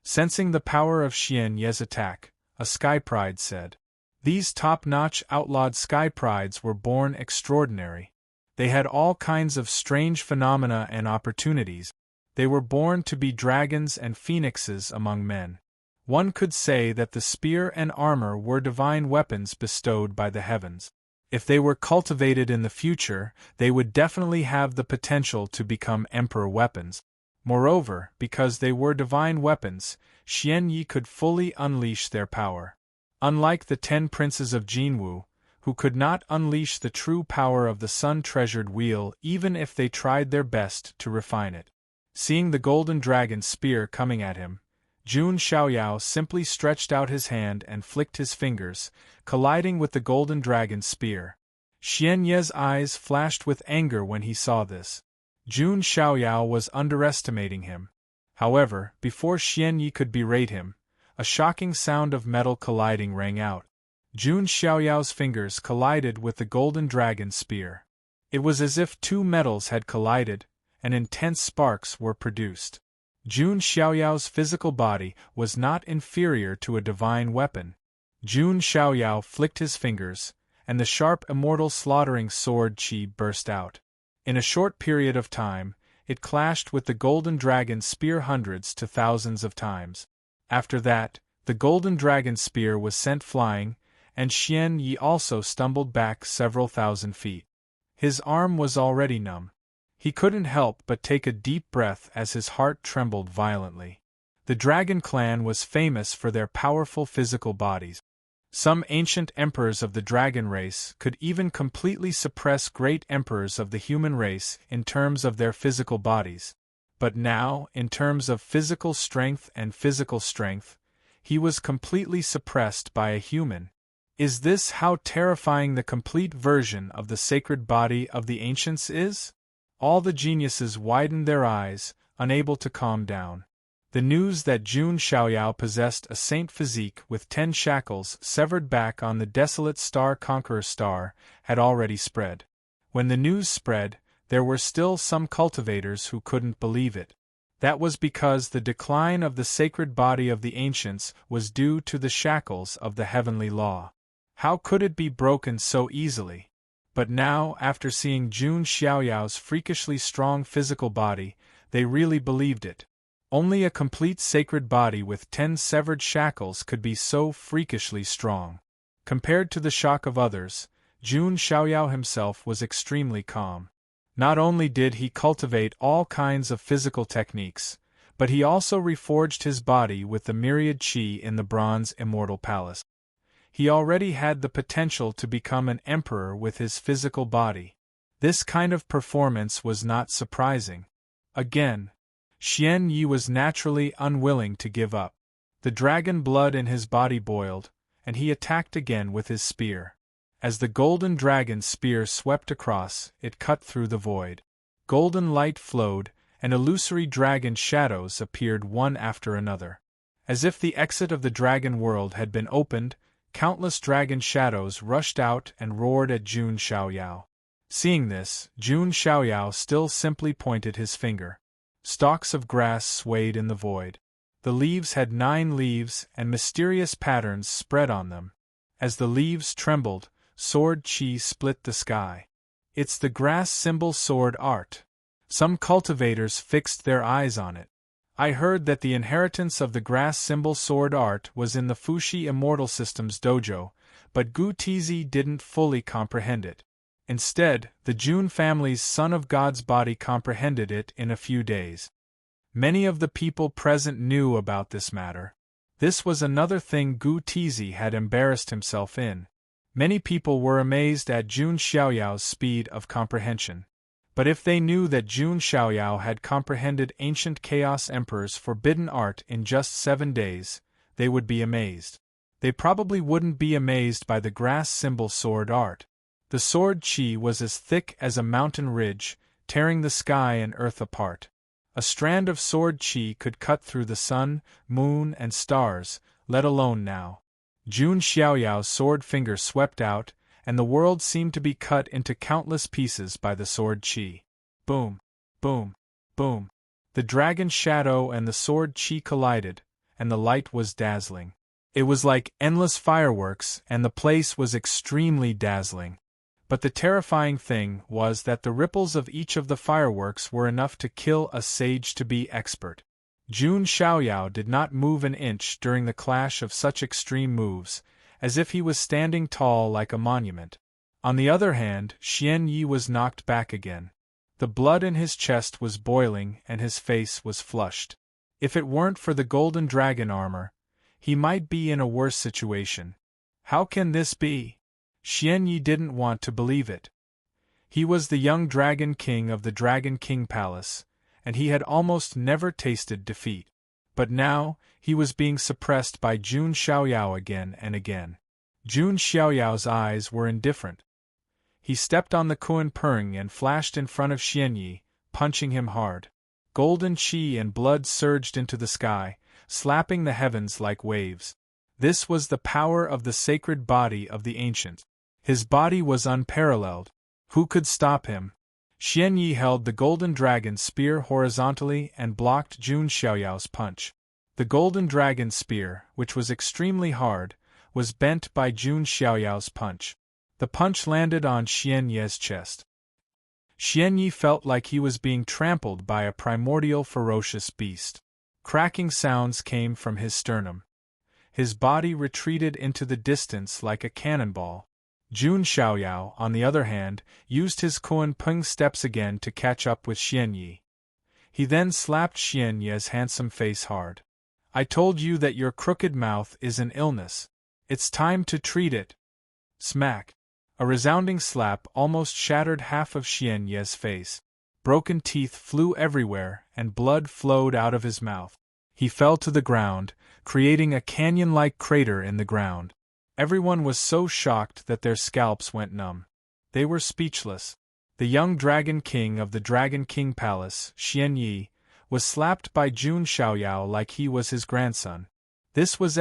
Sensing the power of Xian Ye's attack, a sky pride said. These top-notch outlawed sky prides were born extraordinary. They had all kinds of strange phenomena and opportunities. They were born to be dragons and phoenixes among men. One could say that the spear and armor were divine weapons bestowed by the heavens. If they were cultivated in the future, they would definitely have the potential to become emperor weapons. Moreover, because they were divine weapons, Xian Yi could fully unleash their power. Unlike the 10 princes of Jinwu, who could not unleash the true power of the sun-treasured wheel even if they tried their best to refine it. Seeing the golden dragon spear coming at him, Jun Xiaoyao simply stretched out his hand and flicked his fingers, colliding with the golden dragon spear. Xian Ye's eyes flashed with anger when he saw this. Jun Xiaoyao was underestimating him. However, before Xian Yi could berate him, a shocking sound of metal colliding rang out. Jun Xiaoyao's fingers collided with the golden dragon spear. It was as if 2 metals had collided, and intense sparks were produced. Jun Xiaoyao's physical body was not inferior to a divine weapon. Jun Xiaoyao flicked his fingers, and the sharp immortal slaughtering sword qi burst out. In a short period of time, it clashed with the golden dragon spear hundreds to thousands of times. After that, the golden dragon spear was sent flying, and Xian Yi also stumbled back several thousand feet. His arm was already numb. He couldn't help but take a deep breath as his heart trembled violently. The dragon clan was famous for their powerful physical bodies. Some ancient emperors of the dragon race could even completely suppress great emperors of the human race in terms of their physical bodies. But now, in terms of physical strength, he was completely suppressed by a human. Is this how terrifying the complete version of the sacred body of the ancients is? All the geniuses widened their eyes, unable to calm down. The news that Jun Xiaoyao possessed a saint physique with 10 shackles severed back on the desolate Star Conqueror star had already spread. When the news spread, there were still some cultivators who couldn't believe it. That was because the decline of the sacred body of the ancients was due to the shackles of the heavenly law. How could it be broken so easily? But now, after seeing Jun Xiaoyao's freakishly strong physical body, they really believed it. Only a complete sacred body with 10 severed shackles could be so freakishly strong. Compared to the shock of others, Jun Xiaoyao himself was extremely calm. Not only did he cultivate all kinds of physical techniques, but he also reforged his body with the myriad qi in the bronze immortal palace. He already had the potential to become an emperor with his physical body. This kind of performance was not surprising. Again, Xian Yi was naturally unwilling to give up. The dragon blood in his body boiled, and he attacked again with his spear. As the golden dragon spear swept across, it cut through the void. Golden light flowed, and illusory dragon shadows appeared one after another. As if the exit of the dragon world had been opened, countless dragon shadows rushed out and roared at Jun Xiaoyao. Seeing this, Jun Xiaoyao still simply pointed his finger. Stalks of grass swayed in the void. The leaves had 9 leaves, and mysterious patterns spread on them. As the leaves trembled, sword qi split the sky. It's the grass symbol sword art. Some cultivators fixed their eyes on it. I heard that the inheritance of the grass symbol sword art was in the Fuxi Immortal Systems dojo, but Gu Tizi didn't fully comprehend it. Instead, the Jun family's Son of God's body comprehended it in a few days. Many of the people present knew about this matter. This was another thing Gu Tizi had embarrassed himself in. Many people were amazed at Jun Xiaoyao's speed of comprehension. But if they knew that Jun Xiaoyao had comprehended ancient Chaos Emperor's forbidden art in just 7 days, they would be amazed. They probably wouldn't be amazed by the grass symbol sword art. The sword qi was as thick as a mountain ridge, tearing the sky and earth apart. A strand of sword qi could cut through the sun, moon, and stars, let alone now. Jun Xiaoyao's sword finger swept out, and the world seemed to be cut into countless pieces by the sword qi. Boom, boom, boom. The dragon shadow and the sword qi collided, and the light was dazzling. It was like endless fireworks, and the place was extremely dazzling. But the terrifying thing was that the ripples of each of the fireworks were enough to kill a sage-to-be expert. Jun Xiaoyao did not move an inch during the clash of such extreme moves, as if he was standing tall like a monument. On the other hand, Xian Yi was knocked back again. The blood in his chest was boiling and his face was flushed. If it weren't for the golden dragon armor, he might be in a worse situation. How can this be? Xian Yi didn't want to believe it. He was the young Dragon King of the Dragon King Palace, and he had almost never tasted defeat. But now, he was being suppressed by Jun Xiaoyao again and again. Jun Xiaoyao's eyes were indifferent. He stepped on the Kuan Peng and flashed in front of Xian Yi, punching him hard. Golden qi and blood surged into the sky, slapping the heavens like waves. This was the power of the sacred body of the ancient. His body was unparalleled. Who could stop him? Xian Yi held the golden dragon spear horizontally and blocked Jun Xiaoyao's punch. The golden dragon spear, which was extremely hard, was bent by Jun Xiaoyao's punch. The punch landed on Xian Yi's chest. Xian Yi felt like he was being trampled by a primordial ferocious beast. Cracking sounds came from his sternum. His body retreated into the distance like a cannonball. Jun Xiaoyao, on the other hand, used his Kunpeng steps again to catch up with Xian Yi. He then slapped Xian Yi's handsome face hard. I told you that your crooked mouth is an illness. It's time to treat it. Smack. A resounding slap almost shattered half of Xian Yi's face. Broken teeth flew everywhere and blood flowed out of his mouth. He fell to the ground, creating a canyon-like crater in the ground. Everyone was so shocked that their scalps went numb. They were speechless. The young Dragon King of the Dragon King Palace, Xian Yi, was slapped by Jun Xiaoyao like he was his grandson. This was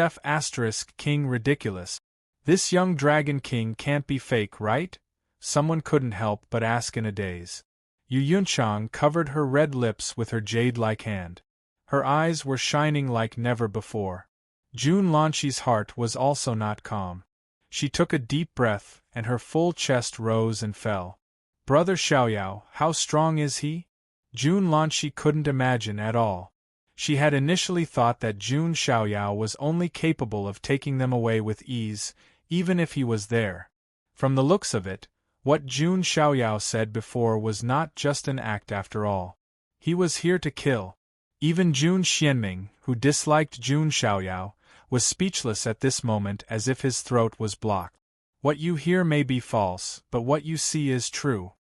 King ridiculous. This young Dragon King can't be fake, right? Someone couldn't help but ask in a daze. Yu Yunchang covered her red lips with her jade-like hand. Her eyes were shining like never before. Jun Lanqi's heart was also not calm. She took a deep breath, and her full chest rose and fell. Brother Xiaoyao, how strong is he? Jun Lanqi couldn't imagine at all. She had initially thought that Jun Xiaoyao was only capable of taking them away with ease, even if he was there. From the looks of it, what Jun Xiaoyao said before was not just an act after all. He was here to kill. Even Jun Xianming, who disliked Jun Xiaoyao, was speechless at this moment as if his throat was blocked. What you hear may be false, but what you see is true.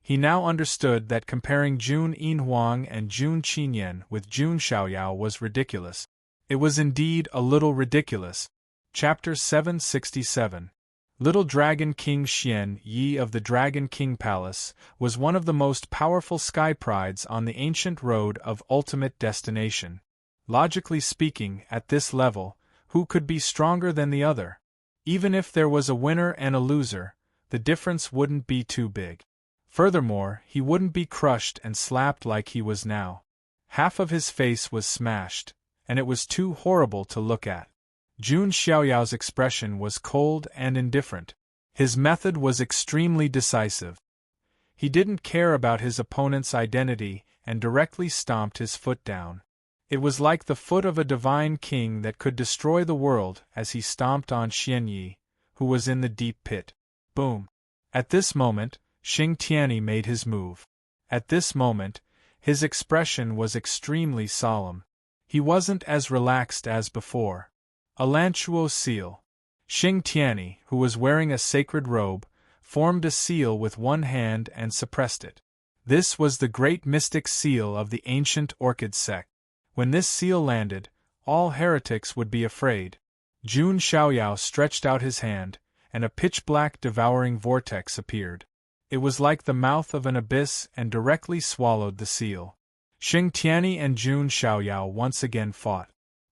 He now understood that comparing Jun Yinhuang and Jun Qinyan with Jun Xiaoyao was ridiculous. It was indeed a little ridiculous. Chapter 767. Little Dragon King Xian Yi of the Dragon King Palace was one of the most powerful sky prides on the ancient road of ultimate destination. Logically speaking, at this level, who could be stronger than the other? Even if there was a winner and a loser, the difference wouldn't be too big. Furthermore, he wouldn't be crushed and slapped like he was now. Half of his face was smashed, and it was too horrible to look at. Jun Xiaoyao's expression was cold and indifferent. His method was extremely decisive. He didn't care about his opponent's identity and directly stomped his foot down. It was like the foot of a divine king that could destroy the world as he stomped on Xian Yi, who was in the deep pit. Boom! At this moment, Xing Tianyi made his move. At this moment, his expression was extremely solemn. He wasn't as relaxed as before. A Lanchuo seal. Xing Tianyi, who was wearing a sacred robe, formed a seal with one hand and suppressed it. This was the great mystic seal of the ancient Orchid sect. When this seal landed, all heretics would be afraid. Jun Xiaoyao stretched out his hand, and a pitch-black devouring vortex appeared. It was like the mouth of an abyss and directly swallowed the seal. Xing Tianyi and Jun Xiaoyao once again fought.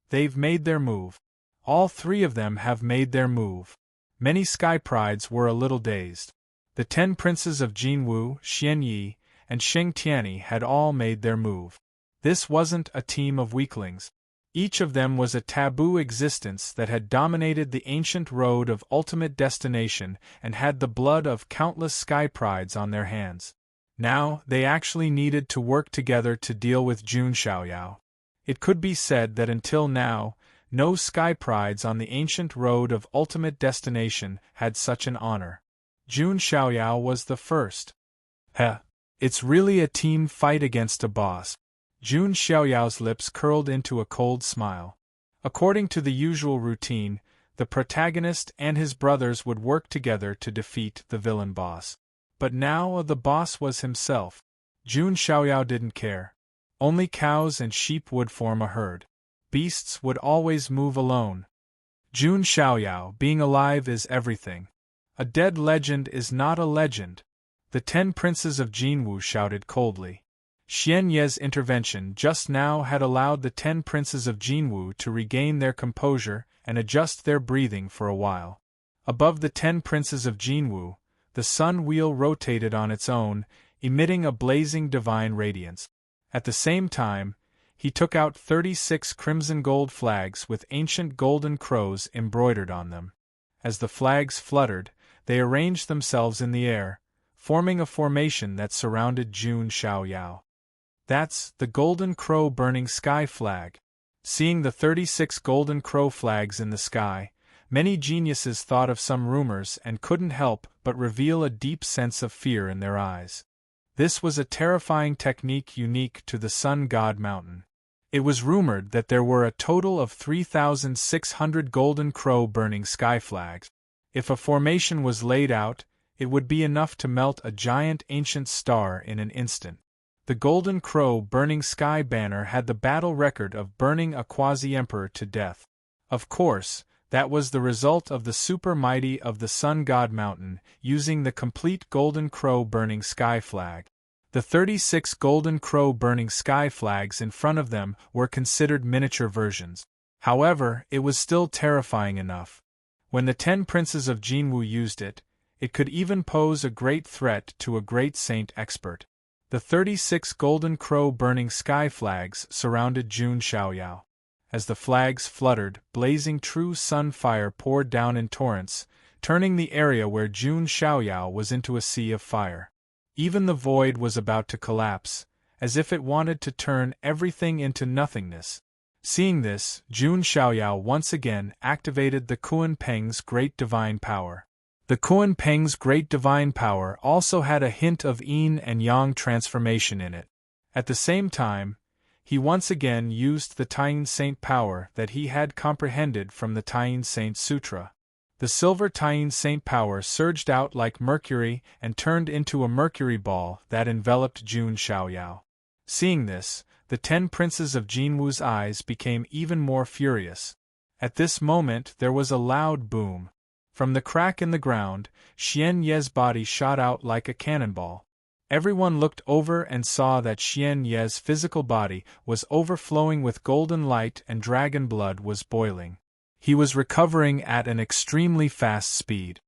They've made their move. All three of them have made their move. Many sky prides were a little dazed. The 10 princes of Jinwu, Xian Yi, and Xing Tianyi had all made their move. This wasn't a team of weaklings. Each of them was a taboo existence that had dominated the ancient road of ultimate destination and had the blood of countless sky prides on their hands. Now, they actually needed to work together to deal with Jun Xiaoyao. It could be said that until now, no sky prides on the ancient road of ultimate destination had such an honor. Jun Xiaoyao was the first. Heh, it's really a team fight against a boss. Jun Xiaoyao's lips curled into a cold smile. According to the usual routine, the protagonist and his brothers would work together to defeat the villain boss. But now the boss was himself. Jun Xiaoyao didn't care. Only cows and sheep would form a herd. Beasts would always move alone. Jun Xiaoyao, being alive is everything. A dead legend is not a legend. The 10 princes of Jinwu shouted coldly. Xian Ye's intervention just now had allowed the 10 princes of Jinwu to regain their composure and adjust their breathing for a while. Above the 10 princes of Jinwu, the sun wheel rotated on its own, emitting a blazing divine radiance. At the same time, he took out 36 crimson gold flags with ancient golden crows embroidered on them. As the flags fluttered, they arranged themselves in the air, forming a formation that surrounded Jun Xiaoyao. That's the Golden Crow Burning Sky flag. Seeing the 36 Golden Crow flags in the sky, many geniuses thought of some rumors and couldn't help but reveal a deep sense of fear in their eyes. This was a terrifying technique unique to the Sun God Mountain. It was rumored that there were a total of 3,600 Golden Crow burning sky flags. If a formation was laid out, it would be enough to melt a giant ancient star in an instant. The Golden Crow burning sky banner had the battle record of burning a quasi-emperor to death. Of course, that was the result of the super mighty of the Sun God Mountain using the complete Golden Crow burning sky flag. The 36 Golden Crow burning sky flags in front of them were considered miniature versions. However, it was still terrifying enough. When the 10 princes of Jinwu used it, it could even pose a great threat to a great saint expert. The 36 Golden Crow burning sky flags surrounded Jun Xiaoyao. As the flags fluttered, blazing true sun fire poured down in torrents, turning the area where Jun Xiaoyao was into a sea of fire. Even the void was about to collapse, as if it wanted to turn everything into nothingness. Seeing this, Jun Xiaoyao once again activated the Kuan Peng's great divine power. The Kuan Peng's great divine power also had a hint of yin and yang transformation in it. At the same time, he once again used the Taiyin Saint power that he had comprehended from the Taiyin Saint Sutra. The silver Taiyin Saint power surged out like mercury and turned into a mercury ball that enveloped Jun Xiaoyao. Seeing this, the 10 princes of Jinwu's eyes became even more furious. At this moment there was a loud boom. From the crack in the ground, Xian Ye's body shot out like a cannonball. Everyone looked over and saw that Xian Ye's physical body was overflowing with golden light and dragon blood was boiling. He was recovering at an extremely fast speed.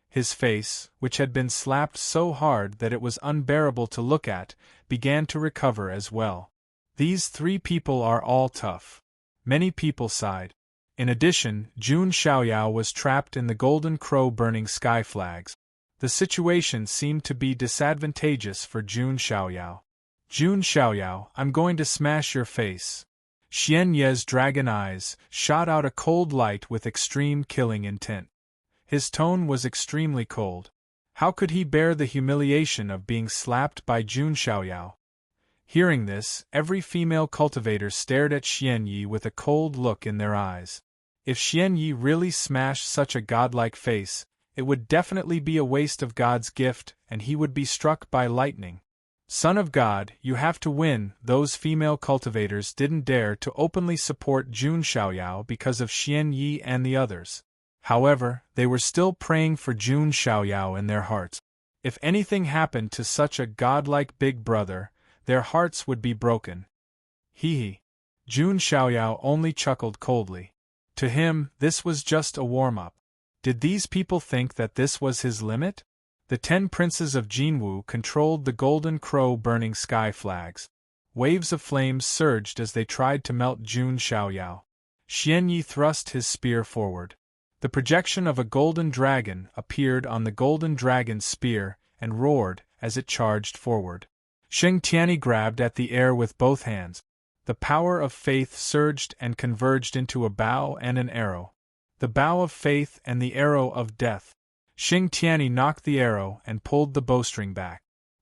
His face, which had been slapped so hard that it was unbearable to look at, began to recover as well. These 3 people are all tough. Many people sighed. In addition, Jun Xiaoyao was trapped in the Golden Crow burning sky flags. The situation seemed to be disadvantageous for Jun Xiaoyao. Jun Xiaoyao, I'm going to smash your face. Xian Ye's dragon eyes shot out a cold light with extreme killing intent. His tone was extremely cold. How could he bear the humiliation of being slapped by Jun Xiaoyao? Hearing this, every female cultivator stared at Xian Yi with a cold look in their eyes. If Xian Yi really smashed such a godlike face, it would definitely be a waste of God's gift and he would be struck by lightning. Son of God, you have to win. Those female cultivators didn't dare to openly support Jun Xiaoyao because of Xian Yi and the others. However, they were still praying for Jun Xiaoyao in their hearts. If anything happened to such a godlike big brother, their hearts would be broken. Hee. Jun Xiaoyao only chuckled coldly. To him, this was just a warm-up. Did these people think that this was his limit? The 10 princes of Jinwu controlled the Golden Crow burning sky flags. Waves of flames surged as they tried to melt Jun Xiaoyao. Xian Yi thrust his spear forward. The projection of a golden dragon appeared on the golden dragon's spear and roared as it charged forward. Sheng Tianyi grabbed at the air with both hands. The power of faith surged and converged into a bow and an arrow. The bow of faith and the arrow of death. Sheng Tianyi knocked the arrow and pulled the bowstring back.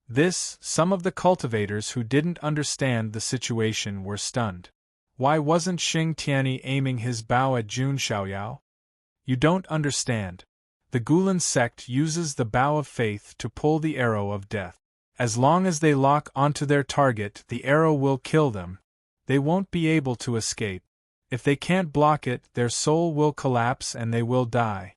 Some of the cultivators who didn't understand the situation were stunned. Why wasn't Sheng Tianyi aiming his bow at Jun Xiaoyao? You don't understand. The Gulan sect uses the bow of faith to pull the arrow of death. As long as they lock onto their target, the arrow will kill them. They won't be able to escape. If they can't block it, their soul will collapse and they will die.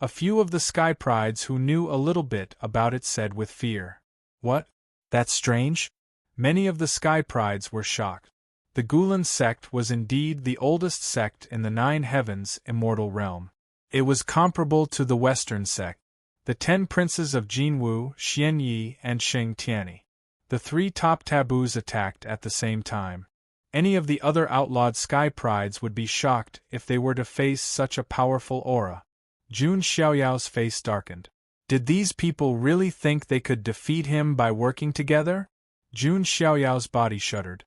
A few of the Sky Prides who knew a little bit about it said with fear. What? That's strange? Many of the Sky Prides were shocked. The Gulan sect was indeed the oldest sect in the 9 Heavens immortal realm. It was comparable to the Western sect. The 10 princes of Jinwu, Xian Yi, and Sheng Tianyi. The 3 top taboos attacked at the same time. Any of the other outlawed Sky Prides would be shocked if they were to face such a powerful aura. Jun Xiaoyao's face darkened. Did these people really think they could defeat him by working together? Jun Xiaoyao's body shuddered.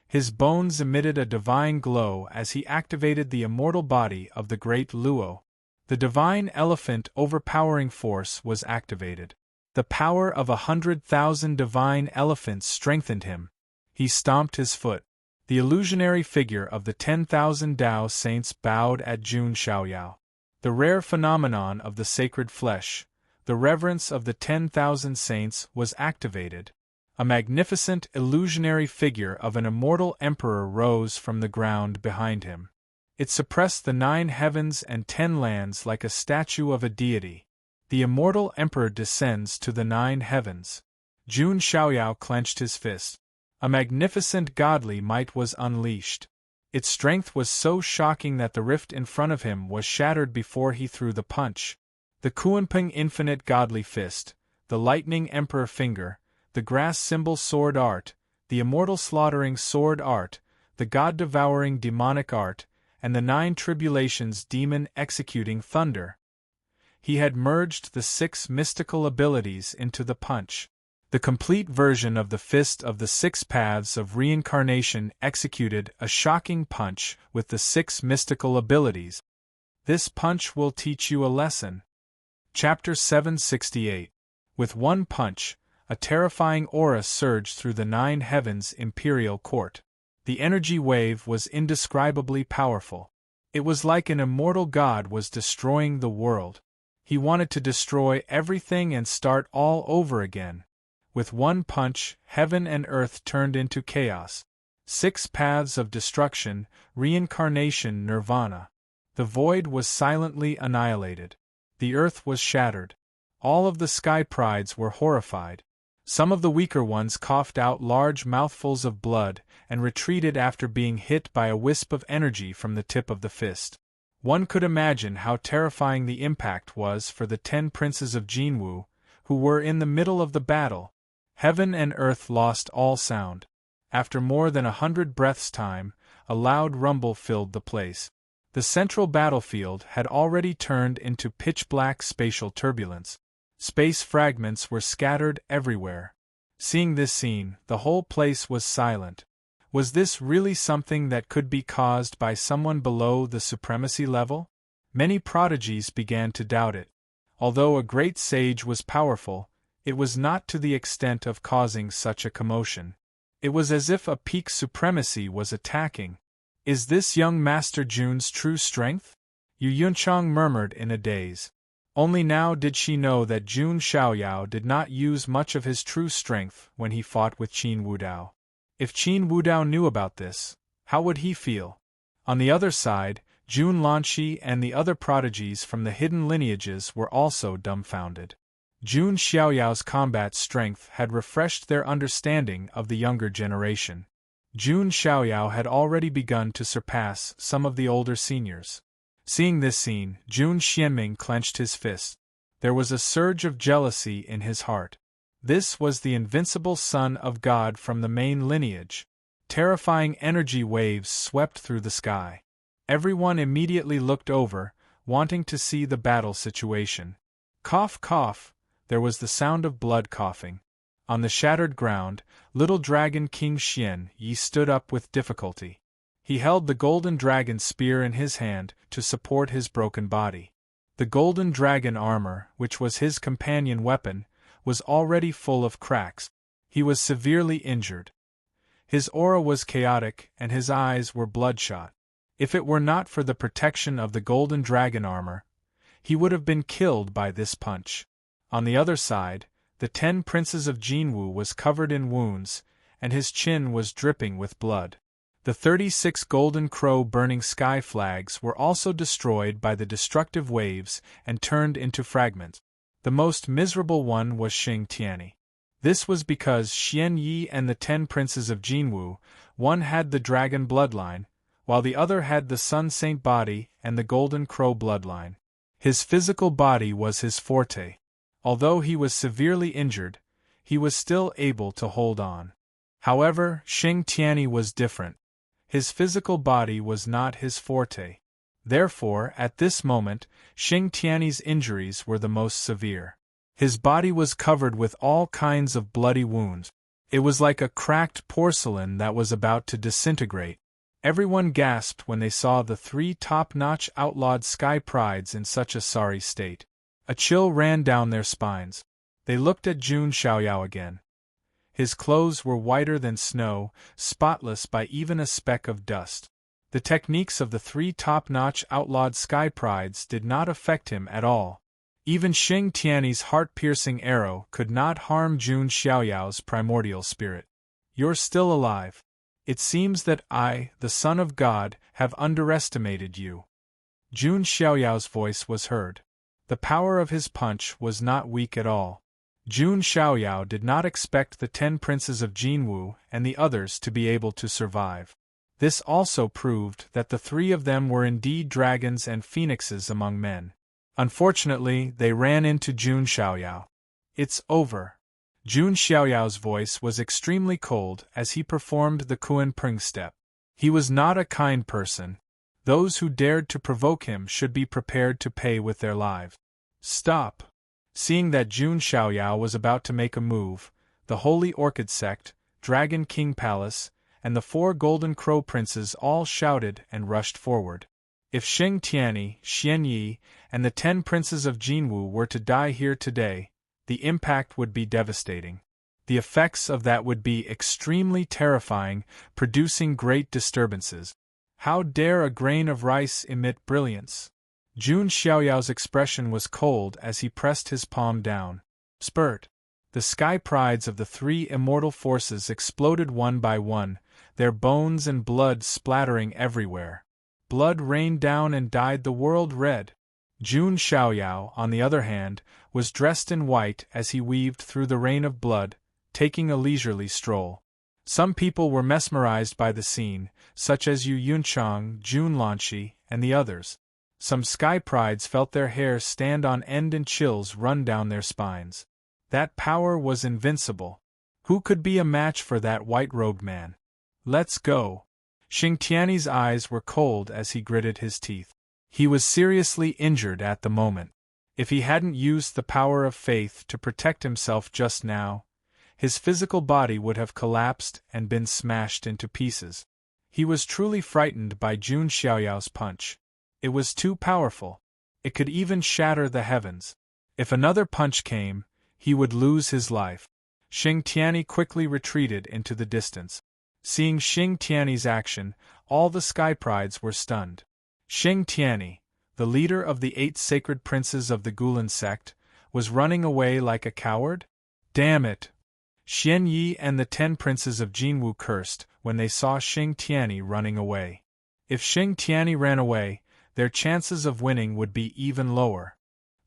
His bones emitted a divine glow as he activated the immortal body of the great Luo. The divine elephant overpowering force was activated. The power of 100,000 divine elephants strengthened him. He stomped his foot. The illusionary figure of the 10,000 Dao saints bowed at Jun Xiaoyao. The rare phenomenon of the sacred flesh, the reverence of the 10,000 saints, was activated. A magnificent illusionary figure of an immortal emperor rose from the ground behind him. It suppressed the 9 heavens and 10 lands like a statue of a deity. The immortal emperor descends to the 9 heavens. Jun Xiaoyao clenched his fist. A magnificent godly might was unleashed. Its strength was so shocking that the rift in front of him was shattered before he threw the punch. The Kuanping infinite godly fist, the lightning emperor finger, the grass symbol sword art, the immortal slaughtering sword art, the god-devouring demonic art, and the 9 tribulations demon executing thunder. He had merged the 6 mystical abilities into the punch. The complete version of the fist of the 6 paths of reincarnation executed a shocking punch with the 6 mystical abilities. This punch will teach you a lesson. Chapter 768. With one punch, a terrifying aura surged through the 9 heavens imperial court. The energy wave was indescribably powerful. It was like an immortal god was destroying the world. He wanted to destroy everything and start all over again. With one punch, heaven and earth turned into chaos. 6 paths of destruction, reincarnation, nirvana. The void was silently annihilated. The earth was shattered. All of the sky prides were horrified. Some of the weaker ones coughed out large mouthfuls of blood and retreated after being hit by a wisp of energy from the tip of the fist. One could imagine how terrifying the impact was for the 10 princes of Jinwu, who were in the middle of the battle. Heaven and earth lost all sound. After more than 100 breaths' time, a loud rumble filled the place. The central battlefield had already turned into pitch-black spatial turbulence. Space fragments were scattered everywhere. Seeing this scene, the whole place was silent. Was this really something that could be caused by someone below the supremacy level? Many prodigies began to doubt it. Although a great sage was powerful, it was not to the extent of causing such a commotion. It was as if a peak supremacy was attacking. Is this young Master Jun's true strength? Yu Yunchang murmured in a daze. Only now did she know that Jun Xiaoyao did not use much of his true strength when he fought with Qin Wudao. If Qin Wudao knew about this, how would he feel? On the other side, Jun Lanshi and the other prodigies from the hidden lineages were also dumbfounded. Jun Xiaoyao's combat strength had refreshed their understanding of the younger generation. Jun Xiaoyao had already begun to surpass some of the older seniors. Seeing this scene, Jun Xianming clenched his fist. There was a surge of jealousy in his heart. This was the invincible son of God from the main lineage. Terrifying energy waves swept through the sky. Everyone immediately looked over, wanting to see the battle situation. Cough, cough. There was the sound of blood coughing. On the shattered ground, little dragon King Xian Yi stood up with difficulty. He held the golden dragon spear in his hand to support his broken body. The golden dragon armor, which was his companion weapon, was already full of cracks. He was severely injured. His aura was chaotic and his eyes were bloodshot. If it were not for the protection of the golden dragon armor, he would have been killed by this punch. On the other side, the 10 princes of Jinwu was covered in wounds, and his chin was dripping with blood. The 36 golden crow burning sky flags were also destroyed by the destructive waves and turned into fragments. The most miserable one was Xing Tianyi. This was because Xian Yi and the 10 princes of Jinwu, one had the dragon bloodline, while the other had the Sun Saint body and the golden crow bloodline. His physical body was his forte. Although he was severely injured, he was still able to hold on. However, Xing Tianyi was different. His physical body was not his forte. Therefore, at this moment, Xing Tianyi's injuries were the most severe. His body was covered with all kinds of bloody wounds. It was like a cracked porcelain that was about to disintegrate. Everyone gasped when they saw the 3 top-notch outlawed sky prides in such a sorry state. A chill ran down their spines. They looked at Jun Xiaoyao again. His clothes were whiter than snow, spotless by even a speck of dust. The techniques of the 3 top-notch outlawed sky prides did not affect him at all. Even Xing Tiany's heart-piercing arrow could not harm Jun Xiaoyao's primordial spirit. "You're still alive. It seems that I, the Son of God, have underestimated you." Jun Xiaoyao's voice was heard. The power of his punch was not weak at all. Jun Xiaoyao did not expect the 10 princes of Jinwu and the others to be able to survive. This also proved that the 3 of them were indeed dragons and phoenixes among men. Unfortunately, they ran into Jun Xiaoyao. "It's over." Jun Xiaoyao's voice was extremely cold as he performed the Kuan Pring step. He was not a kind person. Those who dared to provoke him should be prepared to pay with their lives. "Stop!" Seeing that Jun Xiaoyao was about to make a move, the Holy Orchid Sect, Dragon King Palace, and the 4 Golden Crow Princes all shouted and rushed forward. If Xing Tiany, Xian Yi, and the 10 Princes of Jinwu were to die here today, the impact would be devastating. The effects of that would be extremely terrifying, producing great disturbances. How dare a grain of rice emit brilliance? Jun Xiaoyao's expression was cold as he pressed his palm down. Spurt! The sky prides of the 3 immortal forces exploded one by one, their bones and blood splattering everywhere. Blood rained down and dyed the world red. Jun Xiaoyao, on the other hand, was dressed in white as he weaved through the rain of blood, taking a leisurely stroll. Some people were mesmerized by the scene, such as Yu Yunchang, Jun Lanqi, and the others. Some sky prides felt their hair stand on end and chills run down their spines. That power was invincible. Who could be a match for that white-robed man? "Let's go." Xing Tiany's eyes were cold as he gritted his teeth. He was seriously injured at the moment. If he hadn't used the power of faith to protect himself just now, his physical body would have collapsed and been smashed into pieces. He was truly frightened by Jun Xiaoyao's punch. It was too powerful. It could even shatter the heavens. If another punch came, he would lose his life. Xing Tiany quickly retreated into the distance. Seeing Xing Tiany's action, all the sky prides were stunned. Xing Tiany, the leader of the 8 sacred princes of the Gulan sect, was running away like a coward? Damn it! Xian Yi and the 10 princes of Jinwu cursed when they saw Xing Tiany running away. If Xing Tiany ran away, their chances of winning would be even lower.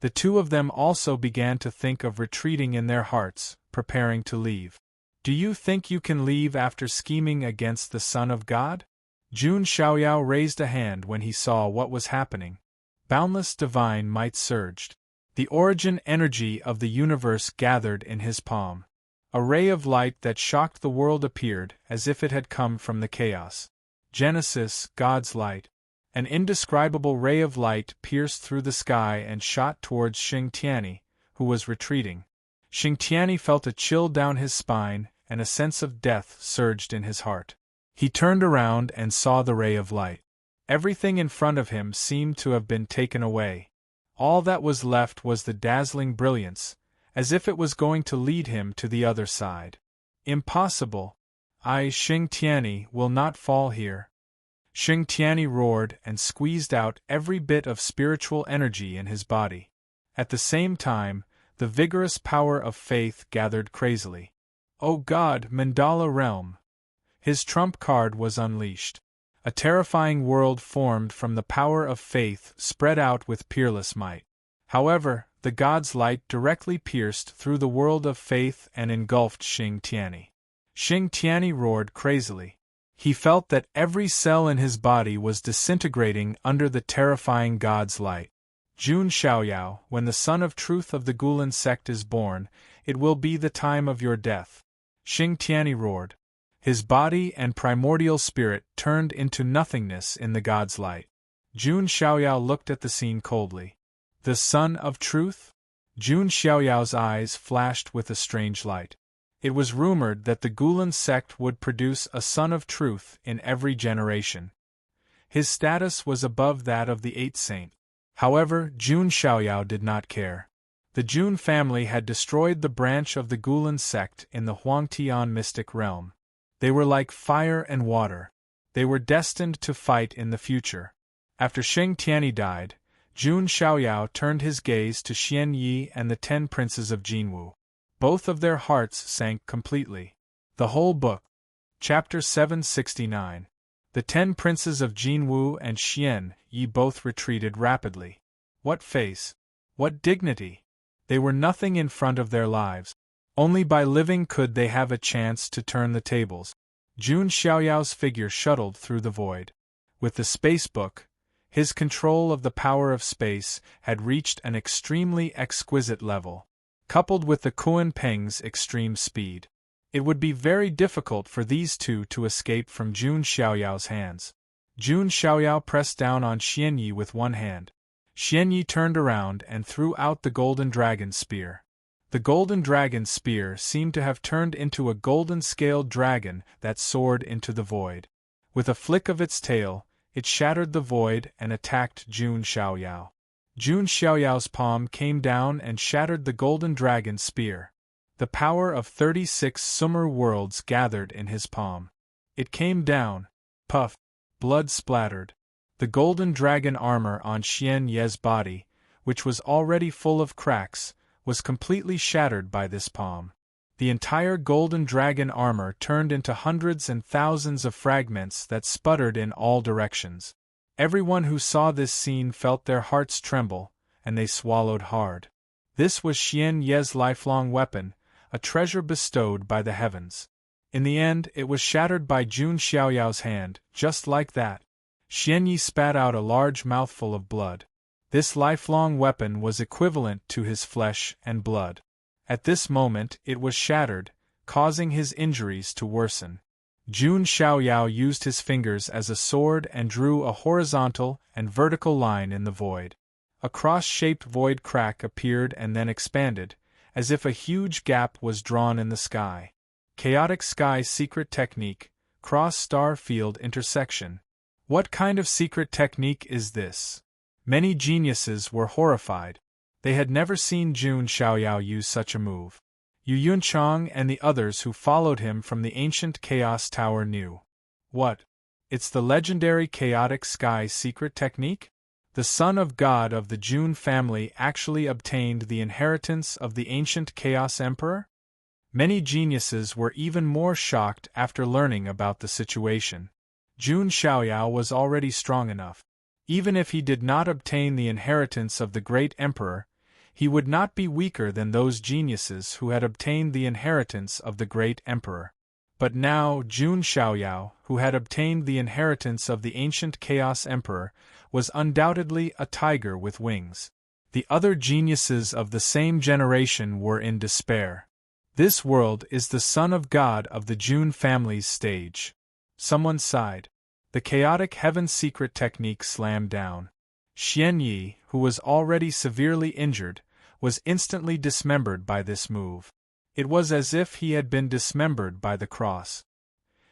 The 2 of them also began to think of retreating in their hearts, preparing to leave. "Do you think you can leave after scheming against the Son of God?" Jun Xiaoyao raised a hand when he saw what was happening. Boundless divine might surged. The origin energy of the universe gathered in his palm. A ray of light that shocked the world appeared as if it had come from the chaos. Genesis, God's light. An indescribable ray of light pierced through the sky and shot towards Xing Tiany, who was retreating. Xing Tiany felt a chill down his spine, and a sense of death surged in his heart. He turned around and saw the ray of light. Everything in front of him seemed to have been taken away. All that was left was the dazzling brilliance, as if it was going to lead him to the other side. "Impossible! I, Xing Tiany, will not fall here." Xing Tiany roared and squeezed out every bit of spiritual energy in his body. At the same time, the vigorous power of faith gathered crazily. "Oh God, Mandala Realm!" His trump card was unleashed. A terrifying world formed from the power of faith spread out with peerless might. However, the God's light directly pierced through the world of faith and engulfed Xing Tiany. Xing Tiany roared crazily. He felt that every cell in his body was disintegrating under the terrifying God's light. Jun Xiaoyao, when the Son of Truth of the Gulan sect is born, it will be the time of your death. Xing Tiany roared. His body and primordial spirit turned into nothingness in the God's light. Jun Xiaoyao looked at the scene coldly. The Son of Truth? Jun Xiaoyao's eyes flashed with a strange light. It was rumored that the Gulen sect would produce a son of truth in every generation. His status was above that of the eighth saint. However, Jun Xiaoyao did not care. The Jun family had destroyed the branch of the Gulen sect in the Huangtian mystic realm. They were like fire and water. They were destined to fight in the future. After Sheng Tianyi died, Jun Xiaoyao turned his gaze to Xian Yi and the 10 princes of Jinwu. Both of their hearts sank completely. The whole book. Chapter 769. The 10 princes of Jinwu and Xian Yi both retreated rapidly. What face! What dignity! They were nothing in front of their lives. Only by living could they have a chance to turn the tables. Jun Xiaoyao's figure shuttled through the void. With the space book, his control of the power of space had reached an extremely exquisite level. Coupled with the Kuan Peng's extreme speed, it would be very difficult for these two to escape from Jun Xiaoyao's hands. Jun Xiaoyao pressed down on Xian Yi with one hand. Xian Yi turned around and threw out the golden dragon spear. The golden dragon spear seemed to have turned into a golden-scaled dragon that soared into the void. With a flick of its tail, it shattered the void and attacked Jun Xiaoyao. Jun Xiaoyao's palm came down and shattered the golden dragon spear. The power of 36 Sumer worlds gathered in his palm. It came down. Puff. Blood splattered. The golden dragon armor on Xian Ye's body, which was already full of cracks, was completely shattered by this palm. The entire golden dragon armor turned into hundreds and thousands of fragments that sputtered in all directions. Everyone who saw this scene felt their hearts tremble, and they swallowed hard. This was Xian Ye's lifelong weapon, a treasure bestowed by the heavens. In the end, it was shattered by Jun Xiaoyao's hand, just like that. Xian Yi spat out a large mouthful of blood. This lifelong weapon was equivalent to his flesh and blood. At this moment it was shattered, causing his injuries to worsen. Jun Xiaoyao used his fingers as a sword and drew a horizontal and vertical line in the void. A cross-shaped void crack appeared and then expanded, as if a huge gap was drawn in the sky. Chaotic Sky Secret Technique, Cross-Star Field Intersection. What kind of secret technique is this? Many geniuses were horrified. They had never seen Jun Xiaoyao use such a move. Yu Yunchang and the others who followed him from the ancient Chaos Tower knew. What? It's the legendary Chaotic Sky Secret Technique? The son of God of the Jun family actually obtained the inheritance of the ancient Chaos Emperor? Many geniuses were even more shocked after learning about the situation. Jun Xiaoyao was already strong enough. Even if he did not obtain the inheritance of the great emperor, he would not be weaker than those geniuses who had obtained the inheritance of the great emperor. But now Jun Xiaoyao, who had obtained the inheritance of the ancient Chaos Emperor, was undoubtedly a tiger with wings. The other geniuses of the same generation were in despair. This world is the son of God of the Jun family's stage. Someone sighed. The chaotic heaven secret technique slammed down. Xian Yi, who was already severely injured, was instantly dismembered by this move. It was as if he had been dismembered by the cross.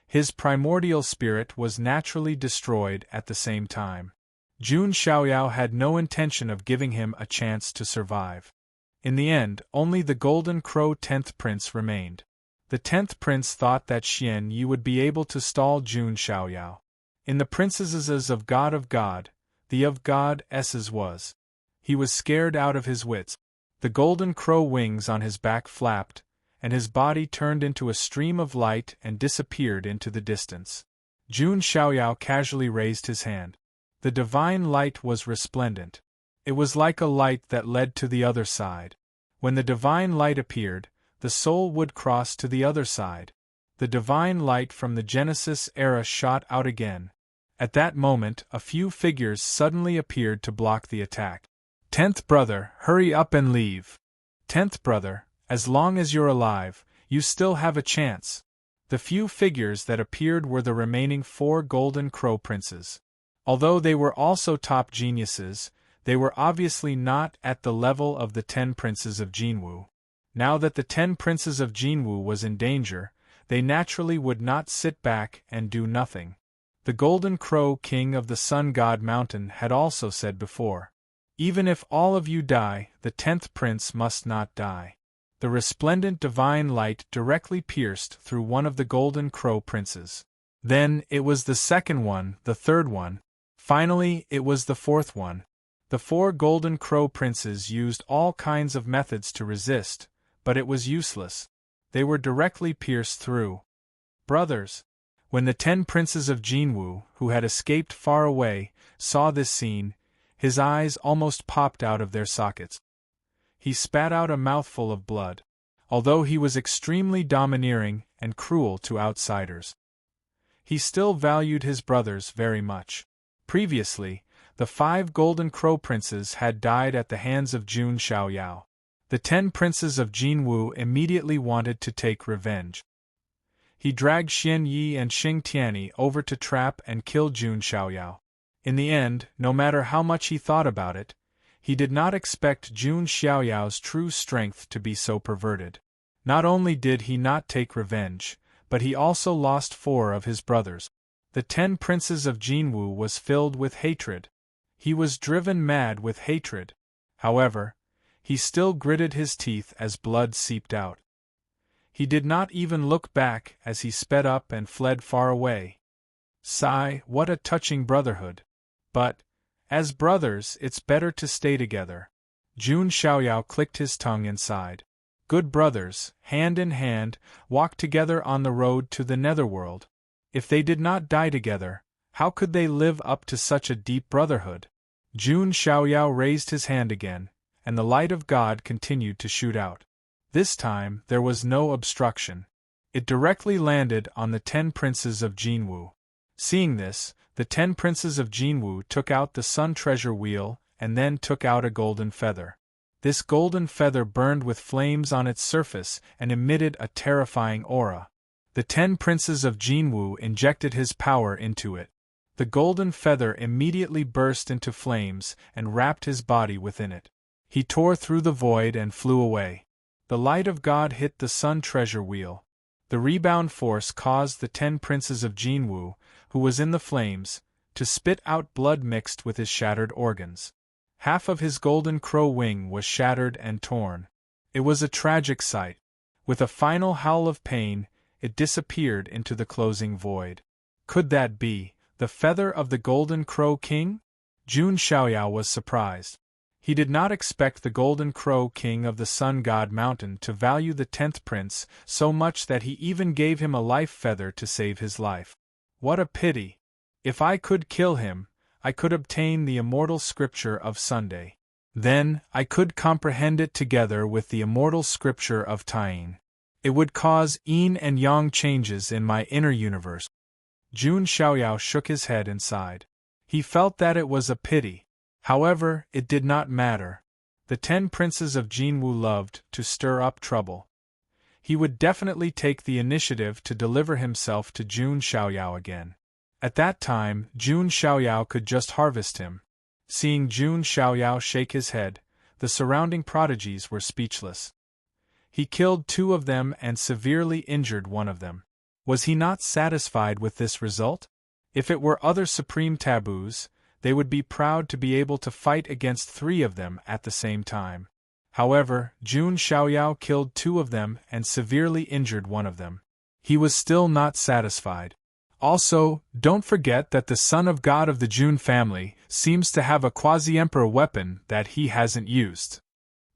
His primordial spirit was naturally destroyed at the same time. Jun Xiaoyao had no intention of giving him a chance to survive. In the end, only the Golden Crow 10th Prince remained. The 10th Prince thought that Xian Yi would be able to stall Jun Xiaoyao. In the princesses of God, the of Goddesses was. He was scared out of his wits. The golden crow wings on his back flapped, and his body turned into a stream of light and disappeared into the distance. Jun Xiaoyao casually raised his hand. The divine light was resplendent. It was like a light that led to the other side. When the divine light appeared, the soul would cross to the other side. The divine light from the Genesis era shot out again. At that moment, a few figures suddenly appeared to block the attack. 10th brother, hurry up and leave. 10th brother, as long as you're alive, you still have a chance. The few figures that appeared were the remaining 4 Golden Crow Princes. Although they were also top geniuses, they were obviously not at the level of the 10 Princes of Jinwu. Now that the 10 princes of Jinwu was in danger, they naturally would not sit back and do nothing. The Golden Crow King of the Sun God Mountain had also said before, "Even if all of you die, the 10th prince must not die." The resplendent divine light directly pierced through one of the Golden Crow princes. Then it was the second one, the third one. Finally, it was the fourth one. The 4 Golden Crow princes used all kinds of methods to resist, but it was useless. They were directly pierced through. Brothers, when the 10 princes of Jinwu, who had escaped far away, saw this scene, his eyes almost popped out of their sockets. He spat out a mouthful of blood. Although he was extremely domineering and cruel to outsiders, he still valued his brothers very much. Previously, the 5 Golden Crow princes had died at the hands of Jun Xiaoyao. The 10 princes of Jinwu immediately wanted to take revenge. He dragged Xian Yi and Xing Tianyi over to trap and kill Jun Xiaoyao. In the end, no matter how much he thought about it, he did not expect Jun Xiaoyao's true strength to be so perverted. Not only did he not take revenge, but he also lost 4 of his brothers. The 10 princes of Jinwu was filled with hatred. He was driven mad with hatred. However, he still gritted his teeth as blood seeped out. He did not even look back as he sped up and fled far away. Sigh, what a touching brotherhood. But, as brothers, it's better to stay together. Jun Xiaoyao clicked his tongue and sighed. Good brothers, hand in hand, walked together on the road to the netherworld. If they did not die together, how could they live up to such a deep brotherhood? Jun Xiaoyao raised his hand again, and the light of God continued to shoot out. This time there was no obstruction. It directly landed on the 10 princes of Jinwu. Seeing this, the 10 princes of Jinwu took out the sun treasure wheel and then took out a golden feather. This golden feather burned with flames on its surface and emitted a terrifying aura. The 10 princes of Jinwu injected his power into it. The golden feather immediately burst into flames and wrapped his body within it. He tore through the void and flew away. The light of God hit the sun treasure wheel. The rebound force caused the 10 princes of Jinwu, who was in the flames, to spit out blood mixed with his shattered organs. Half of his golden crow wing was shattered and torn. It was a tragic sight. With a final howl of pain, it disappeared into the closing void. Could that be the feather of the Golden Crow King? Jun Xiaoyao was surprised. He did not expect the Golden Crow King of the Sun God Mountain to value the 10th prince so much that he even gave him a life feather to save his life. What a pity! If I could kill him, I could obtain the immortal scripture of Sunday. Then, I could comprehend it together with the immortal scripture of Tying. It would cause yin and yang changes in my inner universe. Jun Xiaoyao shook his head and sighed. He felt that it was a pity. However, it did not matter. The 10 princes of Jinwu loved to stir up trouble. He would definitely take the initiative to deliver himself to Jun Xiaoyao again. At that time, Jun Xiaoyao could just harvest him. Seeing Jun Xiaoyao shake his head, the surrounding prodigies were speechless. He killed 2 of them and severely injured one of them. Was he not satisfied with this result? If it were other supreme taboos, they would be proud to be able to fight against 3 of them at the same time. However, Jun Xiaoyao killed 2 of them and severely injured one of them. He was still not satisfied. Also, don't forget that the son of God of the Jun family seems to have a quasi-emperor weapon that he hasn't used.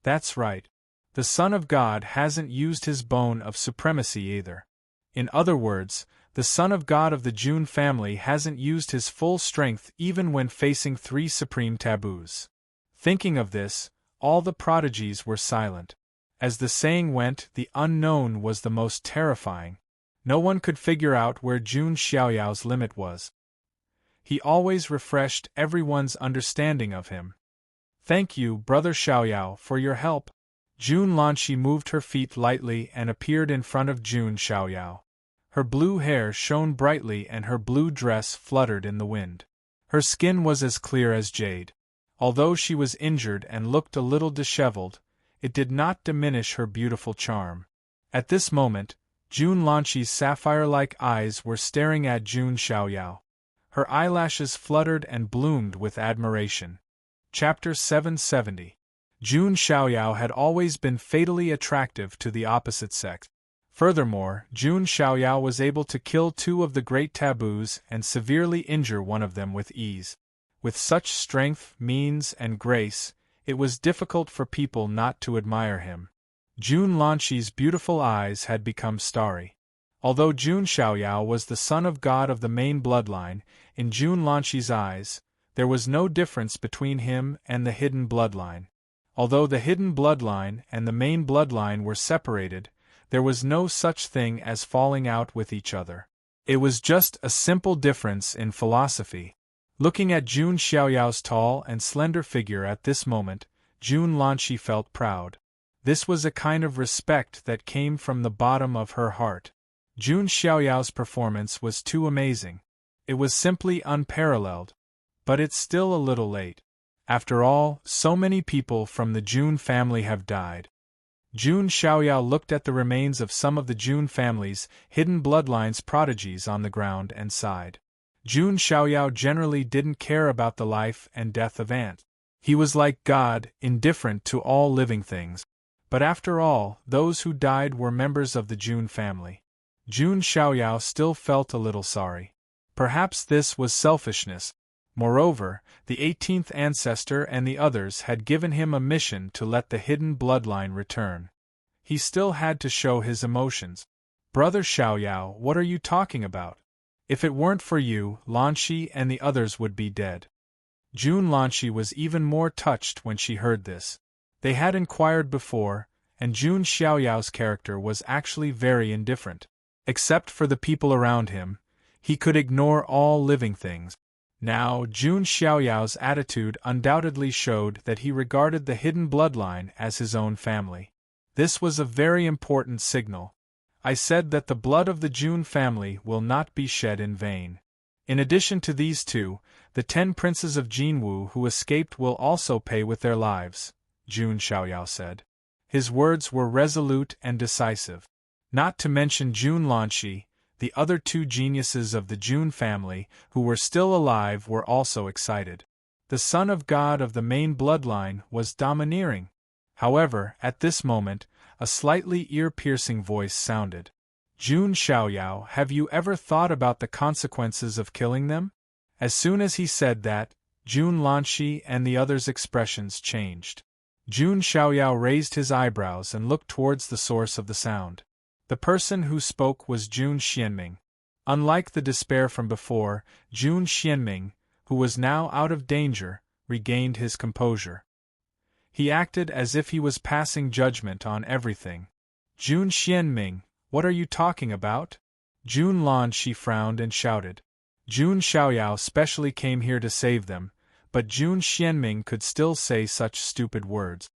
That's right. The son of God hasn't used his bone of supremacy either. In other words, the son of God of the Jun family hasn't used his full strength even when facing 3 supreme taboos. Thinking of this, all the prodigies were silent. As the saying went, the unknown was the most terrifying. No one could figure out where Jun Xiaoyao's limit was. He always refreshed everyone's understanding of him. Thank you, Brother Xiaoyao, for your help. Jun Lanxi moved her feet lightly and appeared in front of Jun Xiaoyao. Her blue hair shone brightly and her blue dress fluttered in the wind. Her skin was as clear as jade. Although she was injured and looked a little disheveled, it did not diminish her beautiful charm. At this moment, Jun Lanqi's sapphire-like eyes were staring at Jun Xiaoyao. Her eyelashes fluttered and bloomed with admiration. Chapter 770. Jun Xiaoyao had always been fatally attractive to the opposite sex. Furthermore, Jun Xiaoyao was able to kill 2 of the great taboos and severely injure one of them with ease. With such strength, means, and grace, it was difficult for people not to admire him. Jun Lanqi's beautiful eyes had become starry. Although Jun Xiaoyao was the son of God of the main bloodline, in Jun Lanqi's eyes, there was no difference between him and the hidden bloodline. Although the hidden bloodline and the main bloodline were separated, there was no such thing as falling out with each other. It was just a simple difference in philosophy. Looking at Jun Xiaoyao's tall and slender figure at this moment, Jun Lanqi felt proud. This was a kind of respect that came from the bottom of her heart. Jun Xiaoyao's performance was too amazing. It was simply unparalleled. But it's still a little late. After all, so many people from the Jun family have died. Jun Xiaoyao looked at the remains of some of the Jun family's hidden bloodlines prodigies on the ground and sighed. Jun Xiaoyao generally didn't care about the life and death of ants. He was like God, indifferent to all living things. But after all, those who died were members of the Jun family. Jun Xiaoyao still felt a little sorry. Perhaps this was selfishness. Moreover, the 18th ancestor and the others had given him a mission to let the hidden bloodline return. He still had to show his emotions. Brother Xiaoyao, what are you talking about? If it weren't for you, Lanqi and the others would be dead. Jun Lanqi was even more touched when she heard this. They had inquired before, and Jun Xiaoyao's character was actually very indifferent. Except for the people around him, he could ignore all living things. Now, Jun Xiaoyao's attitude undoubtedly showed that he regarded the hidden bloodline as his own family. This was a very important signal. I said that the blood of the Jun family will not be shed in vain. In addition to these 2, the 10 princes of Jinwu who escaped will also pay with their lives, Jun Xiaoyao said. His words were resolute and decisive. Not to mention Jun Lanqi, the other 2 geniuses of the Jun family who were still alive were also excited. The son of God of the main bloodline was domineering. However, at this moment, a slightly ear-piercing voice sounded. Jun Xiaoyao, have you ever thought about the consequences of killing them? As soon as he said that, Jun Lanqi and the others' expressions changed. Jun Xiaoyao raised his eyebrows and looked towards the source of the sound. The person who spoke was Jun Xianming. Unlike the despair from before, Jun Xianming, who was now out of danger, regained his composure. He acted as if he was passing judgment on everything. Jun Xianming, what are you talking about? Jun Lanqi frowned and shouted. Jun Xiaoyao specially came here to save them, but Jun Xianming could still say such stupid words.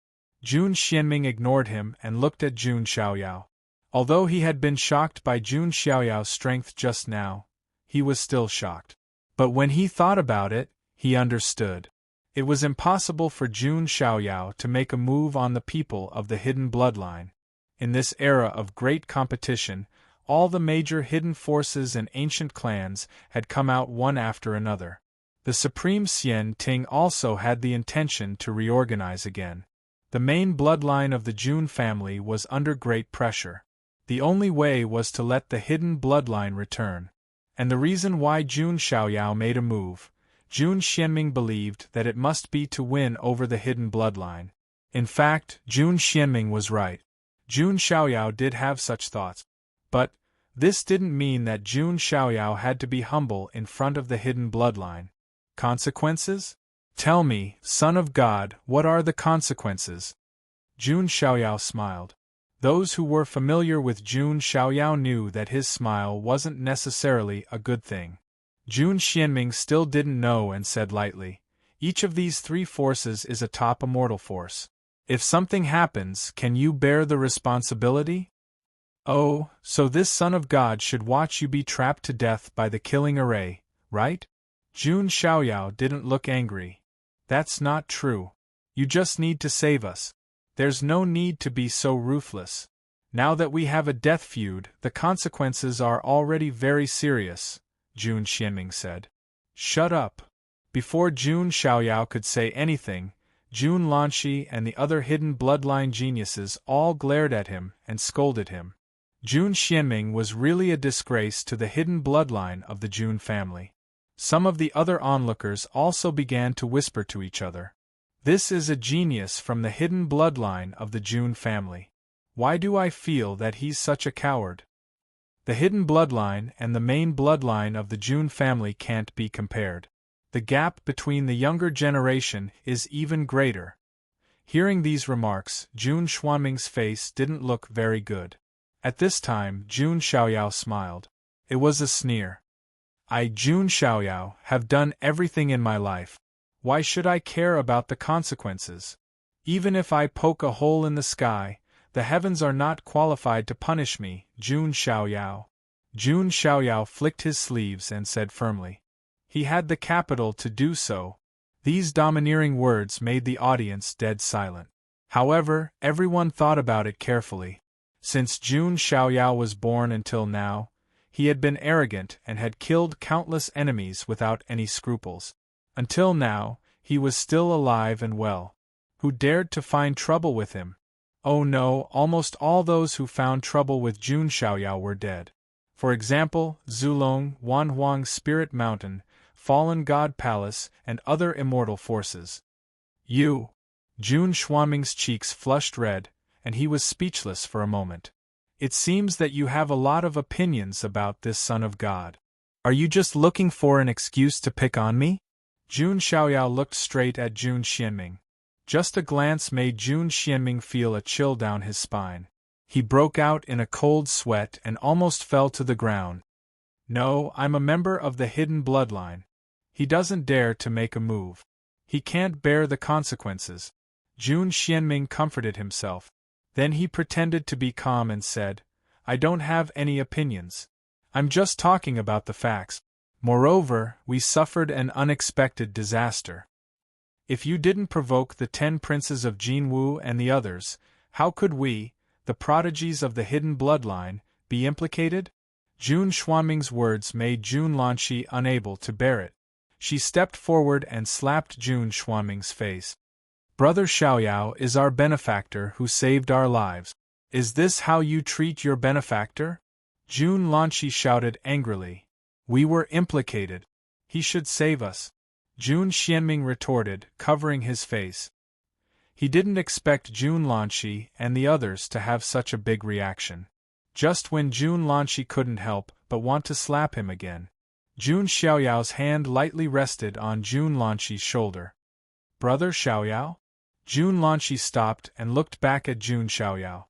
Jun Xianming ignored him and looked at Jun Xiaoyao. Although he had been shocked by Jun Xiaoyao's strength just now, he was still shocked. But when he thought about it, he understood. It was impossible for Jun Xiaoyao to make a move on the people of the hidden bloodline. In this era of great competition, all the major hidden forces and ancient clans had come out one after another. The Supreme Xian Ting also had the intention to reorganize again. The main bloodline of the Jun family was under great pressure. The only way was to let the hidden bloodline return. And the reason why Jun Xiaoyao made a move, Jun Xianming believed that it must be to win over the hidden bloodline. In fact, Jun Xianming was right. Jun Xiaoyao did have such thoughts. But this didn't mean that Jun Xiaoyao had to be humble in front of the hidden bloodline. Consequences? Tell me, son of God, what are the consequences? Jun Xiaoyao smiled. Those who were familiar with Jun Xiaoyao knew that his smile wasn't necessarily a good thing. Jun Xianming still didn't know and said lightly, each of these 3 forces is a top immortal force. If something happens, can you bear the responsibility? Oh, so this son of God should watch you be trapped to death by the killing array, right? Jun Xiaoyao didn't look angry. That's not true. You just need to save us. There's no need to be so ruthless. Now that we have a death feud, the consequences are already very serious, Jun Xianming said. Shut up. Before Jun Xiaoyao could say anything, Jun Lanshi and the other hidden bloodline geniuses all glared at him and scolded him. Jun Xianming was really a disgrace to the hidden bloodline of the Jun family. Some of the other onlookers also began to whisper to each other. This is a genius from the hidden bloodline of the Jun family. Why do I feel that he's such a coward? The hidden bloodline and the main bloodline of the Jun family can't be compared. The gap between the younger generation is even greater. Hearing these remarks, Jun Xuanming's face didn't look very good. At this time, Jun Xiaoyao smiled. It was a sneer. I, Jun Xiaoyao, have done everything in my life. Why should I care about the consequences? Even if I poke a hole in the sky, the heavens are not qualified to punish me, Jun Xiaoyao. Jun Xiaoyao flicked his sleeves and said firmly. He had the capital to do so. These domineering words made the audience dead silent. However, everyone thought about it carefully. Since Jun Xiaoyao was born until now, he had been arrogant and had killed countless enemies without any scruples. Until now, he was still alive and well. Who dared to find trouble with him? Oh no, almost all those who found trouble with Jun Xiaoyao were dead. For example, Zulong, Wanhuang Spirit Mountain, Fallen God Palace, and other immortal forces. You! Jun Xuanming's cheeks flushed red, and he was speechless for a moment. It seems that you have a lot of opinions about this son of God. Are you just looking for an excuse to pick on me? Jun Xiaoyao looked straight at Jun Xianming. Just a glance made Jun Xianming feel a chill down his spine. He broke out in a cold sweat and almost fell to the ground. No, I'm a member of the hidden bloodline. He doesn't dare to make a move. He can't bear the consequences. Jun Xianming comforted himself. Then he pretended to be calm and said, I don't have any opinions. I'm just talking about the facts. Moreover, we suffered an unexpected disaster. If you didn't provoke the 10 princes of Jinwu and the others, how could we, the prodigies of the hidden bloodline, be implicated? Jun Xuanming's words made Jun Lanshi unable to bear it. She stepped forward and slapped Jun Xuanming's face. Brother Xiaoyao is our benefactor who saved our lives. Is this how you treat your benefactor? Jun Lanshi shouted angrily. We were implicated. He should save us. Jun Xianming retorted, covering his face. He didn't expect Jun Lanshi and the others to have such a big reaction. Just when Jun Lanshi couldn't help but want to slap him again, Jun Xiaoyao's hand lightly rested on Jun Lanshi's shoulder. Brother Xiaoyao? Jun Lanshi stopped and looked back at Jun Xiaoyao.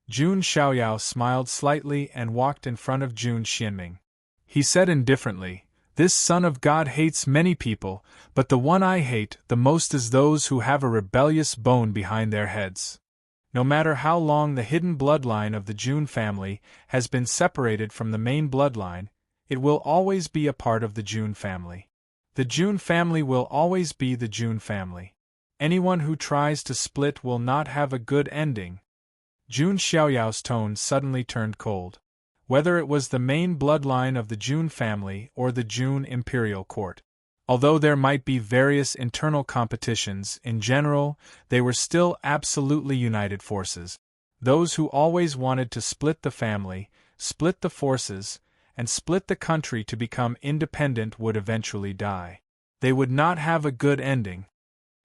Jun Xiaoyao smiled slightly and walked in front of Jun Xianming. He said indifferently, This son of God hates many people, but the one I hate the most is those who have a rebellious bone behind their heads. No matter how long the hidden bloodline of the Jun family has been separated from the main bloodline, it will always be a part of the Jun family. The Jun family will always be the Jun family. Anyone who tries to split will not have a good ending. Jun Xiaoyao's tone suddenly turned cold. Whether it was the main bloodline of the Jun family or the Jun imperial court. Although there might be various internal competitions, in general, they were still absolutely united forces. Those who always wanted to split the family, split the forces, and split the country to become independent would eventually die. They would not have a good ending.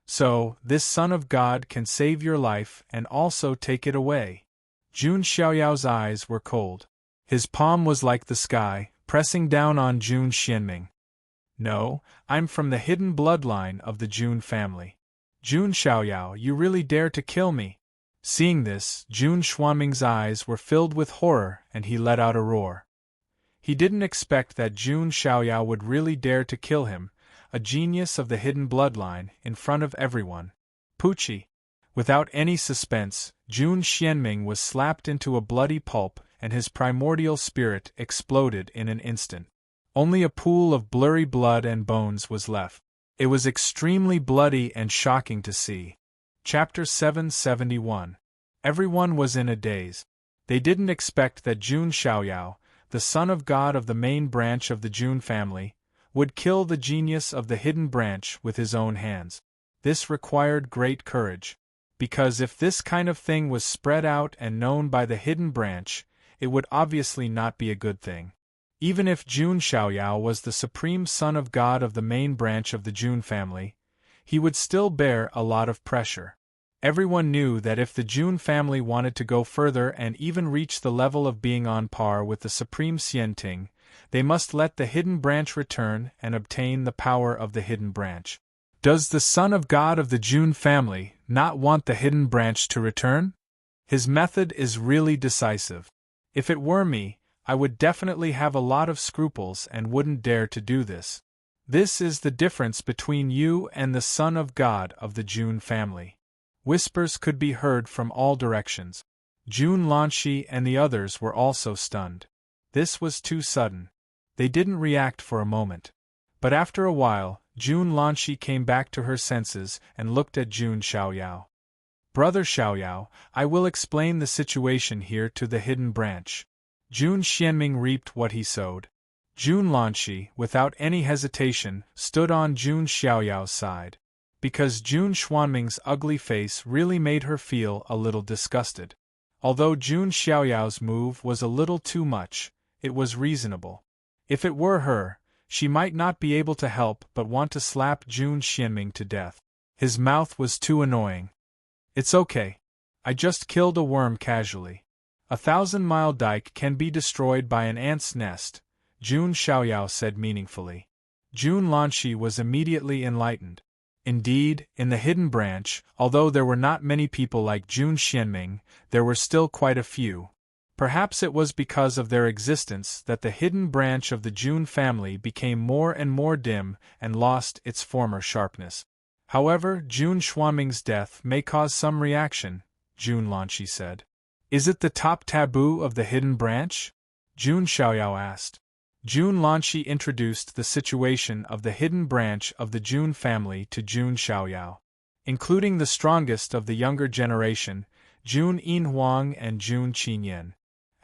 So, this son of God can save your life and also take it away. Jun Xiaoyao's eyes were cold. His palm was like the sky, pressing down on Jun Xianming. No, I'm from the hidden bloodline of the Jun family. Jun Xiaoyao, you really dare to kill me? Seeing this, Jun Xuanming's eyes were filled with horror and he let out a roar. He didn't expect that Jun Xiaoyao would really dare to kill him, a genius of the hidden bloodline, in front of everyone. Poochie! Without any suspense, Jun Xianming was slapped into a bloody pulp and his primordial spirit exploded in an instant. Only a pool of blurry blood and bones was left. It was extremely bloody and shocking to see. Chapter 771. Everyone was in a daze. They didn't expect that Jun Xiaoyao, the son of God of the main branch of the Jun family, would kill the genius of the hidden branch with his own hands. This required great courage, because if this kind of thing was spread out and known by the hidden branch, it would obviously not be a good thing. Even if Jun Xiaoyao was the supreme son of God of the main branch of the Jun family, he would still bear a lot of pressure. Everyone knew that if the Jun family wanted to go further and even reach the level of being on par with the supreme Xianting, they must let the hidden branch return and obtain the power of the hidden branch. Does the son of God of the Jun family not want the hidden branch to return? His method is really decisive. If it were me, I would definitely have a lot of scruples and wouldn't dare to do this. This is the difference between you and the son of God of the Jun family. Whispers could be heard from all directions. Jun Lanshi and the others were also stunned. This was too sudden. They didn't react for a moment. But after a while, Jun Lanshi came back to her senses and looked at Jun Xiaoyao. Brother Xiaoyao, I will explain the situation here to the hidden branch. Jun Xianming reaped what he sowed. Jun Lanshi, without any hesitation, stood on Jun Xiaoyao's side. Because Jun Xuanming's ugly face really made her feel a little disgusted. Although Jun Xiaoyao's move was a little too much, it was reasonable. If it were her, she might not be able to help but want to slap Jun Xianming to death. His mouth was too annoying. It's okay. I just killed a worm casually. 1,000-mile dike can be destroyed by an ant's nest, Jun Xiaoyao said meaningfully. Jun Lanshi was immediately enlightened. Indeed, in the hidden branch, although there were not many people like Jun Xianming, there were still quite a few. Perhaps it was because of their existence that the hidden branch of the Jun family became more and more dim and lost its former sharpness. However, Jun Xuanming's death may cause some reaction, Jun Lanshi said. Is it the top taboo of the hidden branch? Jun Xiaoyao asked. Jun Lanshi introduced the situation of the hidden branch of the Jun family to Jun Xiaoyao. Including the strongest of the younger generation, Jun Yinhuang and Jun Qinyan.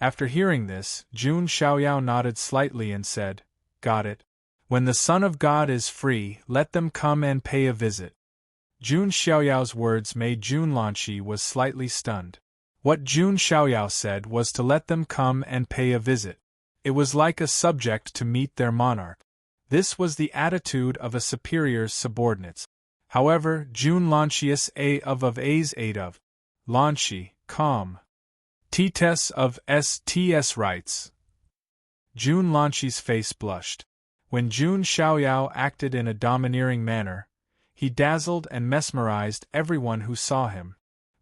After hearing this, Jun Xiaoyao nodded slightly and said, Got it. When the Son of God is free, let them come and pay a visit. Jun Xiaoyao's words made Jun Lanshi was slightly stunned. What Jun Xiaoyao said was to let them come and pay a visit. It was like a subject to meet their monarch. This was the attitude of a superior's subordinates. However, Jun Lanshius a of A's aid of. Lanshi, calm. Ts of STS writes. Jun Lanshi's face blushed. When Jun Xiaoyao acted in a domineering manner, he dazzled and mesmerized everyone who saw him.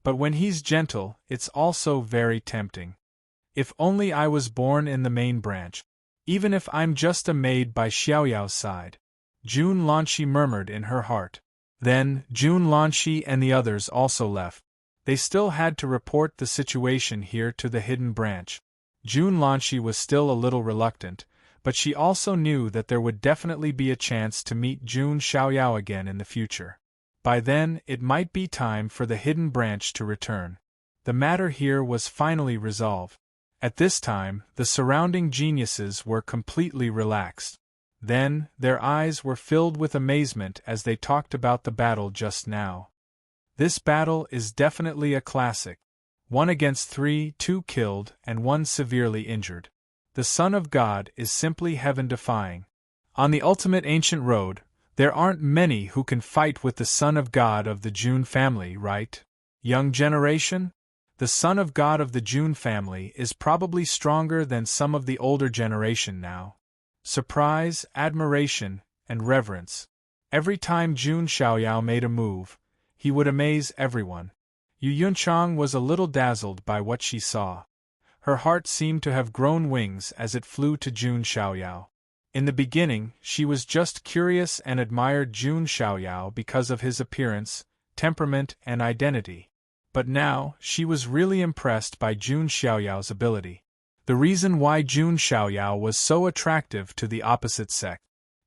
But when he's gentle, it's also very tempting. If only I was born in the main branch. Even if I'm just a maid by Xiaoyao's side. Jun Lanshi murmured in her heart. Then, Jun Lanshi and the others also left. They still had to report the situation here to the hidden branch. Jun Lanshi was still a little reluctant, but she also knew that there would definitely be a chance to meet Jun Xiaoyao again in the future. By then, it might be time for the hidden branch to return. The matter here was finally resolved. At this time, the surrounding geniuses were completely relaxed. Then, their eyes were filled with amazement as they talked about the battle just now. This battle is definitely a classic. 1 against 3, 2 killed, and 1 severely injured. The Son of God is simply heaven-defying. On the ultimate ancient road, there aren't many who can fight with the Son of God of the Jun family, right? Young generation? The Son of God of the Jun family is probably stronger than some of the older generation now. Surprise, admiration, and reverence. Every time Jun Xiaoyao made a move, he would amaze everyone. Yu Yunchang was a little dazzled by what she saw. Her heart seemed to have grown wings as it flew to Jun Xiaoyao. In the beginning, she was just curious and admired Jun Xiaoyao because of his appearance, temperament, and identity. But now, she was really impressed by Jun Xiaoyao's ability. The reason why Jun Xiaoyao was so attractive to the opposite sex.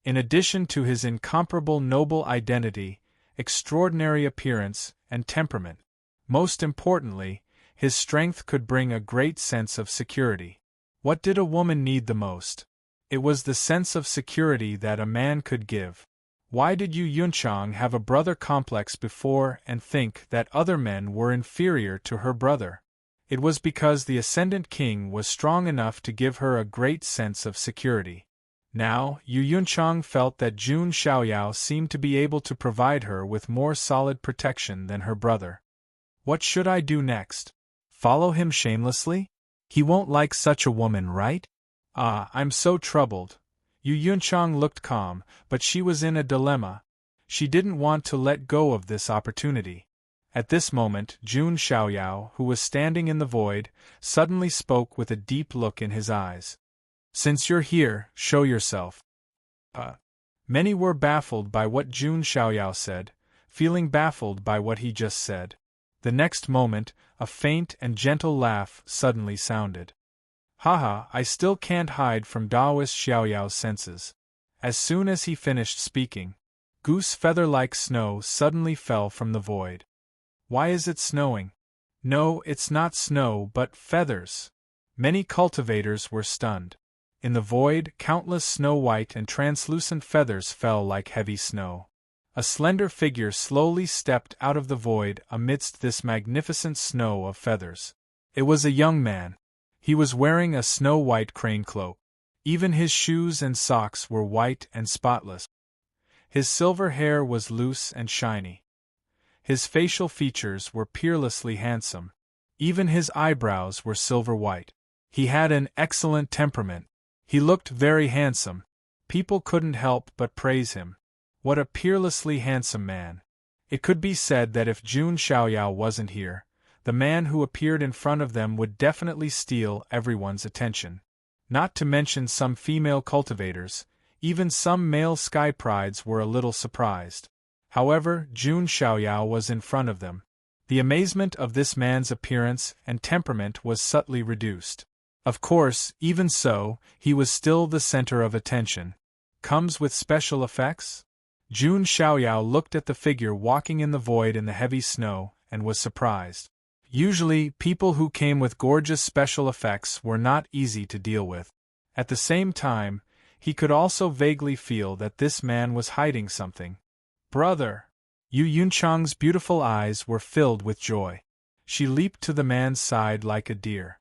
In addition to his incomparable noble identity extraordinary appearance, and temperament. Most importantly, his strength could bring a great sense of security. What did a woman need the most? It was the sense of security that a man could give. Why did Yu Yunchang have a brother complex before and think that other men were inferior to her brother? It was because the Ascendant King was strong enough to give her a great sense of security. Now, Yu Yunchang felt that Jun Xiaoyao seemed to be able to provide her with more solid protection than her brother. What should I do next? Follow him shamelessly? He won't like such a woman, right? Ah, I'm so troubled. Yu Yunchang looked calm, but she was in a dilemma. She didn't want to let go of this opportunity. At this moment, Jun Xiaoyao, who was standing in the void, suddenly spoke with a deep look in his eyes. Since you're here, show yourself. Many were baffled by what Jun Xiaoyao said, feeling baffled by what he just said. The next moment, a faint and gentle laugh suddenly sounded. Haha, I still can't hide from Daoist Xiaoyao's senses. As soon as he finished speaking, goose feather-like snow suddenly fell from the void. Why is it snowing? No, it's not snow but feathers. Many cultivators were stunned. In the void, countless snow-white and translucent feathers fell like heavy snow. A slender figure slowly stepped out of the void amidst this magnificent snow of feathers. It was a young man. He was wearing a snow-white crane cloak. Even his shoes and socks were white and spotless. His silver hair was loose and shiny. His facial features were peerlessly handsome. Even his eyebrows were silver white. He had an excellent temperament. He looked very handsome. People couldn't help but praise him. What a peerlessly handsome man. It could be said that if Jun Xiaoyao wasn't here, the man who appeared in front of them would definitely steal everyone's attention. Not to mention some female cultivators, even some male sky prides were a little surprised. However, Jun Xiaoyao was in front of them. The amazement of this man's appearance and temperament was subtly reduced. Of course, even so, he was still the center of attention. Comes with special effects? Jun Xiaoyao looked at the figure walking in the void in the heavy snow, and was surprised. Usually, people who came with gorgeous special effects were not easy to deal with. At the same time, he could also vaguely feel that this man was hiding something. Brother! Yu Yunchang's beautiful eyes were filled with joy. She leaped to the man's side like a deer.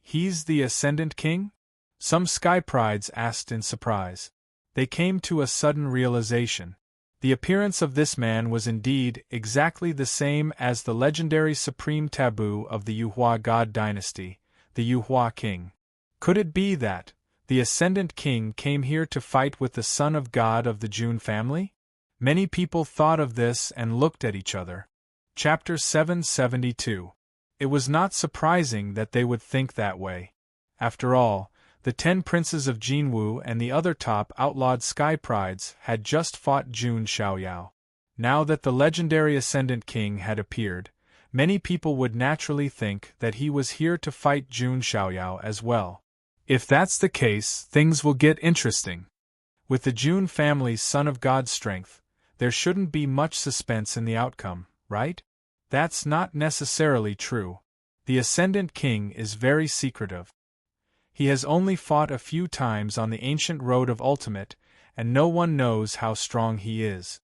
He's the Ascendant King? Some sky prides asked in surprise. They came to a sudden realization. The appearance of this man was indeed exactly the same as the legendary supreme taboo of the Yuhua God dynasty, the Yuhua King. Could it be that the Ascendant King came here to fight with the son of God of the Jun family? Many people thought of this and looked at each other. Chapter 772. It was not surprising that they would think that way. After all, the 10 princes of Jinwu and the other top outlawed sky prides had just fought Jun Xiaoyao. Now that the legendary Ascendant King had appeared, many people would naturally think that he was here to fight Jun Xiaoyao as well. If that's the case, things will get interesting. With the Jun family's son of God's strength, there shouldn't be much suspense in the outcome, right? That's not necessarily true. The Ascendant King is very secretive. He has only fought a few times on the ancient road of ultimate, and no one knows how strong he is.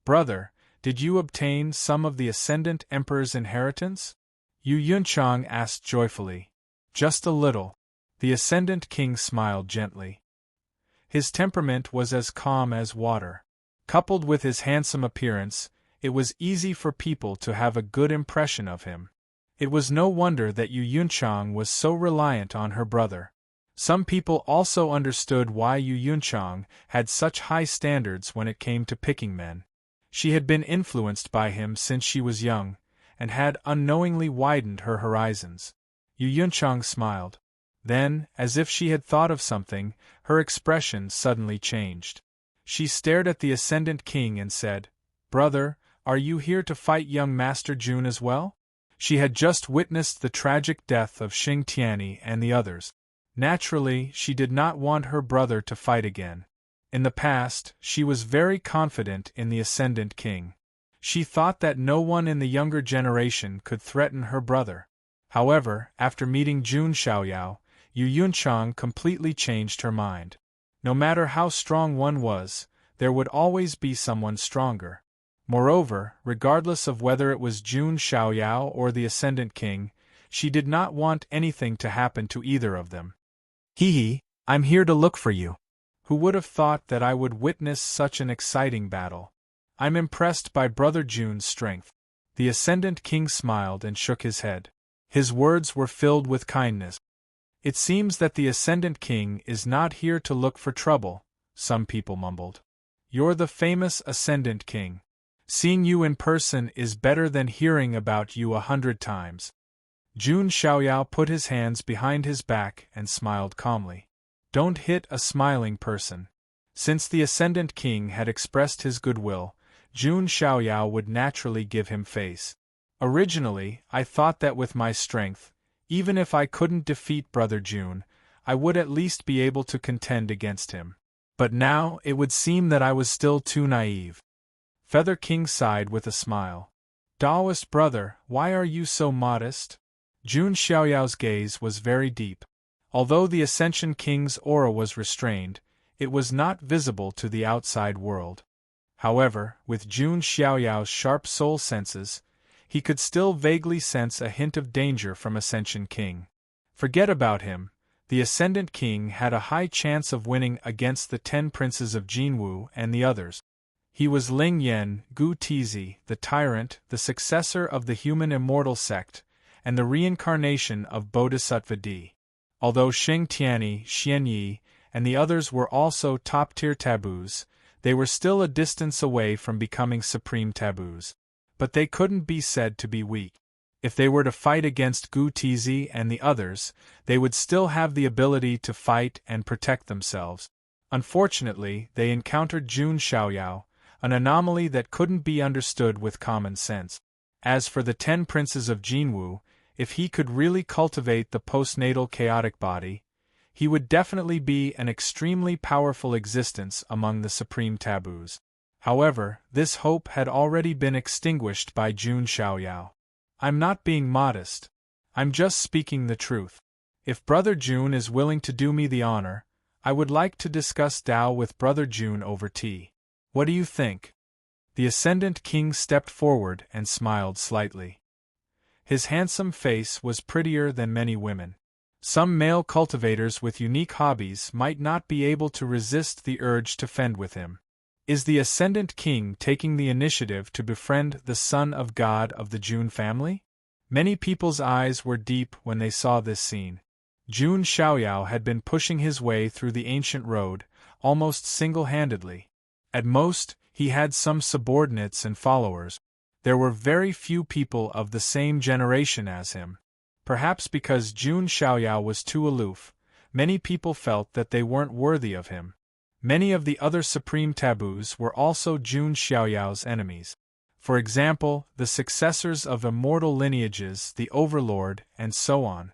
Brother, did you obtain some of the Ascendant Emperor's inheritance? Yu Yunchang asked joyfully. Just a little. The Ascendant King smiled gently. His temperament was as calm as water. Coupled with his handsome appearance, it was easy for people to have a good impression of him. It was no wonder that Yu Yunchang was so reliant on her brother. Some people also understood why Yu Yunchang had such high standards when it came to picking men. She had been influenced by him since she was young, and had unknowingly widened her horizons. Yu Yunchang smiled. Then, as if she had thought of something, her expression suddenly changed. She stared at the Ascendant King and said, "Brother, are you here to fight young Master Jun as well?" She had just witnessed the tragic death of Xing Tianyi and the others. Naturally, she did not want her brother to fight again. In the past, she was very confident in the Ascendant King. She thought that no one in the younger generation could threaten her brother. However, after meeting Jun Xiaoyao, Yu Yunchang completely changed her mind. No matter how strong one was, there would always be someone stronger. Moreover, regardless of whether it was Jun Xiaoyao or the Ascendant King, she did not want anything to happen to either of them. Hee, I'm here to look for you. Who would have thought that I would witness such an exciting battle? I'm impressed by Brother Jun's strength. The Ascendant King smiled and shook his head. His words were filled with kindness. It seems that the Ascendant King is not here to look for trouble, some people mumbled. You're the famous Ascendant King. Seeing you in person is better than hearing about you 100 times. Jun Xiaoyao put his hands behind his back and smiled calmly. Don't hit a smiling person. Since the Ascendant King had expressed his goodwill, Jun Xiaoyao would naturally give him face. Originally, I thought that with my strength, even if I couldn't defeat Brother Jun, I would at least be able to contend against him. But now it would seem that I was still too naive. Feather King sighed with a smile. Taoist brother, why are you so modest? Jun Xiaoyao's gaze was very deep. Although the Ascension King's aura was restrained, it was not visible to the outside world. However, with Jun Xiaoyao's sharp soul senses, he could still vaguely sense a hint of danger from Ascension King. Forget about him. The Ascendant King had a high chance of winning against the 10 princes of Jinwu and the others. He was Ling Yan, Gu Tizi, the tyrant, the successor of the human immortal sect, and the reincarnation of Bodhisattva Di. Although Sheng Tianyi, Xian Yi, and the others were also top-tier taboos, they were still a distance away from becoming supreme taboos. But they couldn't be said to be weak. If they were to fight against Gu Tizi and the others, they would still have the ability to fight and protect themselves. Unfortunately, they encountered Jun Xiaoyao, an anomaly that couldn't be understood with common sense. As for the 10 princes of Jinwu, if he could really cultivate the postnatal chaotic body, he would definitely be an extremely powerful existence among the supreme taboos. However, this hope had already been extinguished by Jun Xiaoyao. I'm not being modest. I'm just speaking the truth. If Brother Jun is willing to do me the honor, I would like to discuss Tao with Brother Jun over tea. What do you think? The Ascendant King stepped forward and smiled slightly. His handsome face was prettier than many women. Some male cultivators with unique hobbies might not be able to resist the urge to fend with him. Is the Ascendant King taking the initiative to befriend the Son of God of the Jun family? Many people's eyes were deep when they saw this scene. Jun Xiaoyao had been pushing his way through the ancient road, almost single-handedly. At most, he had some subordinates and followers. There were very few people of the same generation as him. Perhaps because Jun Xiaoyao was too aloof, many people felt that they weren't worthy of him. Many of the other supreme taboos were also Jun Xiaoyao's enemies. For example, the successors of immortal lineages, the Overlord, and so on.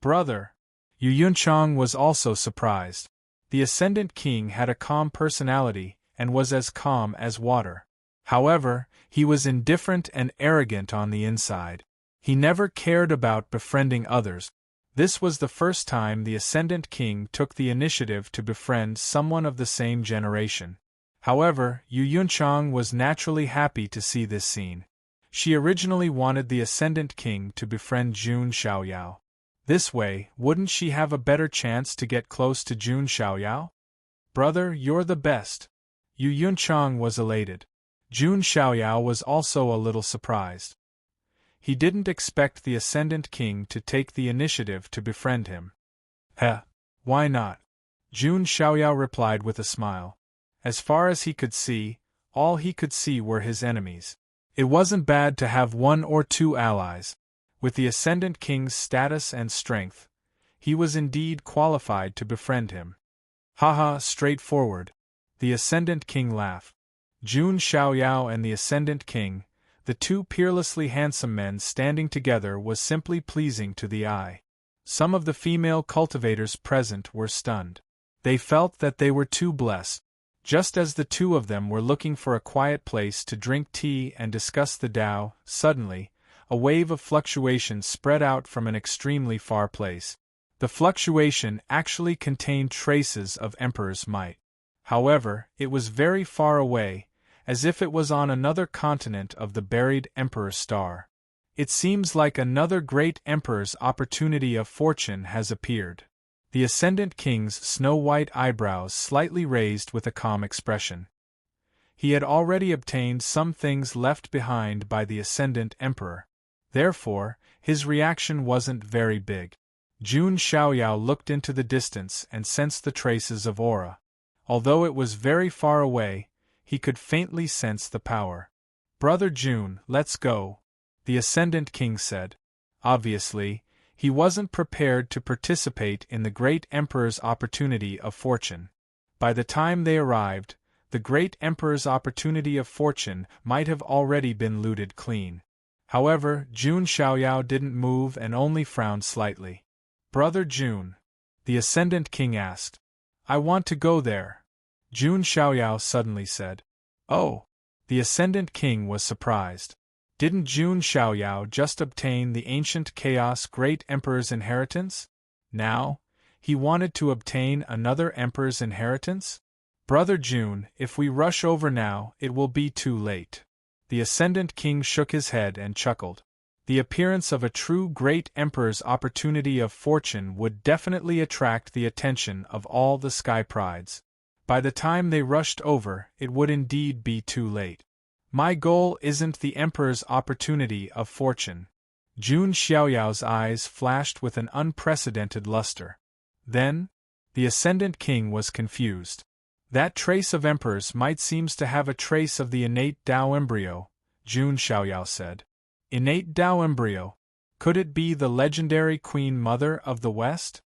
Brother! Yu Yunchang was also surprised. The Ascendant King had a calm personality, and was as calm as water. However, he was indifferent and arrogant on the inside. He never cared about befriending others. This was the first time the Ascendant King took the initiative to befriend someone of the same generation. However, Yu Yunchang was naturally happy to see this scene. She originally wanted the Ascendant King to befriend Jun Xiaoyao. This way, wouldn't she have a better chance to get close to Jun Xiaoyao? Brother, you're the best. Yu Yunchang was elated. Jun Xiaoyao was also a little surprised. He didn't expect the Ascendant King to take the initiative to befriend him. Why not? Jun Xiaoyao replied with a smile. As far as he could see, all he could see were his enemies. It wasn't bad to have 1 or 2 allies. With the Ascendant King's status and strength, he was indeed qualified to befriend him. Haha, straightforward. The Ascendant King laughed. Jun Xiaoyao and the Ascendant King, the 2 peerlessly handsome men standing together, was simply pleasing to the eye. Some of the female cultivators present were stunned. They felt that they were too blessed. Just as the two of them were looking for a quiet place to drink tea and discuss the Tao, suddenly, a wave of fluctuation spread out from an extremely far place. The fluctuation actually contained traces of Emperor's might. However, it was very far away, as if it was on another continent of the buried Emperor's star. It seems like another great Emperor's opportunity of fortune has appeared. The Ascendant King's snow-white eyebrows slightly raised with a calm expression. He had already obtained some things left behind by the Ascendant Emperor. Therefore, his reaction wasn't very big. Jun Xiaoyao looked into the distance and sensed the traces of aura. Although it was very far away, he could faintly sense the power. "Brother Jun, let's go," the Ascendant King said. Obviously, he wasn't prepared to participate in the great Emperor's opportunity of fortune. By the time they arrived, the great Emperor's opportunity of fortune might have already been looted clean. However, Jun Xiaoyao didn't move and only frowned slightly. "Brother Jun," the Ascendant King asked. "I want to go there," Jun Xiaoyao suddenly said. "Oh!" The Ascendant King was surprised. Didn't Jun Xiaoyao just obtain the ancient Chaos Great Emperor's inheritance? Now, he wanted to obtain another Emperor's inheritance? "Brother Jun, if we rush over now, it will be too late." The Ascendant King shook his head and chuckled. The appearance of a true great Emperor's opportunity of fortune would definitely attract the attention of all the sky prides. By the time they rushed over, it would indeed be too late. "My goal isn't the Emperor's opportunity of fortune." Jun Xiaoyao's eyes flashed with an unprecedented luster. Then, the Ascendant King was confused. "That trace of Emperor's might seems to have a trace of the innate Tao embryo," Jun Xiaoyao said. "Innate Tao embryo? Could it be the legendary Queen Mother of the West?"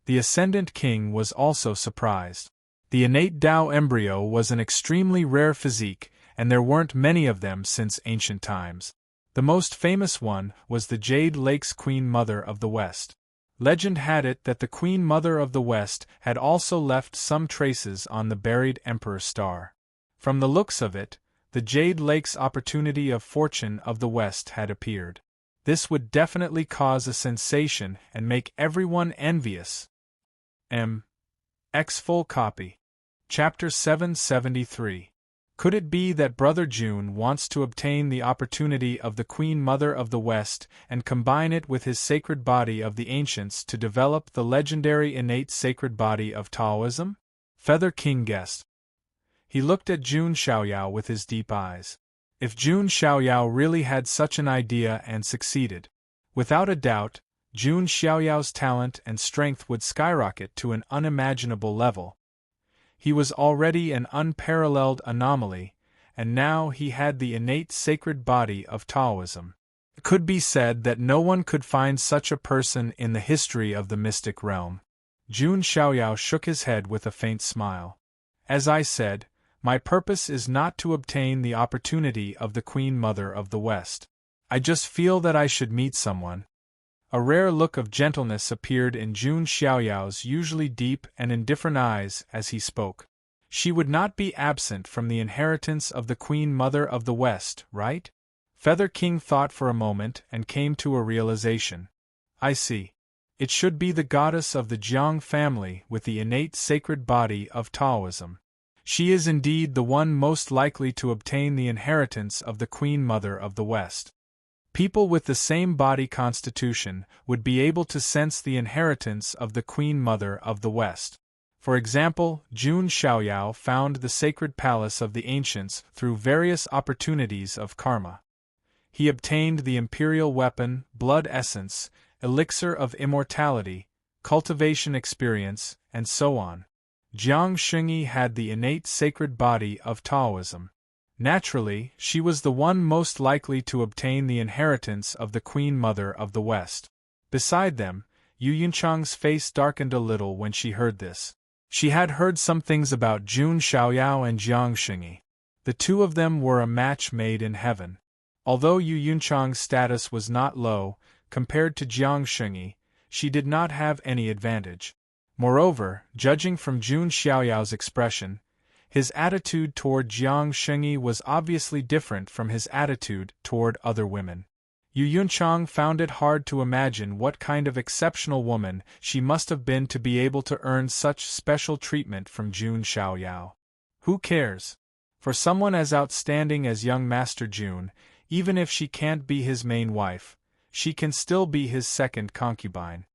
The Ascendant King was also surprised. The innate Tao embryo was an extremely rare physique, and there weren't many of them since ancient times. The most famous one was the Jade Lake's Queen Mother of the West. Legend had it that the Queen Mother of the West had also left some traces on the buried Emperor's star. From the looks of it, the Jade Lake's opportunity of fortune of the West had appeared. This would definitely cause a sensation and make everyone envious. X full copy. Chapter 773. Could it be that Brother Jun wants to obtain the opportunity of the Queen Mother of the West and combine it with his sacred body of the ancients to develop the legendary innate sacred body of Taoism? Feather King guessed. He looked at Jun Xiaoyao with his deep eyes. If Jun Xiaoyao really had such an idea and succeeded, without a doubt, Jun Xiaoyao's talent and strength would skyrocket to an unimaginable level. He was already an unparalleled anomaly, and now he had the innate sacred body of Taoism. It could be said that no one could find such a person in the history of the mystic realm. Jun Xiaoyao shook his head with a faint smile. "As I said, my purpose is not to obtain the opportunity of the Queen Mother of the West. I just feel that I should meet someone." A rare look of gentleness appeared in Jun Xiaoyao's usually deep and indifferent eyes as he spoke. "She would not be absent from the inheritance of the Queen Mother of the West, right?" Feather King thought for a moment and came to a realization. "I see. It should be the goddess of the Jiang family with the innate sacred body of Taoism. She is indeed the one most likely to obtain the inheritance of the Queen Mother of the West. People with the same body constitution would be able to sense the inheritance of the Queen Mother of the West. For example, Jun Xiaoyao found the sacred palace of the ancients through various opportunities of karma. He obtained the imperial weapon, blood essence, elixir of immortality, cultivation experience, and so on. Jiang Xingyi had the innate sacred body of Taoism. Naturally, she was the one most likely to obtain the inheritance of the Queen Mother of the West. Beside them, Yu Yunchang's face darkened a little when she heard this. She had heard some things about Jun Xiaoyao and Jiang Xingyi. The two of them were a match made in heaven. Although Yu Yunchang's status was not low, compared to Jiang Xingyi, she did not have any advantage. Moreover, judging from Jun Xiaoyao's expression, His attitude toward Jiang Shengyi was obviously different from his attitude toward other women. Yu Yunchang found it hard to imagine what kind of exceptional woman she must have been to be able to earn such special treatment from Jun Xiaoyao. Who cares? For someone as outstanding as young Master Jun, even if she can't be his main wife, she can still be his second concubine.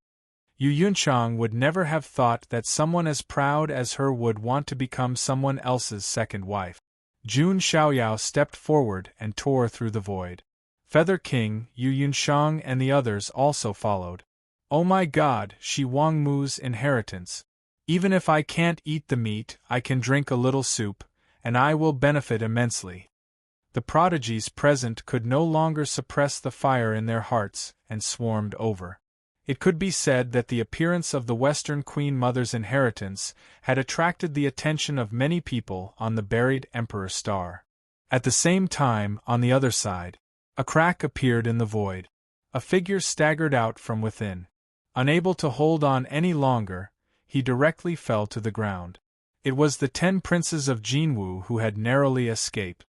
Yu Yunchang would never have thought that someone as proud as her would want to become someone else's second wife. Jun Xiaoyao stepped forward and tore through the void. Feather King, Yu Yunchang and the others also followed. Oh my God, Shi Wangmu's inheritance. Even if I can't eat the meat, I can drink a little soup, and I will benefit immensely. The prodigies present could no longer suppress the fire in their hearts, and swarmed over. It could be said that the appearance of the Western Queen Mother's inheritance had attracted the attention of many people on the buried Emperor Star. At the same time, on the other side, a crack appeared in the void. A figure staggered out from within. Unable to hold on any longer, he directly fell to the ground. It was the 10 princes of Jinwu who had narrowly escaped.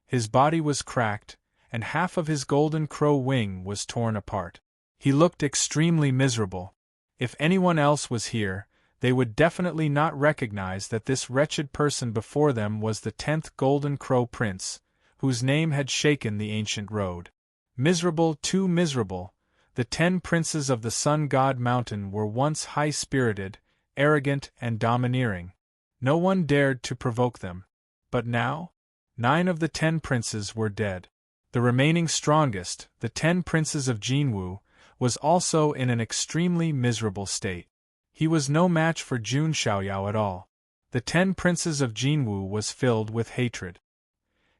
His body was cracked, and half of his golden crow wing was torn apart. He looked extremely miserable. If anyone else was here, they would definitely not recognize that this wretched person before them was the 10th Golden Crow Prince, whose name had shaken the ancient road. Miserable, too miserable, the 10 princes of the Sun God Mountain were once high-spirited, arrogant and domineering. No one dared to provoke them. But now? 9 of the 10 princes were dead. The remaining strongest, the 10 princes of Jinwu, was also in an extremely miserable state. He was no match for Jun Xiaoyao at all. The 10 princes of Jinwu was filled with hatred.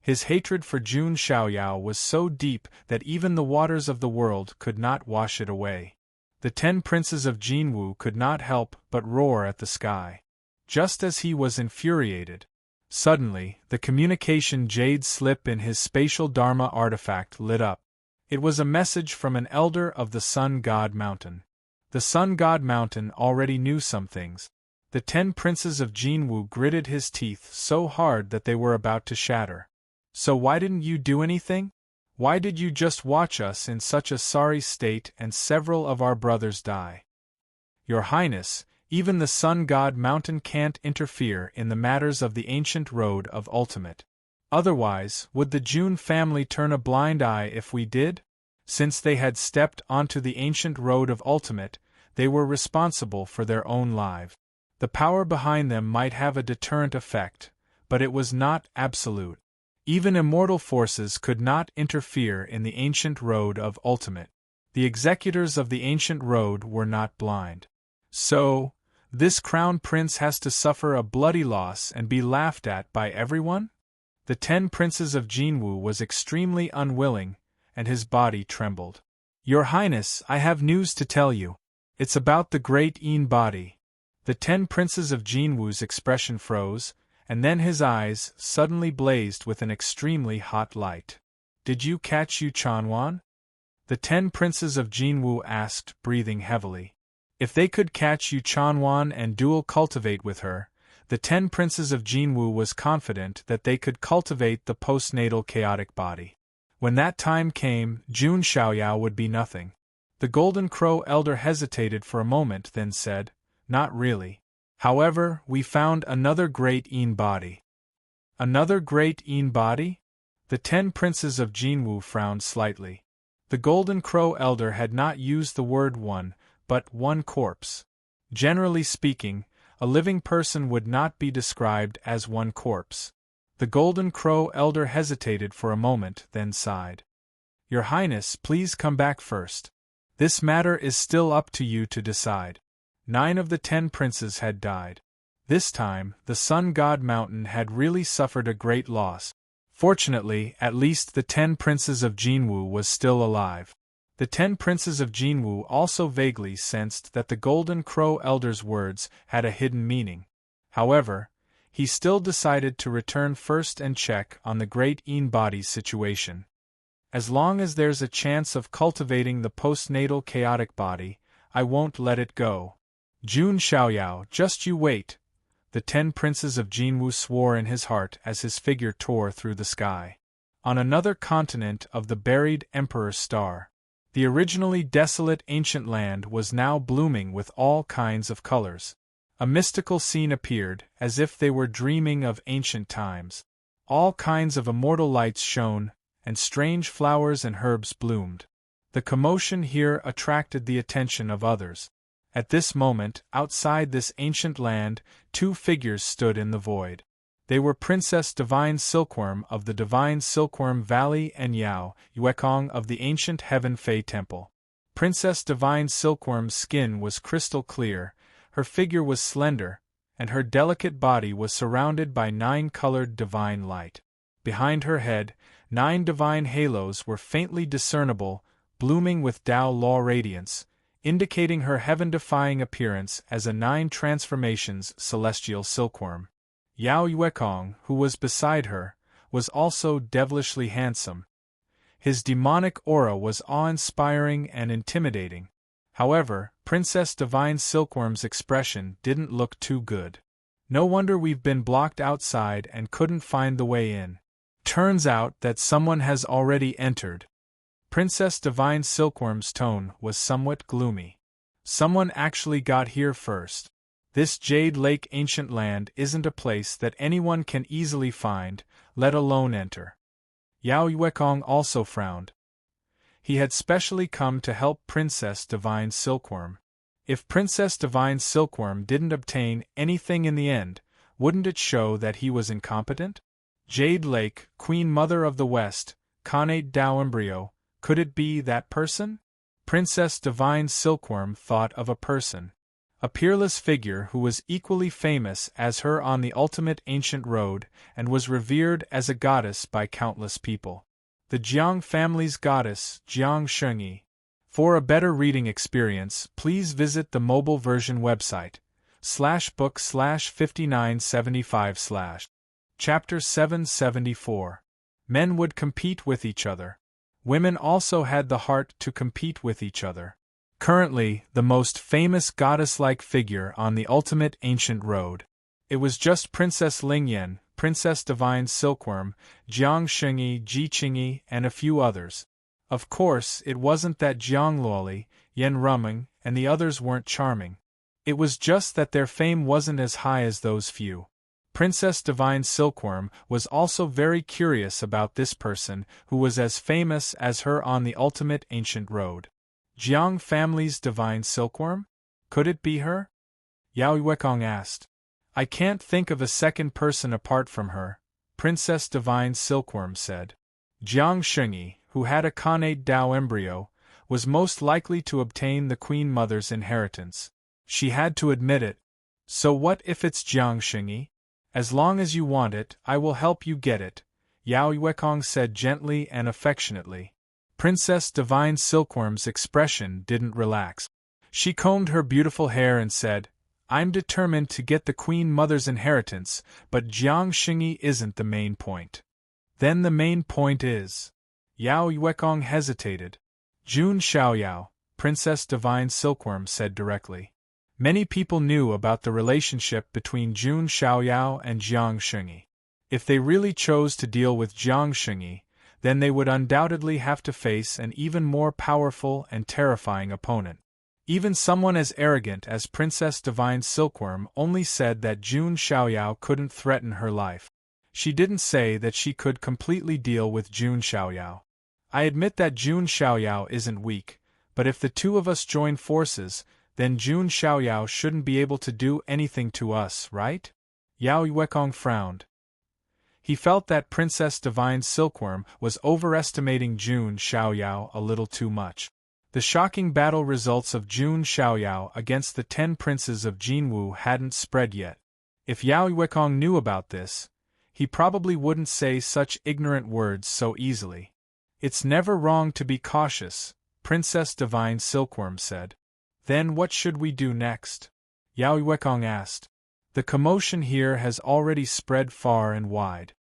His hatred for Jun Xiaoyao was so deep that even the waters of the world could not wash it away. The 10 princes of Jinwu could not help but roar at the sky. Just as he was infuriated, suddenly, the communication jade slip in his spatial Dharma artifact lit up. It was a message from an elder of the Sun God Mountain. The Sun God Mountain already knew some things. The 10 princes of Jinwu gritted his teeth so hard that they were about to shatter. So why didn't you do anything? Why did you just watch us in such a sorry state and several of our brothers die? Your Highness, even the Sun God Mountain can't interfere in the matters of the ancient road of ultimate. Otherwise, would the Jun family turn a blind eye if we did? Since they had stepped onto the ancient road of ultimate, they were responsible for their own lives. The power behind them might have a deterrent effect, but it was not absolute. Even immortal forces could not interfere in the ancient road of ultimate. The executors of the ancient road were not blind. So, this crown prince has to suffer a bloody loss and be laughed at by everyone? The 10 princes of Jinwu was extremely unwilling, and his body trembled. Your Highness, I have news to tell you. It's about the great Yin body. The 10 princes of Jinwu's expression froze, and then his eyes suddenly blazed with an extremely hot light. Did you catch Yu Chanwan? The 10 princes of Jinwu asked, breathing heavily. If they could catch Yu Chanwan and dual cultivate with her, the 10 princes of Jinwu was confident that they could cultivate the postnatal chaotic body. When that time came, Jun Xiaoyao would be nothing. The Golden Crow elder hesitated for a moment, then said, Not really. However, we found another great Yin body. Another great Yin body? The 10 princes of Jinwu frowned slightly. The Golden Crow elder had not used the word one, but one corpse. Generally speaking, a living person would not be described as one corpse. The Golden Crow elder hesitated for a moment, then sighed. Your Highness, please come back first. This matter is still up to you to decide. 9 of the 10 princes had died. This time, the Sun God Mountain had really suffered a great loss. Fortunately, at least the 10 princes of Jinwu was still alive. The 10 princes of Jinwu also vaguely sensed that the Golden Crow elder's words had a hidden meaning. However, he still decided to return first and check on the great Yin body's situation. As long as there's a chance of cultivating the postnatal chaotic body, I won't let it go. Jun Xiaoyao, just you wait. the 10 princes of Jinwu swore in his heart as his figure tore through the sky. On another continent of the buried Emperor's star, the originally desolate ancient land was now blooming with all kinds of colors. A mystical scene appeared, as if they were dreaming of ancient times. All kinds of immortal lights shone, and strange flowers and herbs bloomed. The commotion here attracted the attention of others. At this moment, outside this ancient land, 2 figures stood in the void. They were Princess Divine Silkworm of the Divine Silkworm Valley and Yao Yuekong of the ancient Heaven Fei Temple. Princess Divine Silkworm's skin was crystal clear, her figure was slender, and her delicate body was surrounded by 9-colored divine light. Behind her head, 9 divine halos were faintly discernible, blooming with Tao Law radiance, indicating her heaven-defying appearance as a 9 transformations celestial silkworm. Yao Yuekong, who was beside her, was also devilishly handsome. His demonic aura was awe-inspiring and intimidating. However, Princess Divine Silkworm's expression didn't look too good. No wonder we've been blocked outside and couldn't find the way in. Turns out that someone has already entered. Princess Divine Silkworm's tone was somewhat gloomy. Someone actually got here first. This Jade Lake ancient land isn't a place that anyone can easily find, let alone enter. Yao Yuekong also frowned. He had specially come to help Princess Divine Silkworm. If Princess Divine Silkworm didn't obtain anything in the end, wouldn't it show that he was incompetent? Jade Lake, Queen Mother of the West, Khanate Dao Embryo, could it be that person? Princess Divine Silkworm thought of a person. A peerless figure who was equally famous as her on the ultimate ancient road and was revered as a goddess by countless people. The Jiang family's goddess, Jiang Shengyi. For a better reading experience, please visit the mobile version website, /book/5975/. Chapter 774. Men would compete with each other. Women also had the heart to compete with each other. Currently, the most famous goddess-like figure on the ultimate ancient road. It was just Princess Lingyan, Princess Divine Silkworm, Jiang Shengyi, Ji Qingyi, and a few others. Of course, it wasn't that Jiang Luoli, Yan Ruming, and the others weren't charming. It was just that their fame wasn't as high as those few. Princess Divine Silkworm was also very curious about this person who was as famous as her on the ultimate ancient road. Jiang family's Divine Silkworm? Could it be her? Yao Yuekong asked. I can't think of a second person apart from her, Princess Divine Silkworm said. Jiang Shengyi, who had a Khanate Dao embryo, was most likely to obtain the Queen Mother's inheritance. She had to admit it. So what if it's Jiang Shengyi? As long as you want it, I will help you get it, Yao Yuekong said gently and affectionately. Princess Divine Silkworm's expression didn't relax. She combed her beautiful hair and said, I'm determined to get the Queen Mother's inheritance, but Jiang Shengyi isn't the main point. Then the main point is... Yao Yuekong hesitated. Jun Xiaoyao, Princess Divine Silkworm said directly. Many people knew about the relationship between Jun Xiaoyao and Jiang Shengyi. If they really chose to deal with Jiang Shengyi, then they would undoubtedly have to face an even more powerful and terrifying opponent. Even someone as arrogant as Princess Divine Silkworm only said that Jun Xiaoyao couldn't threaten her life. She didn't say that she could completely deal with Jun Xiaoyao. I admit that Jun Xiaoyao isn't weak, but if the two of us join forces, then Jun Xiaoyao shouldn't be able to do anything to us, right? Yao Yuekong frowned. He felt that Princess Divine Silkworm was overestimating Jun Xiaoyao a little too much. The shocking battle results of Jun Xiaoyao against the 10 princes of Jinwu hadn't spread yet. If Yao Yuekong knew about this, he probably wouldn't say such ignorant words so easily. It's never wrong to be cautious, Princess Divine Silkworm said. Then what should we do next? Yao Yuekong asked. The commotion here has already spread far and wide.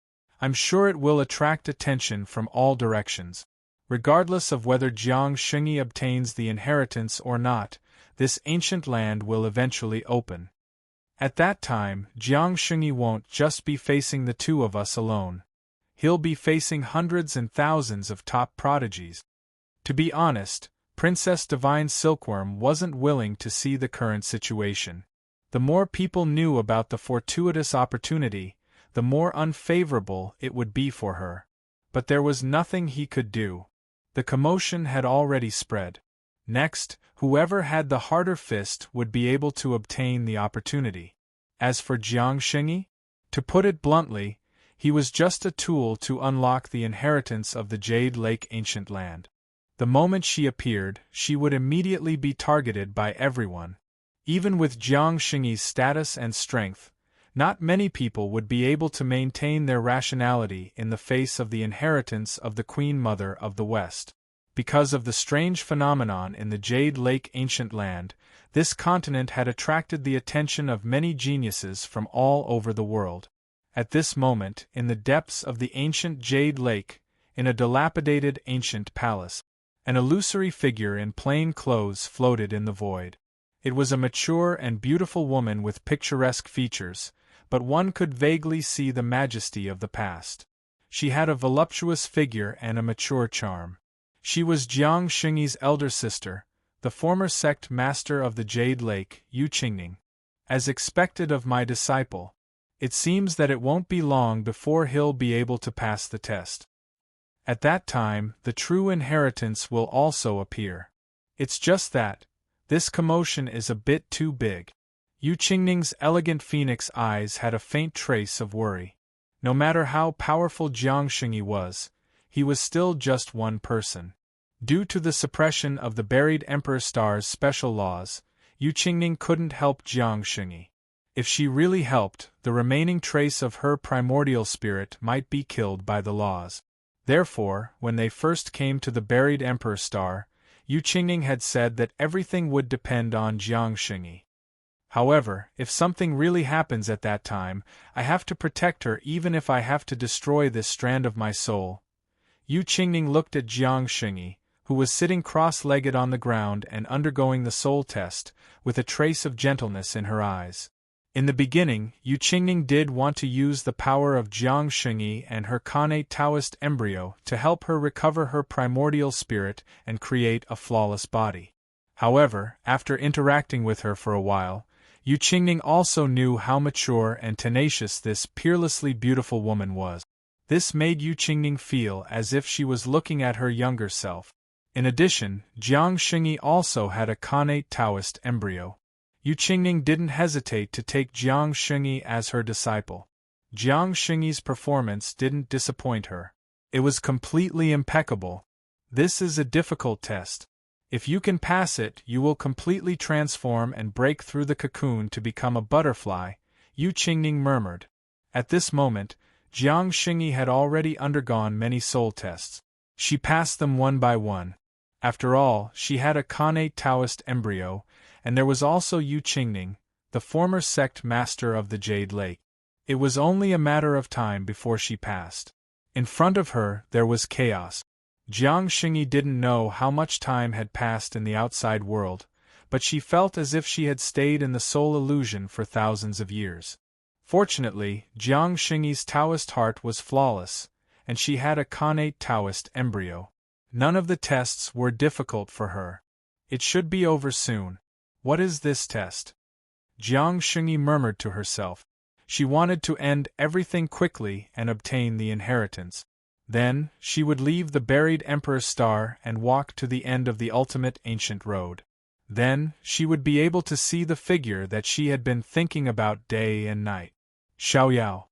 I'm sure it will attract attention from all directions. Regardless of whether Jiang Shengyi obtains the inheritance or not, this ancient land will eventually open. At that time, Jiang Shengyi won't just be facing the two of us alone. He'll be facing hundreds and thousands of top prodigies. To be honest, Princess Divine Silkworm wasn't willing to see the current situation. The more people knew about the fortuitous opportunity, the more unfavorable it would be for her. But there was nothing he could do. The commotion had already spread. Next, whoever had the harder fist would be able to obtain the opportunity. As for Jiang Shengyi, to put it bluntly, he was just a tool to unlock the inheritance of the Jade Lake ancient land. The moment she appeared, she would immediately be targeted by everyone. Even with Jiang Shengyi's status and strength, not many people would be able to maintain their rationality in the face of the inheritance of the Queen Mother of the West. Because of the strange phenomenon in the Jade Lake ancient land, this continent had attracted the attention of many geniuses from all over the world. At this moment, in the depths of the ancient Jade Lake, in a dilapidated ancient palace, an illusory figure in plain clothes floated in the void. It was a mature and beautiful woman with picturesque features, but one could vaguely see the majesty of the past. She had a voluptuous figure and a mature charm. She was Jiang Shengyi's elder sister, the former sect master of the Jade Lake, Yu Qingning. As expected of my disciple, it seems that it won't be long before he'll be able to pass the test. At that time, the true inheritance will also appear. It's just that this commotion is a bit too big. Yu Qingning's elegant phoenix eyes had a faint trace of worry. No matter how powerful Jiang Shengyi was, he was still just one person. Due to the suppression of the buried Emperor Star's special laws, Yu Qingning couldn't help Jiang Shengyi. If she really helped, the remaining trace of her primordial spirit might be killed by the laws. Therefore, when they first came to the buried Emperor Star, Yu Qingning had said that everything would depend on Jiang Shengyi. However, if something really happens at that time, I have to protect her even if I have to destroy this strand of my soul. Yu Qingning looked at Jiang Shengyi, who was sitting cross-legged on the ground and undergoing the soul test, with a trace of gentleness in her eyes. In the beginning, Yu Qingning did want to use the power of Jiang Shengyi and her connate Taoist embryo to help her recover her primordial spirit and create a flawless body. However, after interacting with her for a while, Yu Qingning also knew how mature and tenacious this peerlessly beautiful woman was. This made Yu Qingning feel as if she was looking at her younger self. In addition, Jiang Shengyi also had a connate Taoist embryo. Yu Qingning didn't hesitate to take Jiang Shengyi as her disciple. Jiang Shengyi's performance didn't disappoint her. It was completely impeccable. This is a difficult test. If you can pass it, you will completely transform and break through the cocoon to become a butterfly, Yu Qingning murmured. At this moment, Jiang Shengyi had already undergone many soul tests. She passed them one by one. After all, she had a connate Taoist embryo, and there was also Yu Qingning, the former sect master of the Jade Lake. It was only a matter of time before she passed. In front of her, there was chaos. Jiang Shengyi didn't know how much time had passed in the outside world, but she felt as if she had stayed in the soul illusion for thousands of years. Fortunately, Jiang Shengyi's Taoist heart was flawless, and she had a connate Taoist embryo. None of the tests were difficult for her. It should be over soon. What is this test? Jiang Shengyi murmured to herself. She wanted to end everything quickly and obtain the inheritance. Then, she would leave the buried Emperor Star and walk to the end of the ultimate ancient road. Then, she would be able to see the figure that she had been thinking about day and night. Xiaoyao.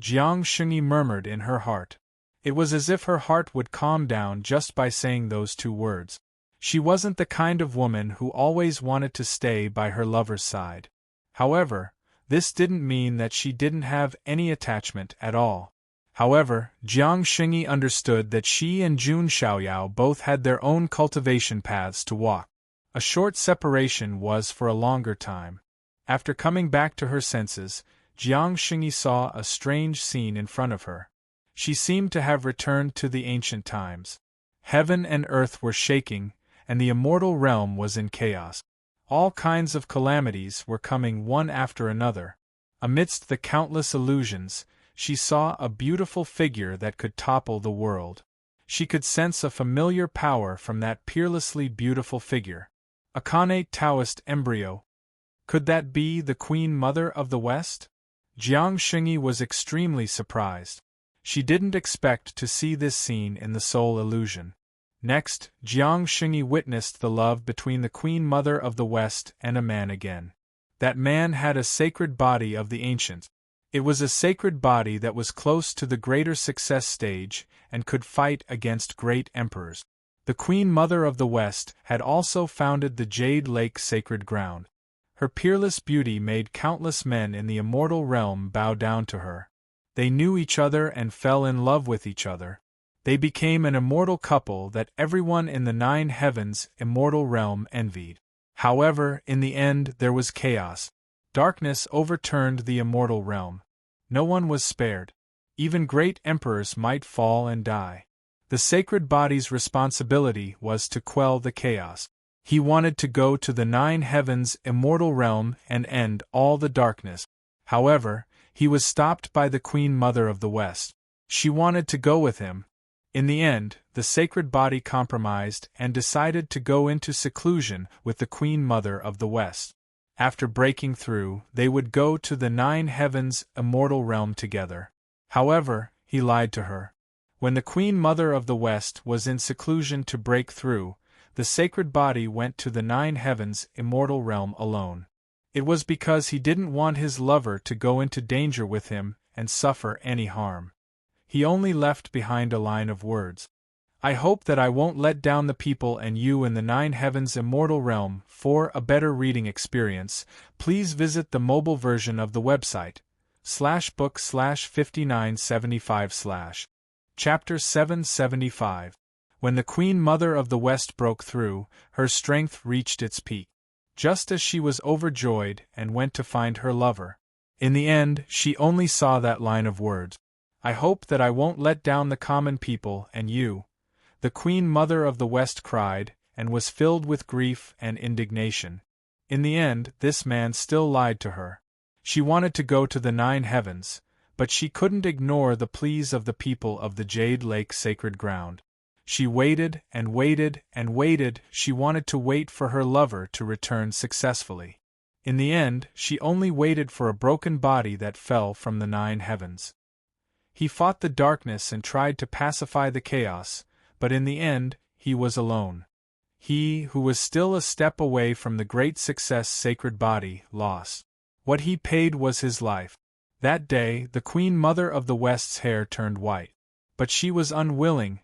Jiang Shengyi murmured in her heart. It was as if her heart would calm down just by saying those two words. She wasn't the kind of woman who always wanted to stay by her lover's side. However, this didn't mean that she didn't have any attachment at all. However, Jiang Shengyi understood that she and Jun Xiaoyao both had their own cultivation paths to walk. A short separation was for a longer time. After coming back to her senses, Jiang Shengyi saw a strange scene in front of her. She seemed to have returned to the ancient times. Heaven and earth were shaking, and the immortal realm was in chaos. All kinds of calamities were coming one after another. Amidst the countless illusions, she saw a beautiful figure that could topple the world. She could sense a familiar power from that peerlessly beautiful figure. A connate Taoist embryo. Could that be the Queen Mother of the West? Jiang Xingyi was extremely surprised. She didn't expect to see this scene in the Soul Illusion. Next, Jiang Xingyi witnessed the love between the Queen Mother of the West and a man again. That man had a sacred body of the ancients. It was a sacred body that was close to the greater success stage and could fight against great emperors. The Queen Mother of the West had also founded the Jade Lake Sacred Ground. Her peerless beauty made countless men in the immortal realm bow down to her. They knew each other and fell in love with each other. They became an immortal couple that everyone in the 9 heavens immortal realm envied. However, in the end there was chaos. Darkness overturned the immortal realm. No one was spared. Even great emperors might fall and die. The sacred body's responsibility was to quell the chaos. He wanted to go to the 9 heavens immortal realm and end all the darkness. However, he was stopped by the Queen Mother of the West. She wanted to go with him. In the end, the sacred body compromised and decided to go into seclusion with the Queen Mother of the West. After breaking through, they would go to the 9 heavens immortal realm together. However, he lied to her. When the Queen Mother of the West was in seclusion to break through, the sacred body went to the 9 heavens immortal realm alone. It was because he didn't want his lover to go into danger with him and suffer any harm. He only left behind a line of words. I hope that I won't let down the people and you in the 9 heavens immortal realm. For a better reading experience, please visit the mobile version of the website, /book/5975/. Chapter 775. When the Queen Mother of the West broke through, her strength reached its peak. Just as she was overjoyed and went to find her lover. In the end, she only saw that line of words. I hope that I won't let down the common people and you. The Queen Mother of the West cried, and was filled with grief and indignation. In the end, this man still lied to her. She wanted to go to the 9 heavens, but she couldn't ignore the pleas of the people of the Jade Lake Sacred Ground. She waited and waited and waited. She wanted to wait for her lover to return successfully. In the end, she only waited for a broken body that fell from the 9 heavens. He fought the darkness and tried to pacify the chaos, but in the end, he was alone. He, who was still a step away from the great success sacred body, lost. What he paid was his life. That day, the Queen Mother of the West's hair turned white. But she was unwilling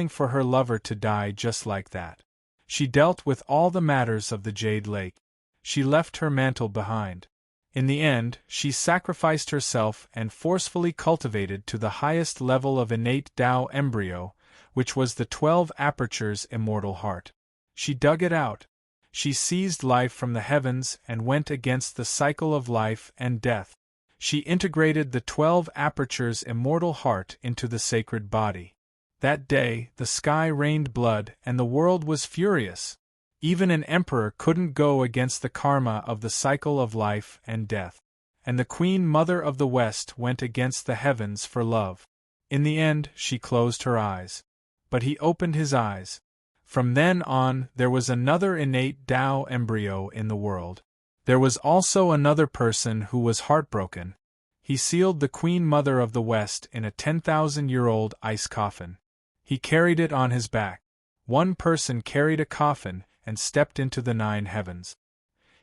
for her lover to die just like that. She dealt with all the matters of the Jade Lake. She left her mantle behind. In the end, she sacrificed herself and forcefully cultivated to the highest level of innate Tao embryo, which was the 12 apertures immortal heart. She dug it out. She seized life from the heavens and went against the cycle of life and death. She integrated the 12 apertures immortal heart into the sacred body. That day, the sky rained blood and the world was furious. Even an emperor couldn't go against the karma of the cycle of life and death. And the Queen Mother of the West went against the heavens for love. In the end, she closed her eyes. But he opened his eyes. From then on, there was another innate Tao embryo in the world. There was also another person who was heartbroken. He sealed the Queen Mother of the West in a 10,000-year-old ice coffin. He carried it on his back. One person carried a coffin and stepped into the 9 heavens.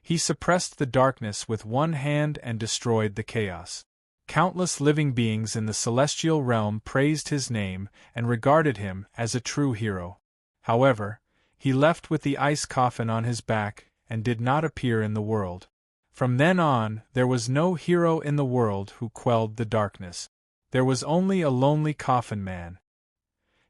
He suppressed the darkness with one hand and destroyed the chaos. Countless living beings in the celestial realm praised his name and regarded him as a true hero. However, he left with the ice coffin on his back and did not appear in the world. From then on, there was no hero in the world who quelled the darkness. There was only a lonely coffin man.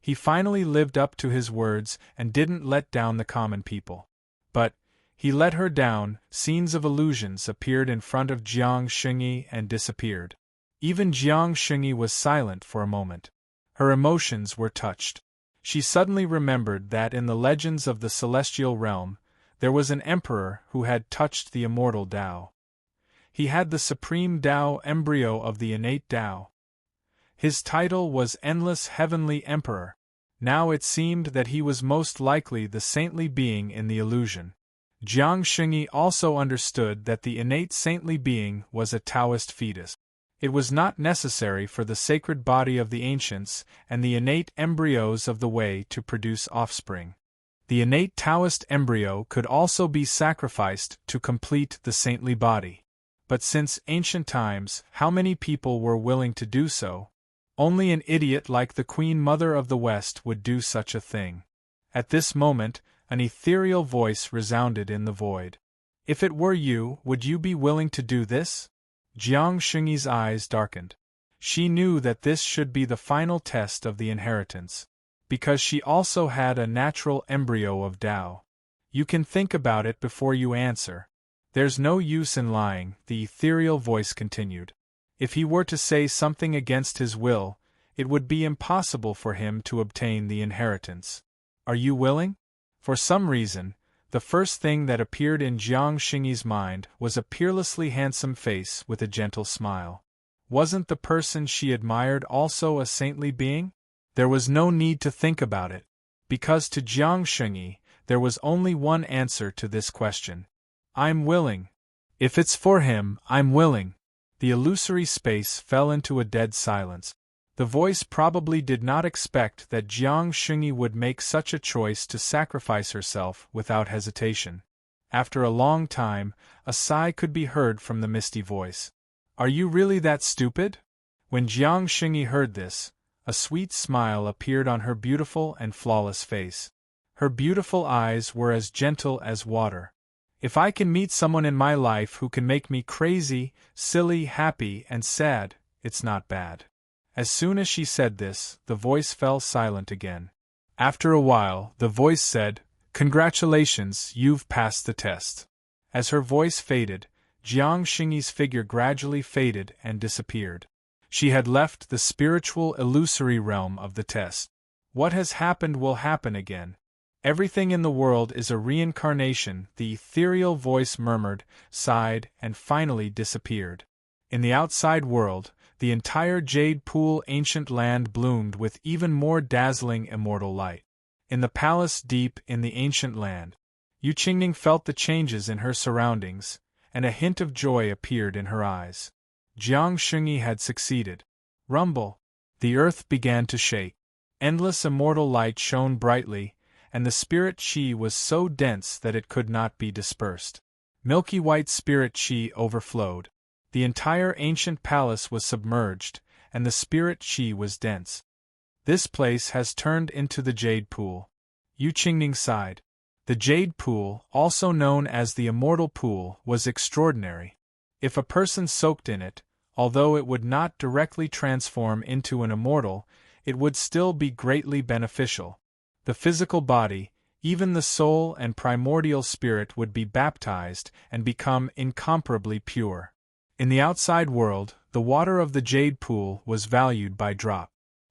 He finally lived up to his words and didn't let down the common people. But he let her down. Scenes of illusions appeared in front of Jiang Xingyi and disappeared. Even Jiang Xingyi was silent for a moment. Her emotions were touched. She suddenly remembered that in the legends of the celestial realm, There was an emperor who had touched the immortal Tao. He had the supreme Tao embryo of the innate Tao. His title was Endless Heavenly Emperor. Now it seemed that he was most likely the saintly being in the illusion. Jiang Shengyi also understood that the innate saintly being was a Taoist fetus. It was not necessary for the sacred body of the ancients and the innate embryos of the way to produce offspring. The innate Taoist embryo could also be sacrificed to complete the saintly body. But since ancient times, how many people were willing to do so? Only an idiot like the Queen Mother of the West would do such a thing. At this moment, an ethereal voice resounded in the void. If it were you, would you be willing to do this? Jiang Shengyi's eyes darkened. She knew that this should be the final test of the inheritance, because she also had a natural embryo of Tao. You can think about it before you answer. There's no use in lying, the ethereal voice continued. If he were to say something against his will, it would be impossible for him to obtain the inheritance. Are you willing? For some reason, the first thing that appeared in Jiang Shengyi's mind was a peerlessly handsome face with a gentle smile. Wasn't the person she admired also a saintly being? There was no need to think about it, because to Jiang Shengyi, there was only one answer to this question. I'm willing. If it's for him, I'm willing. The illusory space fell into a dead silence. The voice probably did not expect that Jiang Shengyi would make such a choice to sacrifice herself without hesitation. After a long time, a sigh could be heard from the misty voice. Are you really that stupid? When Jiang Shengyi heard this, a sweet smile appeared on her beautiful and flawless face. Her beautiful eyes were as gentle as water. If I can meet someone in my life who can make me crazy, silly, happy, and sad, it's not bad. As soon as she said this, the voice fell silent again. After a while, the voice said, "Congratulations, you've passed the test." As her voice faded, Jiang Shengyi's figure gradually faded and disappeared. She had left the spiritual illusory realm of the test. What has happened will happen again. Everything in the world is a reincarnation, the ethereal voice murmured, sighed, and finally disappeared. In the outside world, the entire jade pool ancient land bloomed with even more dazzling immortal light. In the palace deep in the ancient land, Yu Qingning felt the changes in her surroundings, and a hint of joy appeared in her eyes. Jiang Shengyi had succeeded. Rumble! The earth began to shake. Endless immortal light shone brightly, and the spirit qi was so dense that it could not be dispersed. Milky white spirit qi overflowed. The entire ancient palace was submerged, and the spirit qi was dense. This place has turned into the jade pool. Yu Qingning sighed. The jade pool, also known as the immortal pool, was extraordinary. If a person soaked in it, although it would not directly transform into an immortal, it would still be greatly beneficial. The physical body, even the soul and primordial spirit would be baptized and become incomparably pure. In the outside world, the water of the jade pool was valued by drop.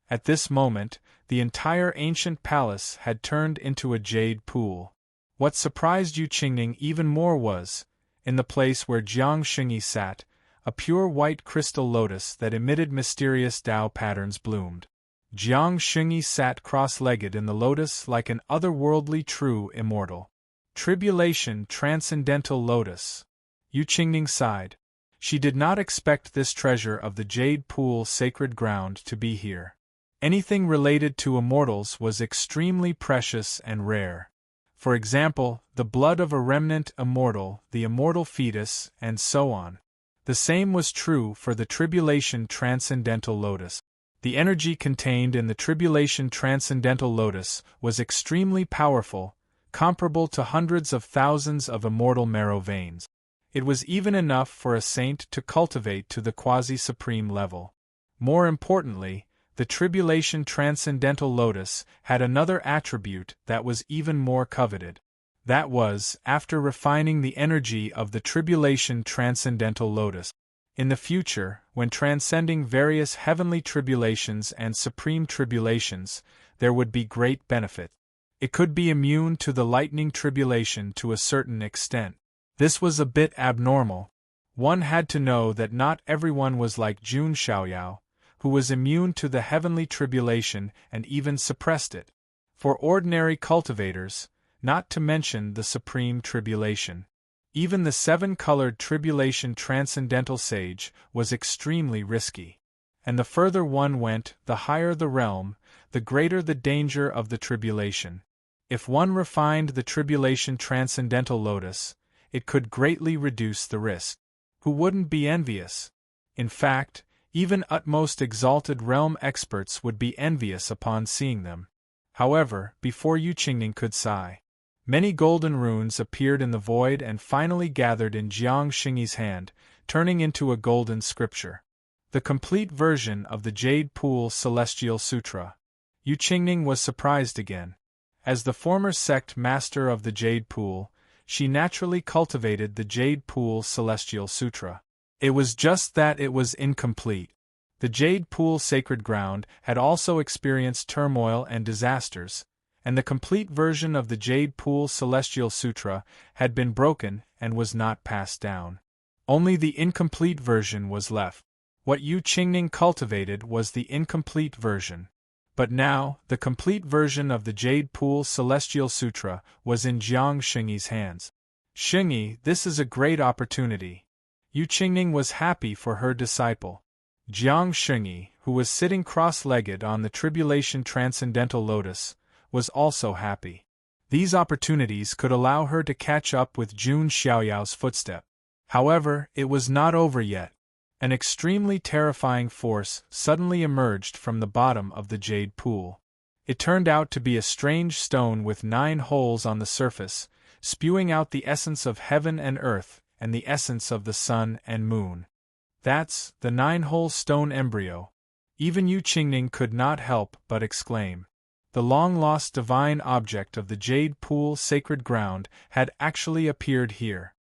At this moment, the entire ancient palace had turned into a jade pool. What surprised Yu Qingning even more was, in the place where Jiang Shengyi sat, a pure white crystal lotus that emitted mysterious Tao patterns bloomed. Jiang Shengyi sat cross-legged in the lotus like an otherworldly true immortal. Tribulation transcendental lotus. Yu Qingning sighed. She did not expect this treasure of the jade pool sacred ground to be here. Anything related to immortals was extremely precious and rare. For example, the blood of a remnant immortal, the immortal fetus, and so on. The same was true for the Tribulation Transcendental Lotus. The energy contained in the Tribulation Transcendental Lotus was extremely powerful, comparable to hundreds of thousands of immortal marrow veins. It was even enough for a saint to cultivate to the quasi-supreme level. More importantly, the Tribulation Transcendental Lotus had another attribute that was even more coveted. That was, after refining the energy of the Tribulation Transcendental Lotus. In the future, when transcending various heavenly tribulations and supreme tribulations, there would be great benefit. It could be immune to the lightning tribulation to a certain extent. This was a bit abnormal. One had to know that not everyone was like Jun Xiaoyao, who was immune to the heavenly tribulation and even suppressed it. For ordinary cultivators, not to mention the supreme tribulation, even the seven-colored tribulation transcendental sage was extremely risky. And the further one went, the higher the realm, the greater the danger of the tribulation. If one refined the tribulation transcendental lotus, it could greatly reduce the risk. Who wouldn't be envious? In fact, even utmost exalted realm experts would be envious upon seeing them. However, before Yu Qingning could sigh, many golden runes appeared in the void and finally gathered in Jiang Xingyi's hand, turning into a golden scripture. The complete version of the Jade Pool Celestial Sutra. Yu Qingning was surprised again. As the former sect master of the Jade Pool, she naturally cultivated the Jade Pool Celestial Sutra. It was just that it was incomplete. The Jade Pool Sacred Ground had also experienced turmoil and disasters, and the complete version of the Jade Pool Celestial Sutra had been broken and was not passed down. Only the incomplete version was left. What Yu Qingning cultivated was the incomplete version. But now, the complete version of the Jade Pool Celestial Sutra was in Jiang Xingyi's hands. Xingyi, this is a great opportunity. Yu Qingning was happy for her disciple. Jiang Xingyi, who was sitting cross-legged on the Tribulation Transcendental Lotus, was also happy. These opportunities could allow her to catch up with Jun Xiaoyao's footstep. However, it was not over yet. An extremely terrifying force suddenly emerged from the bottom of the Jade Pool. It turned out to be a strange stone with 9 holes on the surface, spewing out the essence of heaven and earth and the essence of the sun and moon. That's the 9-hole stone embryo. Even Yu Qingning could not help but exclaim. The long-lost divine object of the Jade Pool Sacred Ground had actually appeared here.